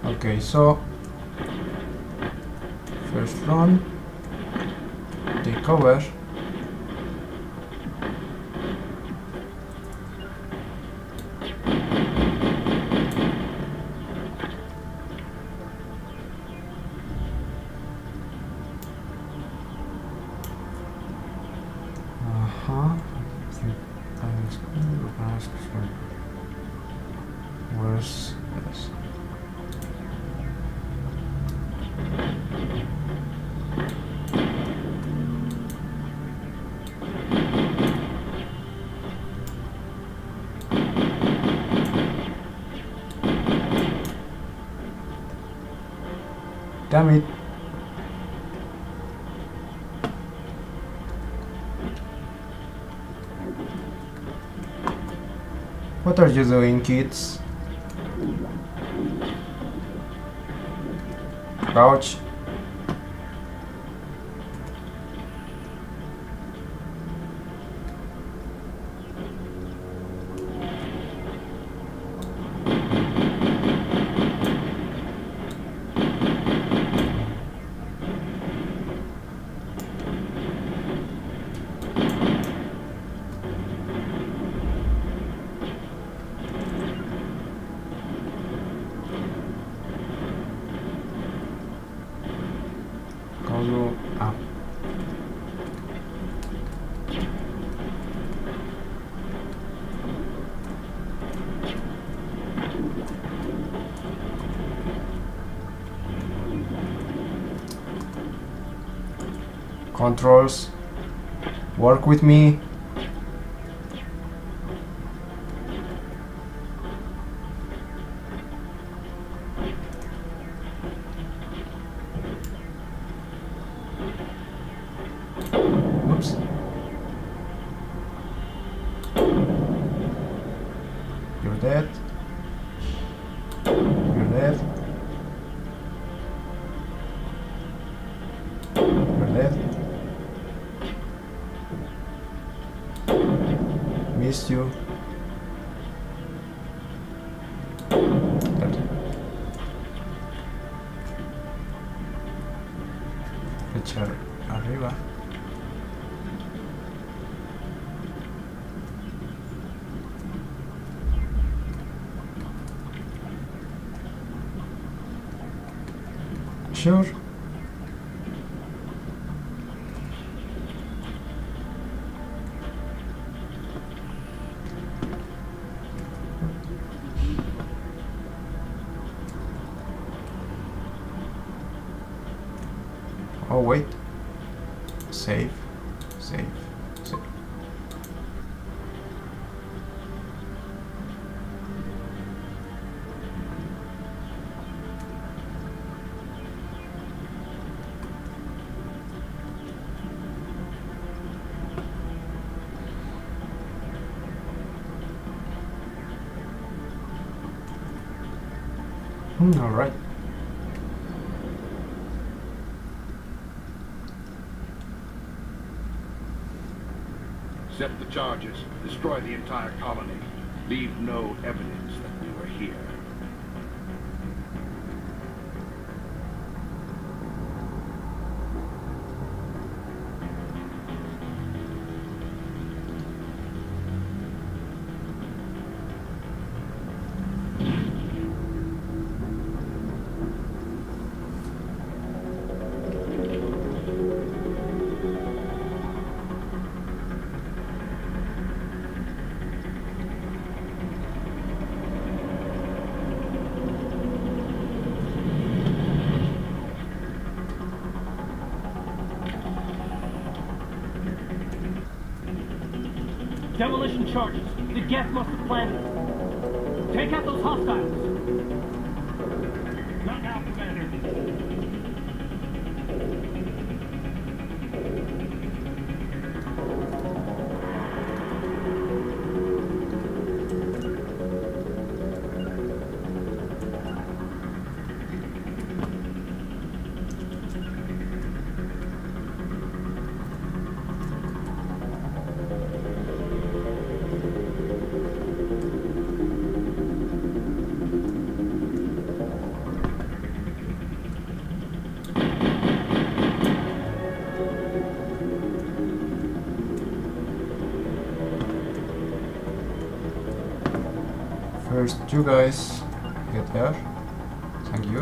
Okay, so first run, take cover. Where's this? Damn it. What are you doing, kids? Crouch. Go up. Controls, work with me. Oops. You're dead. You're dead. You're dead. Missed you. Dead. Echar arriba. Sure. Oh wait. Save. Save. Save. All right. Set the charges. Destroy the entire colony. Leave no evidence that we were here. Demolition charges. The Geth must have planned it. Take out those hostiles. Not now, Commander. First, you guys get there. Thank you.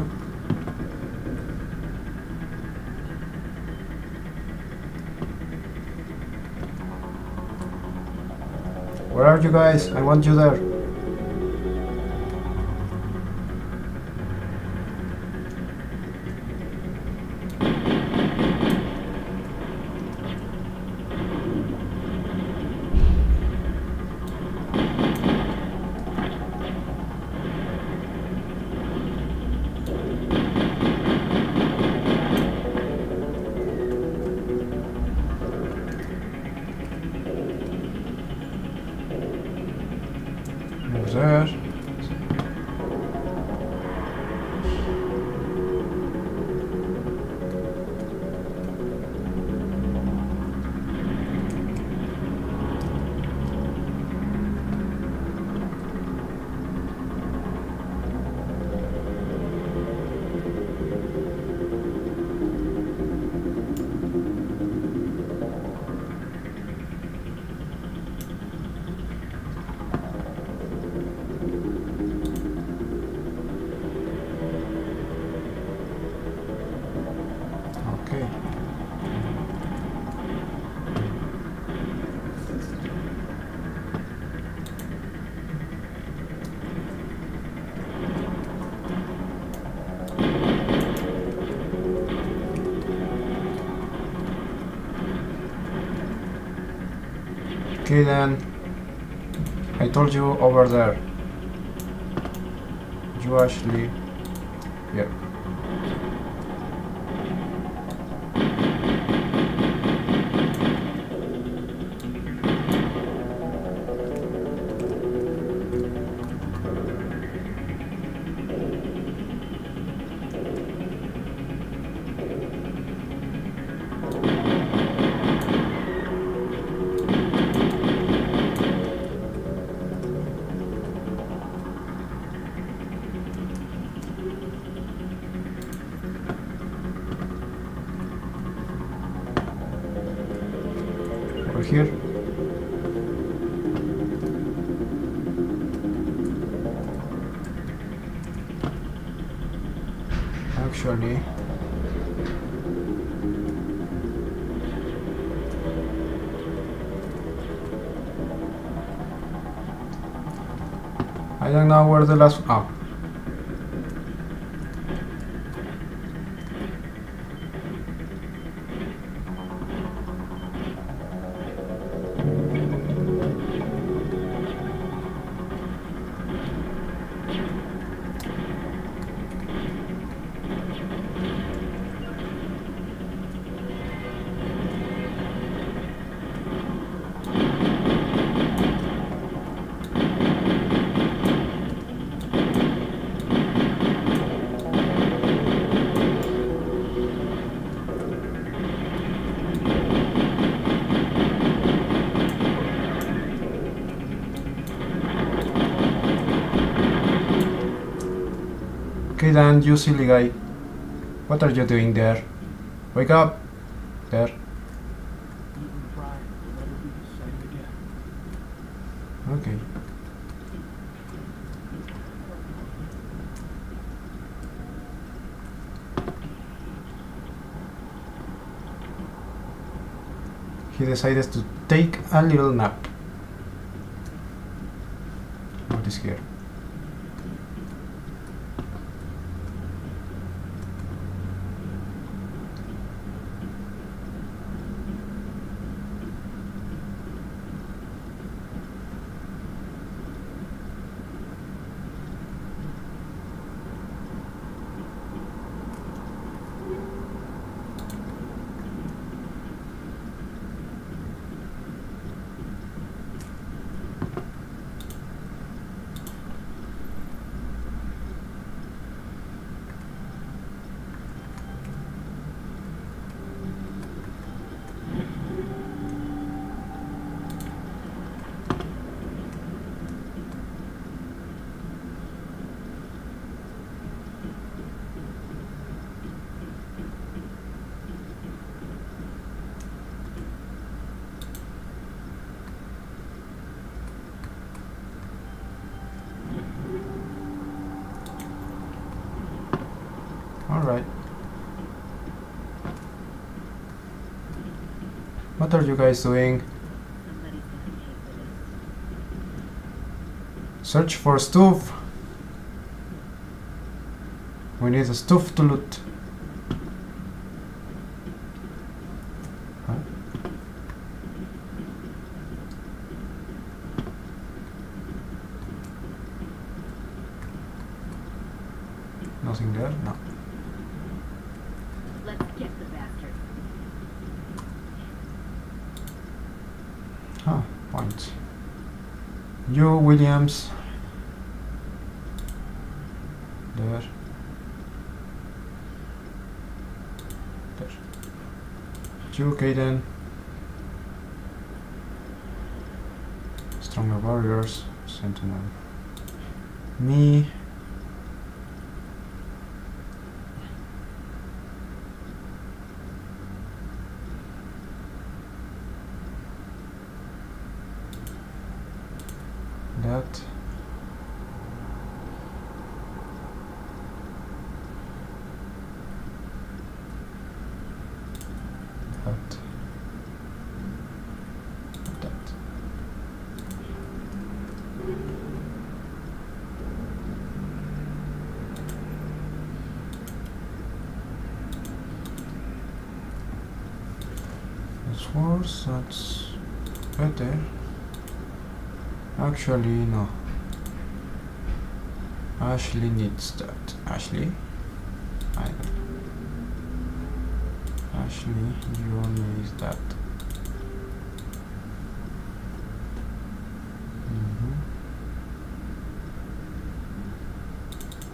Where are you guys? I want you there. There. Okay then, I told you over there. You actually, yeah. Here. Actually, I don't know where the last. Oh. Okay then, you silly guy. What are you doing there? Wake up! There. Okay. He decided to take a little nap. What is here? Alright. What are you guys doing? Search for stuff. We need a stuff to loot. Huh? Nothing there? No. Let's get the bastard. Ah, point. You, Williams. There. There. You, Kaden. Stronger warriors. Sentinel. Me. That. That's worse, that's better. Actually, no. Ashley needs that. Ashley? I don't. Ashley, you need that.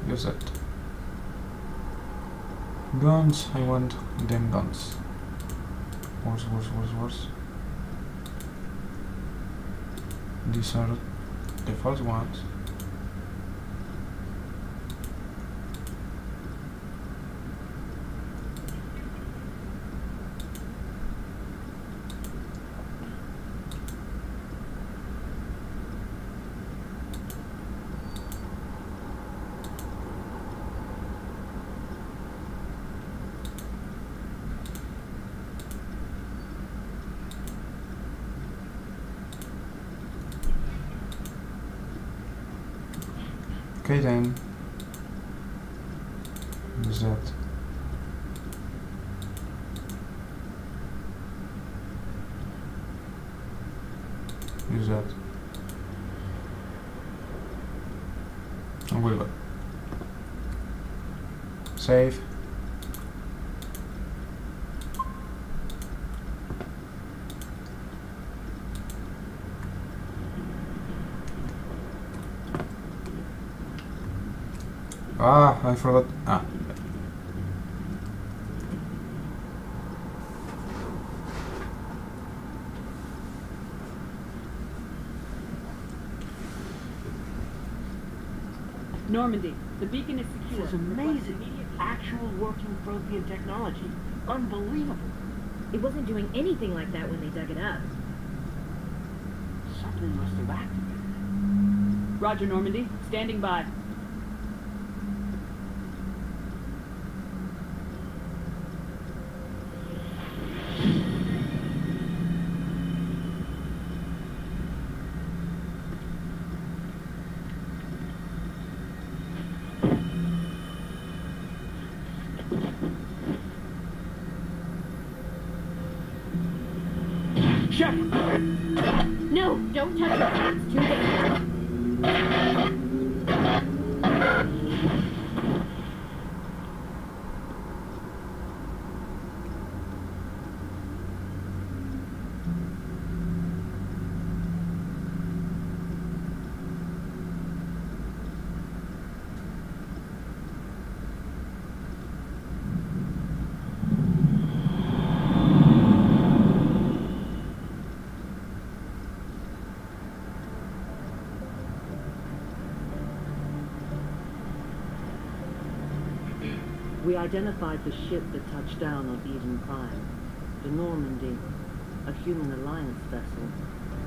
Use it. Guns, I want them guns. Worse. These are the false ones. Okay then. Use that. Use that. And we'll go. Save. Ah, I forgot. Ah. Normandy, the beacon is secure. This is amazing. Actual working Prothean technology. Unbelievable. It wasn't doing anything like that when they dug it up. Something must have activated. Roger, Normandy. Standing by. No, don't touch it. It's too dangerous. We identified the ship that touched down on Eden Prime, the Normandy, a human alliance vessel.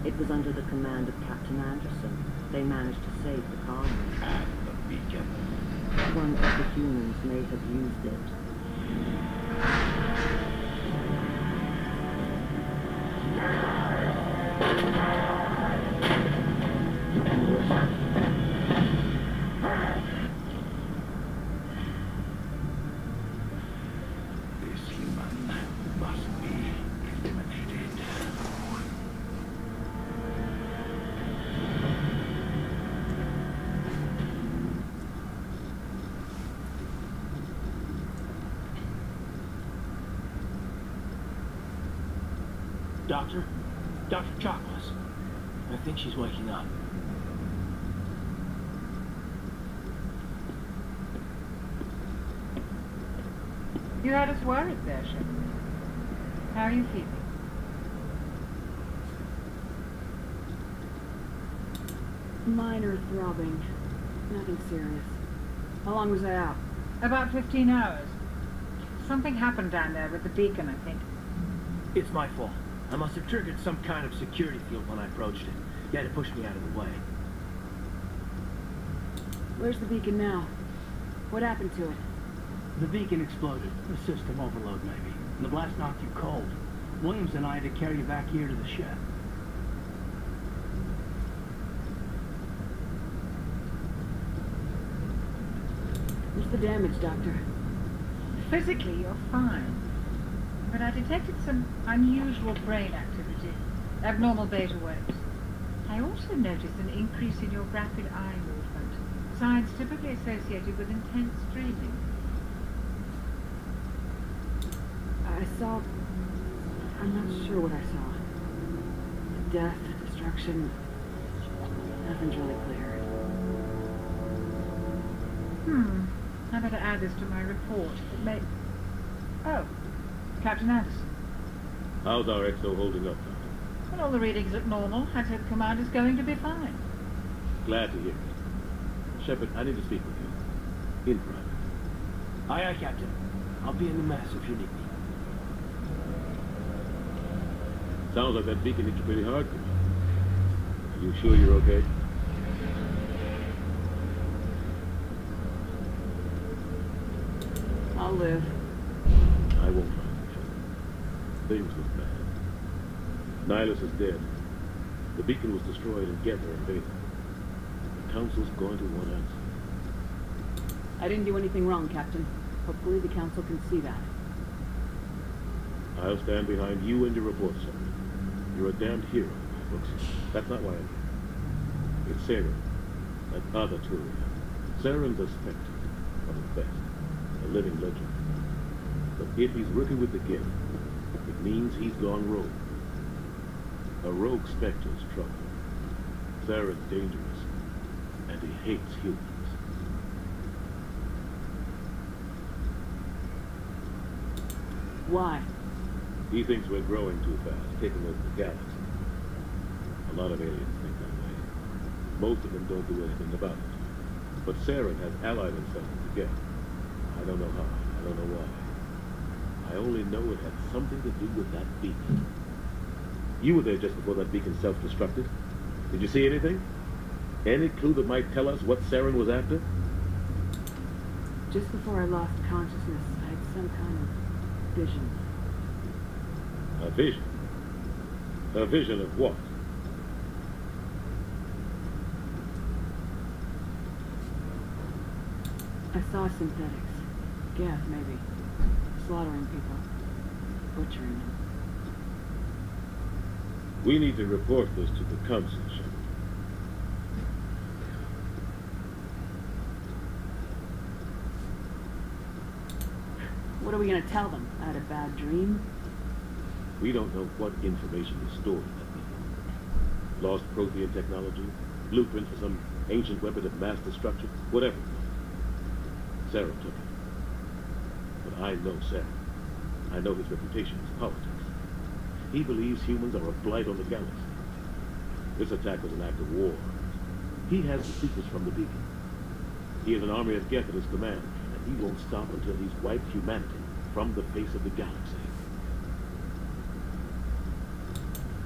It was under the command of Captain Anderson. They managed to save the colony. And the beacon. One of the humans may have used it. This human must be eliminated. Doctor? Dr. Chocolates. I think she's waking up. You had us worried there, Shepard. How are you feeling? Minor throbbing. Nothing serious. How long was I out? About 15 hours. Something happened down there with the beacon, I think. It's my fault. I must have triggered some kind of security field when I approached it. You had to push me out of the way. Where's the beacon now? What happened to it? The beacon exploded. A system overload, maybe. And the blast knocked you cold. Williams and I had to carry you back here to the shed. What's the damage, Doctor? Physically, you're fine. But I detected some unusual brain activity, abnormal beta waves. I also noticed an increase in your rapid eye movement, signs typically associated with intense dreaming. I saw... I'm not sure what I saw. Death, destruction... Nothing's really clear. I better add this to my report. It may... Oh, Captain Anderson. How's our XO holding up, Doctor? Well, all the readings look normal. I'd hope Commander's going to be fine. Glad to hear it. Shepard, I need to speak with you. In private. Aye, aye, Captain. I'll be in the mess if you need me. Sounds like that beacon hit you pretty hard, Commander. Are you sure you're okay? I'll live. I won't mind you, Shepard. Things look bad. Nihilus is dead. The beacon was destroyed and Geth are invaded. The Council's going to want answers. I didn't do anything wrong, Captain. Hopefully the Council can see that. I'll stand behind you and your report, Shepard. You're a damned hero in my books. That's not why I'm here. It's Saren, that other Turian. Saren's a spectre, one of the best, a living legend. But if he's working with the Geth, it means he's gone rogue. A rogue spectre's trouble. Saren's dangerous, and he hates humans. Why? He thinks we're growing too fast, taking over the galaxy. A lot of aliens think that way. Most of them don't do anything about it. But Saren has allied himself with the Geth. I don't know how, I don't know why. I only know it had something to do with that beacon. You were there just before that beacon self-destructed. Did you see anything? Any clue that might tell us what Saren was after? Just before I lost consciousness, I had some kind of vision. A vision? A vision of what? I saw synthetics. Geth, maybe. Slaughtering people. Butchering them. We need to report this to the Council, Shepard. What are we going to tell them? I had a bad dream? We don't know what information is stored in that beacon. Lost Prothean technology, blueprint for some ancient weapon of mass destruction, whatever. Saren took it. But I know Saren. I know his reputation is politics. He believes humans are a blight on the galaxy. This attack was an act of war. He has the secrets from the beacon. He has an army of Geth at his command, and he won't stop until he's wiped humanity from the face of the galaxy.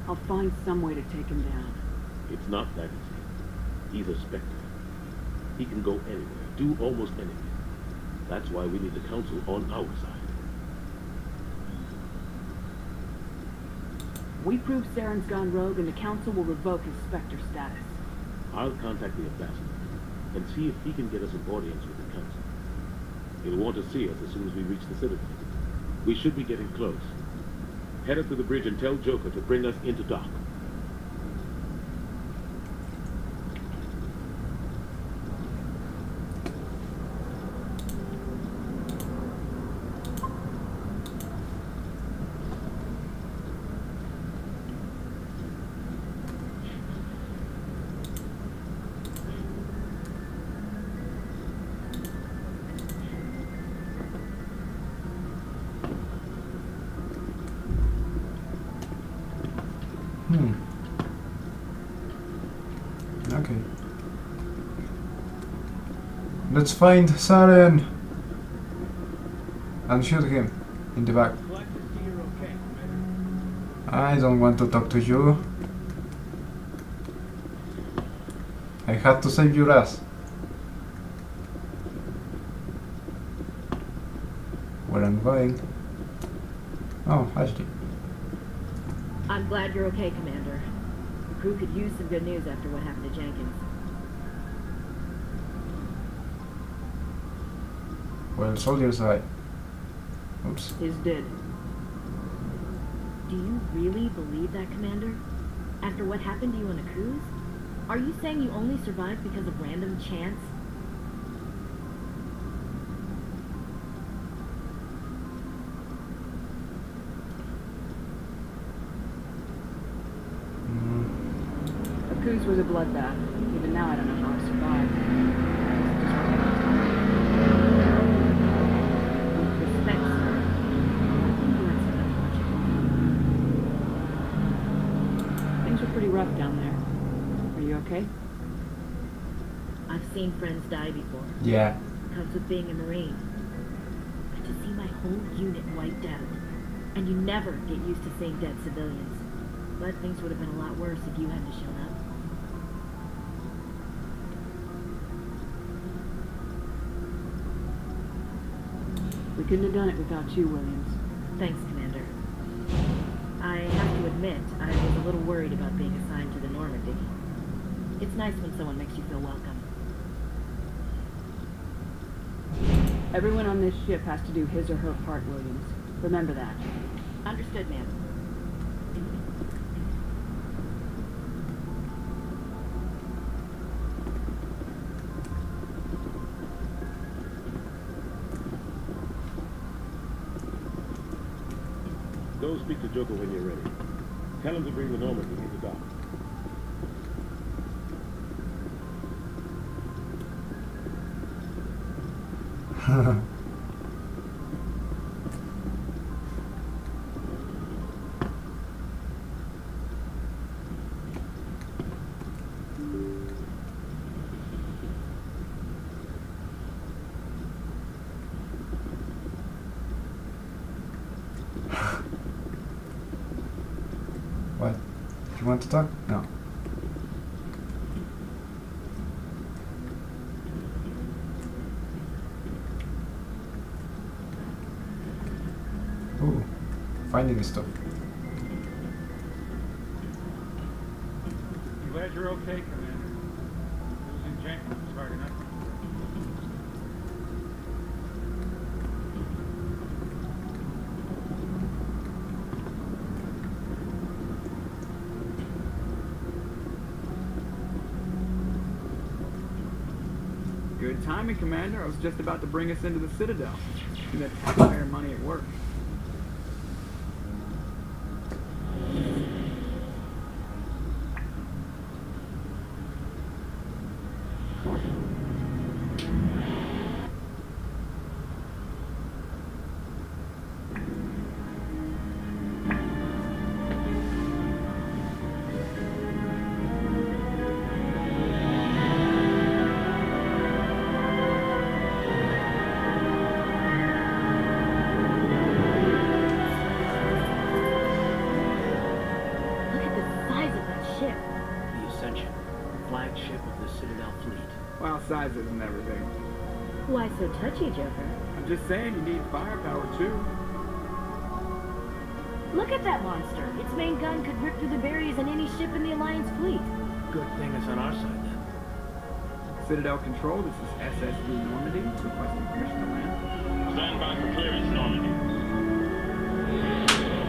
I'll find some way to take him down. It's not that easy. He's a spectre. He can go anywhere. do almost anything. That's why we need the Council on our side. We prove Saren's gone rogue and the Council will revoke his Spectre status. I'll contact the ambassador and see if he can get us an audience with the Council. He'll want to see us as soon as we reach the Citadel. We should be getting close. Head up to the bridge and tell Joker to bring us into dock. Okay. Let's find Saren and shoot him in the back. I don't want to talk to you. I had to save your ass. Where I'm going? Oh, Ashley. I'm glad you're okay, Commander. The crew could use some good news after what happened to Jenkins. Well, soldiers I... Oops. He's dead. Do you really believe that, Commander? After what happened to you on a cruise? Are you saying you only survived because of random chance? The cruise was a bloodbath. Even now I don't know how I survived. With respect, sir, I think you answered that question. Things were pretty rough down there. Are you okay? I've seen friends die before. Yeah. Comes with being a Marine. But to see my whole unit wiped out, and you never get used to seeing dead civilians. But things would have been a lot worse if you hadn't shown up. We couldn't have done it without you, Williams. Thanks, Commander. I have to admit, I was a little worried about being assigned to the Normandy. It's nice when someone makes you feel welcome. Everyone on this ship has to do his or her part, Williams. Remember that. Understood, ma'am. Go speak to Joker when you're ready. Tell him to bring the Normandy into dock. What? You want to talk? No. Ooh, finding stuff. I'm glad you're okay, Commander. Losing Jenkins was hard enough. Good timing, Commander. I was just about to bring us into the Citadel. You had taxpayer money at work. The Ascension, flagship of the Citadel fleet. Well, size isn't everything. Why so touchy, Joker? I'm just saying you need firepower too. Look at that monster. Its main gun could rip through the barriers in any ship in the Alliance fleet. Good thing it's on our side then. Citadel Control, this is SSV Normandy, requesting permission to land. Stand by for clearance, Normandy.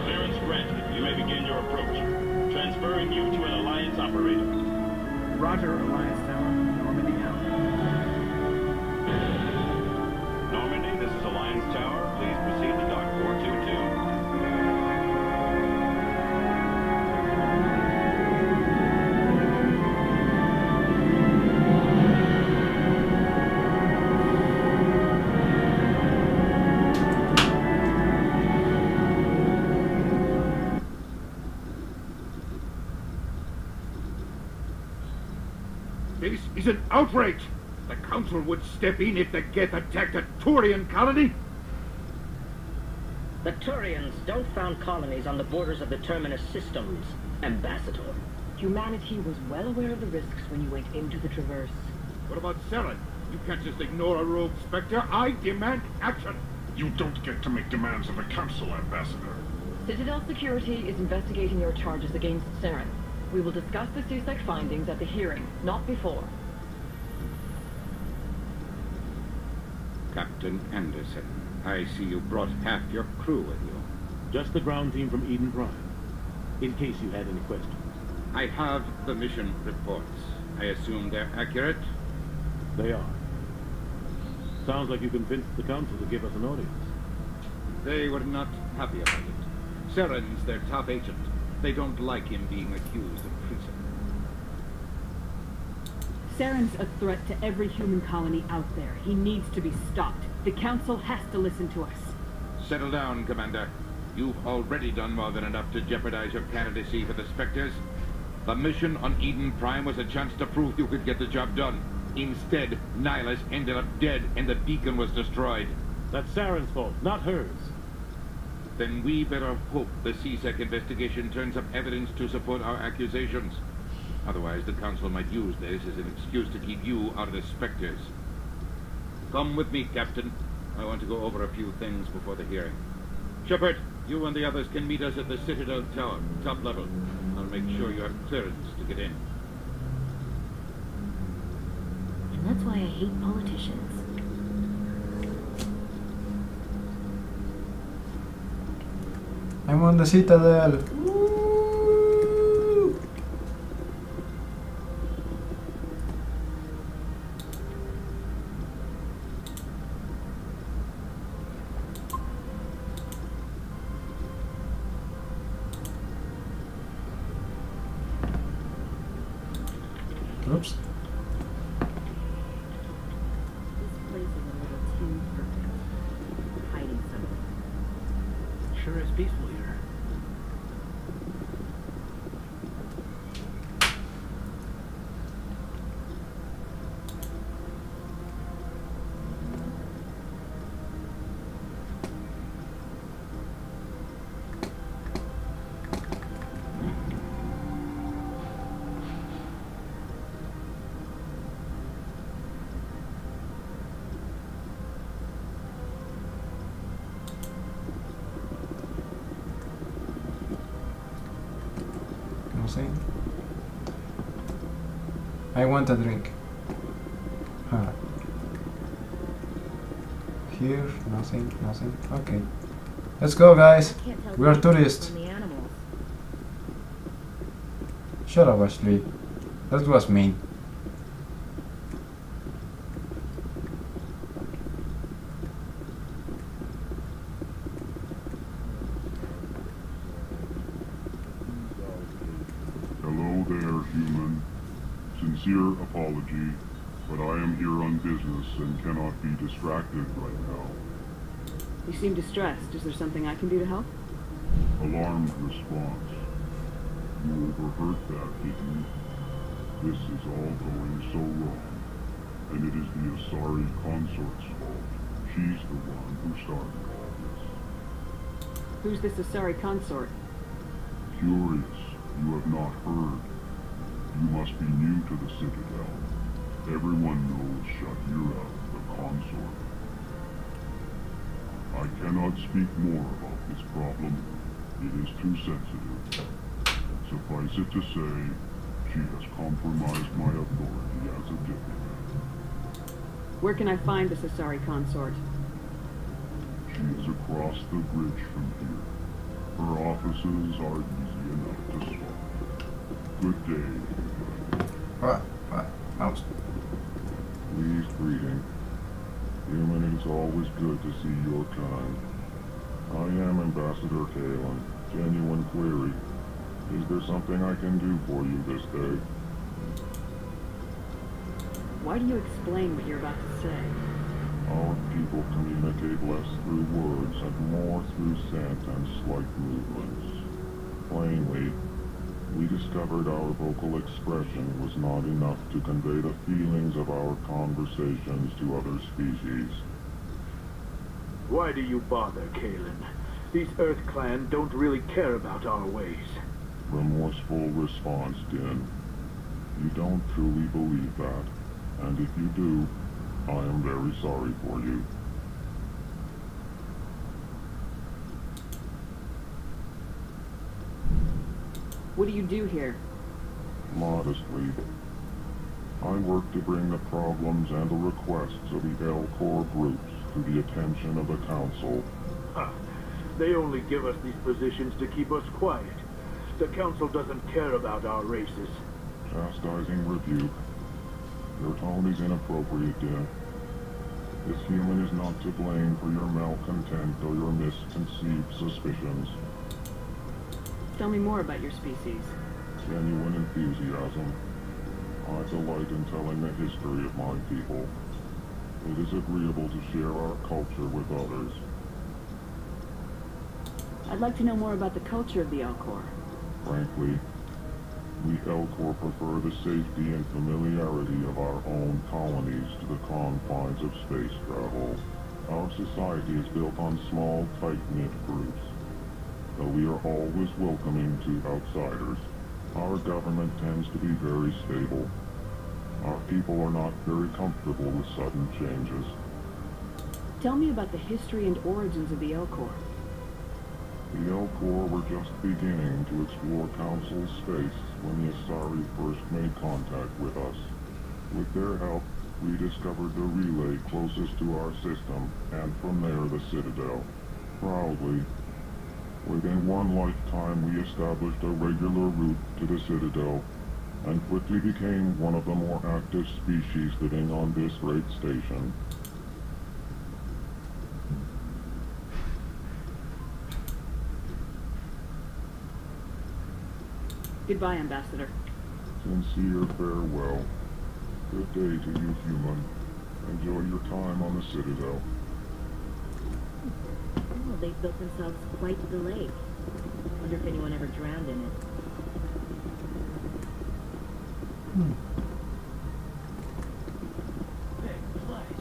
Clearance granted. You may begin your approach. Transferring you to an Alliance operator. Roger, Alliance Tower. Normandy out. Normandy, this is Alliance Tower. Please proceed to Dock 422. This is an outrage! The Council would step in if the Geth attacked a Turian colony? The Turians don't found colonies on the borders of the Terminus systems, Ambassador. Humanity was well aware of the risks when you went into the Traverse. What about Saren? You can't just ignore a rogue Spectre. I demand action! You don't get to make demands of the Council, Ambassador. Citadel Security is investigating your charges against Saren. We will discuss the CSEC findings at the hearing, not before. Captain Anderson, I see you brought half your crew with you. Just the ground team from Eden Prime, in case you had any questions. I have the mission reports. I assume they're accurate? They are. Sounds like you convinced the Council to give us an audience. They were not happy about it. Saren's their top agent. They don't like him being accused of treason. Saren's a threat to every human colony out there. He needs to be stopped. The Council has to listen to us. Settle down, Commander. You've already done more than enough to jeopardize your candidacy for the Spectres. The mission on Eden Prime was a chance to prove you could get the job done. Instead, Nihilus ended up dead and the beacon was destroyed. That's Saren's fault, not hers. Then we better hope the CSEC investigation turns up evidence to support our accusations. Otherwise, the Council might use this as an excuse to keep you out of the Spectres. Come with me, Captain. I want to go over a few things before the hearing. Shepard, you and the others can meet us at the Citadel Tower, top level. I'll make sure you have clearance to get in. And that's why I hate politicians. I'm on the Citadel. Oops. This place is a little too perfect. Hiding something. Sure is peaceful here. I want a drink. Huh. Here, nothing. Okay. Let's go, guys. We are tourists. Shut up, Ashley. That was mean. Hello there, human. Sincere apology, but I am here on business and cannot be distracted right now. You seem distressed. Is there something I can do to help? Alarmed response. You overheard that, didn't you? This is all going so wrong, and it is the Asari consort's fault. She's the one who started all this. Who's this Asari consort? Curious, you have not heard. You must be new to the Citadel. Everyone knows Shakira, the consort. I cannot speak more about this problem. It is too sensitive. Suffice it to say, she has compromised my authority as a diplomat. Where can I find the Asari consort? She is across the bridge from here. Her offices are easy enough to spot. Good day. Right, mouse. Please greeting. Human, it is always good to see your kind. I am Ambassador Kalen. Genuine query. Is there something I can do for you this day? Why do you explain what you're about to say? Our people communicate less through words and more through scent and slight movements. Plainly, we discovered our vocal expression was not enough to convey the feelings of our conversations to other species. Why do you bother, Kalen? These Earth Clan don't really care about our ways. Remorseful response, Din. You don't truly believe that, and if you do, I am very sorry for you. What do you do here? Modestly. I work to bring the problems and the requests of the L-Corps groups to the attention of the Council. They only give us these positions to keep us quiet. The Council doesn't care about our races. Chastising rebuke. Your tone is inappropriate, Din. This human is not to blame for your malcontent or your misconceived suspicions. Tell me more about your species. Genuine enthusiasm. I delight in telling the history of my people. It is agreeable to share our culture with others. I'd like to know more about the culture of the L-Corps. Frankly, we L-Corps prefer the safety and familiarity of our own colonies to the confines of space travel. Our society is built on small, tight-knit groups. Though we are always welcoming to outsiders, our government tends to be very stable. Our people are not very comfortable with sudden changes. Tell me about the history and origins of the L-Corps. The L-Corps were just beginning to explore Council space when the Asari first made contact with us. With their help, we discovered the relay closest to our system, and from there the Citadel. Proudly, within one lifetime we established a regular route to the Citadel, and quickly became one of the more active species living on this great station. Goodbye, Ambassador. Sincere farewell. Good day to you, human. Enjoy your time on the Citadel. Oh, they've built themselves quite the lake. Wonder if anyone ever drowned in it. Big place.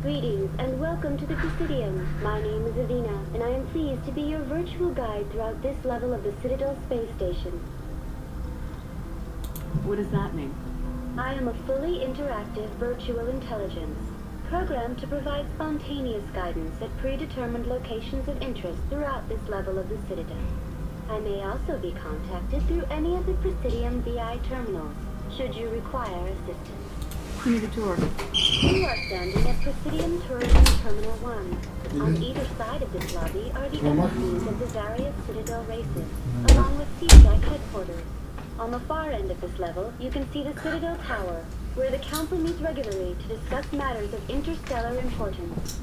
Greetings and welcome to the Presidium. My name is Avina, and I am pleased to be your virtual guide throughout this level of the Citadel space station. What does that mean? I am a fully interactive virtual intelligence, programmed to provide spontaneous guidance at predetermined locations of interest throughout this level of the Citadel. I may also be contacted through any of the Presidium VI terminals, should you require assistance. Give me the tour. You are standing at Presidium Tourism Terminal 1. On either side of this lobby are the embassies of the various Citadel races, along with CSEC headquarters. On the far end of this level, you can see the Citadel Tower, where the Council meets regularly to discuss matters of interstellar importance.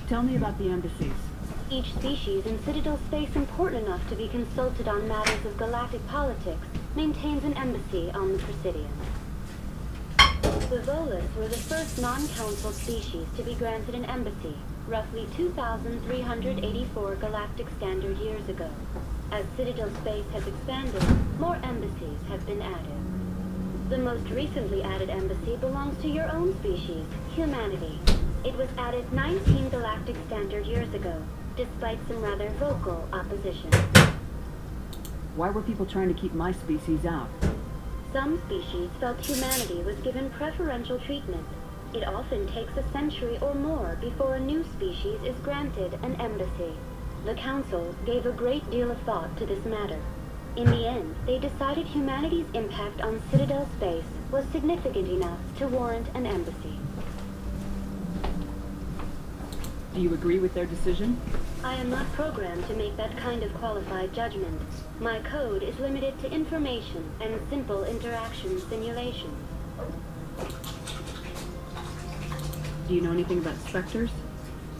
Tell me about the embassies. Each species in Citadel space important enough to be consulted on matters of galactic politics maintains an embassy on the Presidium. The Volus were the first non-council species to be granted an embassy, roughly 2,384 galactic standard years ago. As Citadel space has expanded, more embassies have been added. The most recently added embassy belongs to your own species, humanity. It was added 19 galactic standard years ago, despite some rather vocal opposition. Why were people trying to keep my species out? Some species felt humanity was given preferential treatment. It often takes a century or more before a new species is granted an embassy. The Council gave a great deal of thought to this matter. In the end, they decided humanity's impact on Citadel space was significant enough to warrant an embassy. Do you agree with their decision? I am not programmed to make that kind of qualified judgment. My code is limited to information and simple interaction simulations. Do you know anything about specters?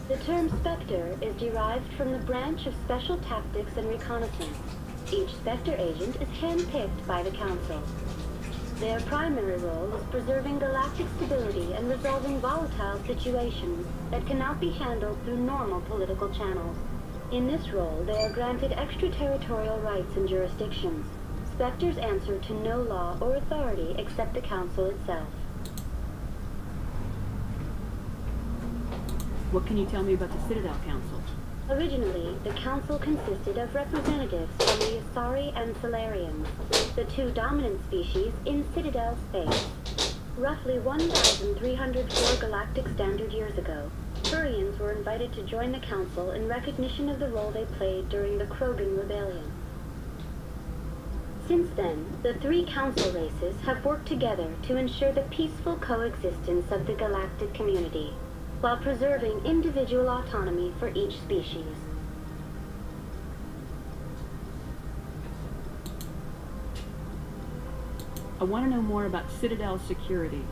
The term Spectre is derived from the branch of Special Tactics and Reconnaissance. Each Spectre agent is hand-picked by the Council. Their primary role is preserving galactic stability and resolving volatile situations that cannot be handled through normal political channels. In this role, they are granted extraterritorial rights and jurisdictions. Spectres answer to no law or authority except the Council itself. What can you tell me about the Citadel Council? Originally, the Council consisted of representatives from the Asari and Solarians, the two dominant species in Citadel space. Roughly 1,304 galactic standard years ago, Turians were invited to join the Council in recognition of the role they played during the Krogan Rebellion. Since then, the three Council races have worked together to ensure the peaceful coexistence of the galactic community, while preserving individual autonomy for each species. I want to know more about Citadel security.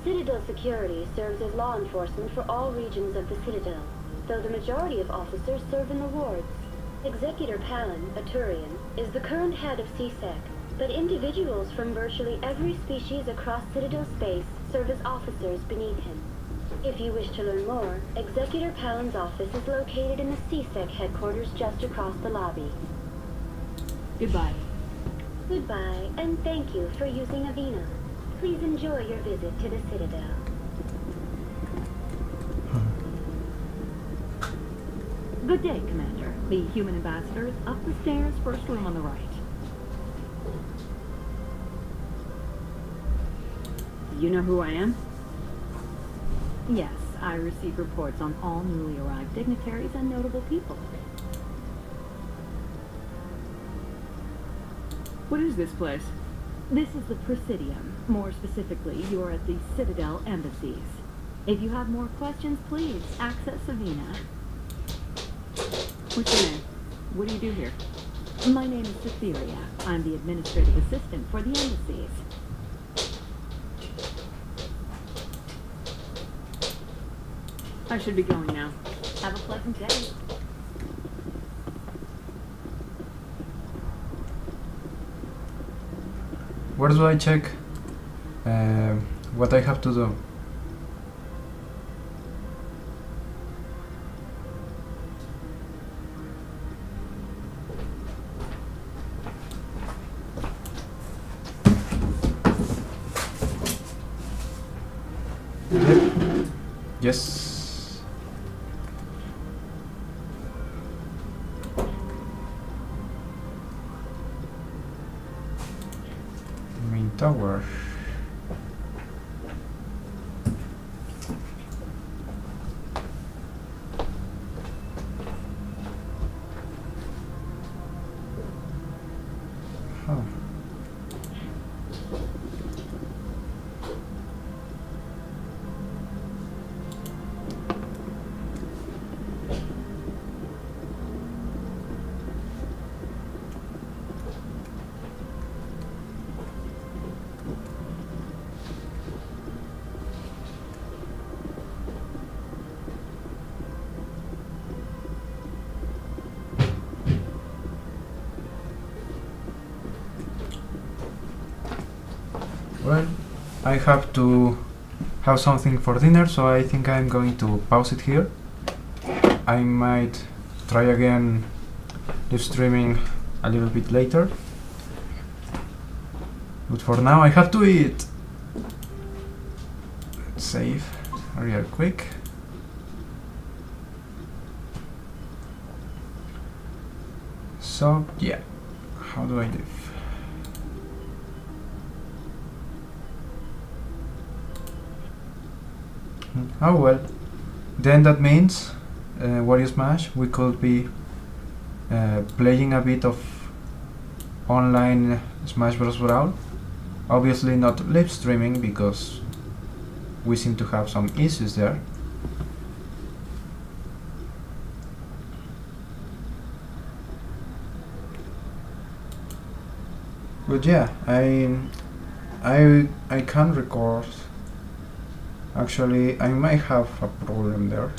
Citadel security serves as law enforcement for all regions of the Citadel, though the majority of officers serve in the wards. Executor Palin, a Turian, is the current head of CSEC, but individuals from virtually every species across Citadel space serve as officers beneath him. If you wish to learn more, Executor Palin's office is located in the CSEC headquarters just across the lobby. Goodbye. Goodbye, and thank you for using Avina. Please enjoy your visit to the Citadel. Good day, Commander. The human ambassador is up the stairs, first room on the right. You know who I am? Yes, I receive reports on all newly arrived dignitaries and notable people. What is this place? This is the Presidium. More specifically, you're at the Citadel embassies. If you have more questions, please access Savina. What's your name? What do you do here? My name is Cytheria. I'm the administrative assistant for the embassies. I should be going now. Have a pleasant day. Where do I check what I have to do? Yes. Main tower. Huh. Well, I have to have something for dinner, so I think I'm going to pause it here. I might try again live streaming a little bit later, but for now I have to eat. Let's save real quick. So yeah, how do I live? Oh well, then that means Wario Smash, we could be playing a bit of online Smash Bros. Brawl. Obviously not live streaming because we seem to have some issues there. But yeah, I can record. Actually, I might have a problem there.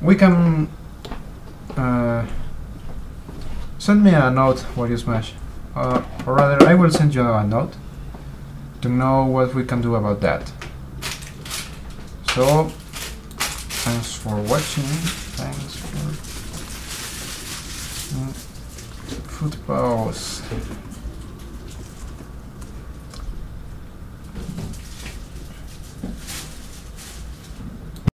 We can send me a note while you smash, or rather, I will send you a note to know what we can do about that. So, thanks for watching. Thanks for food pause.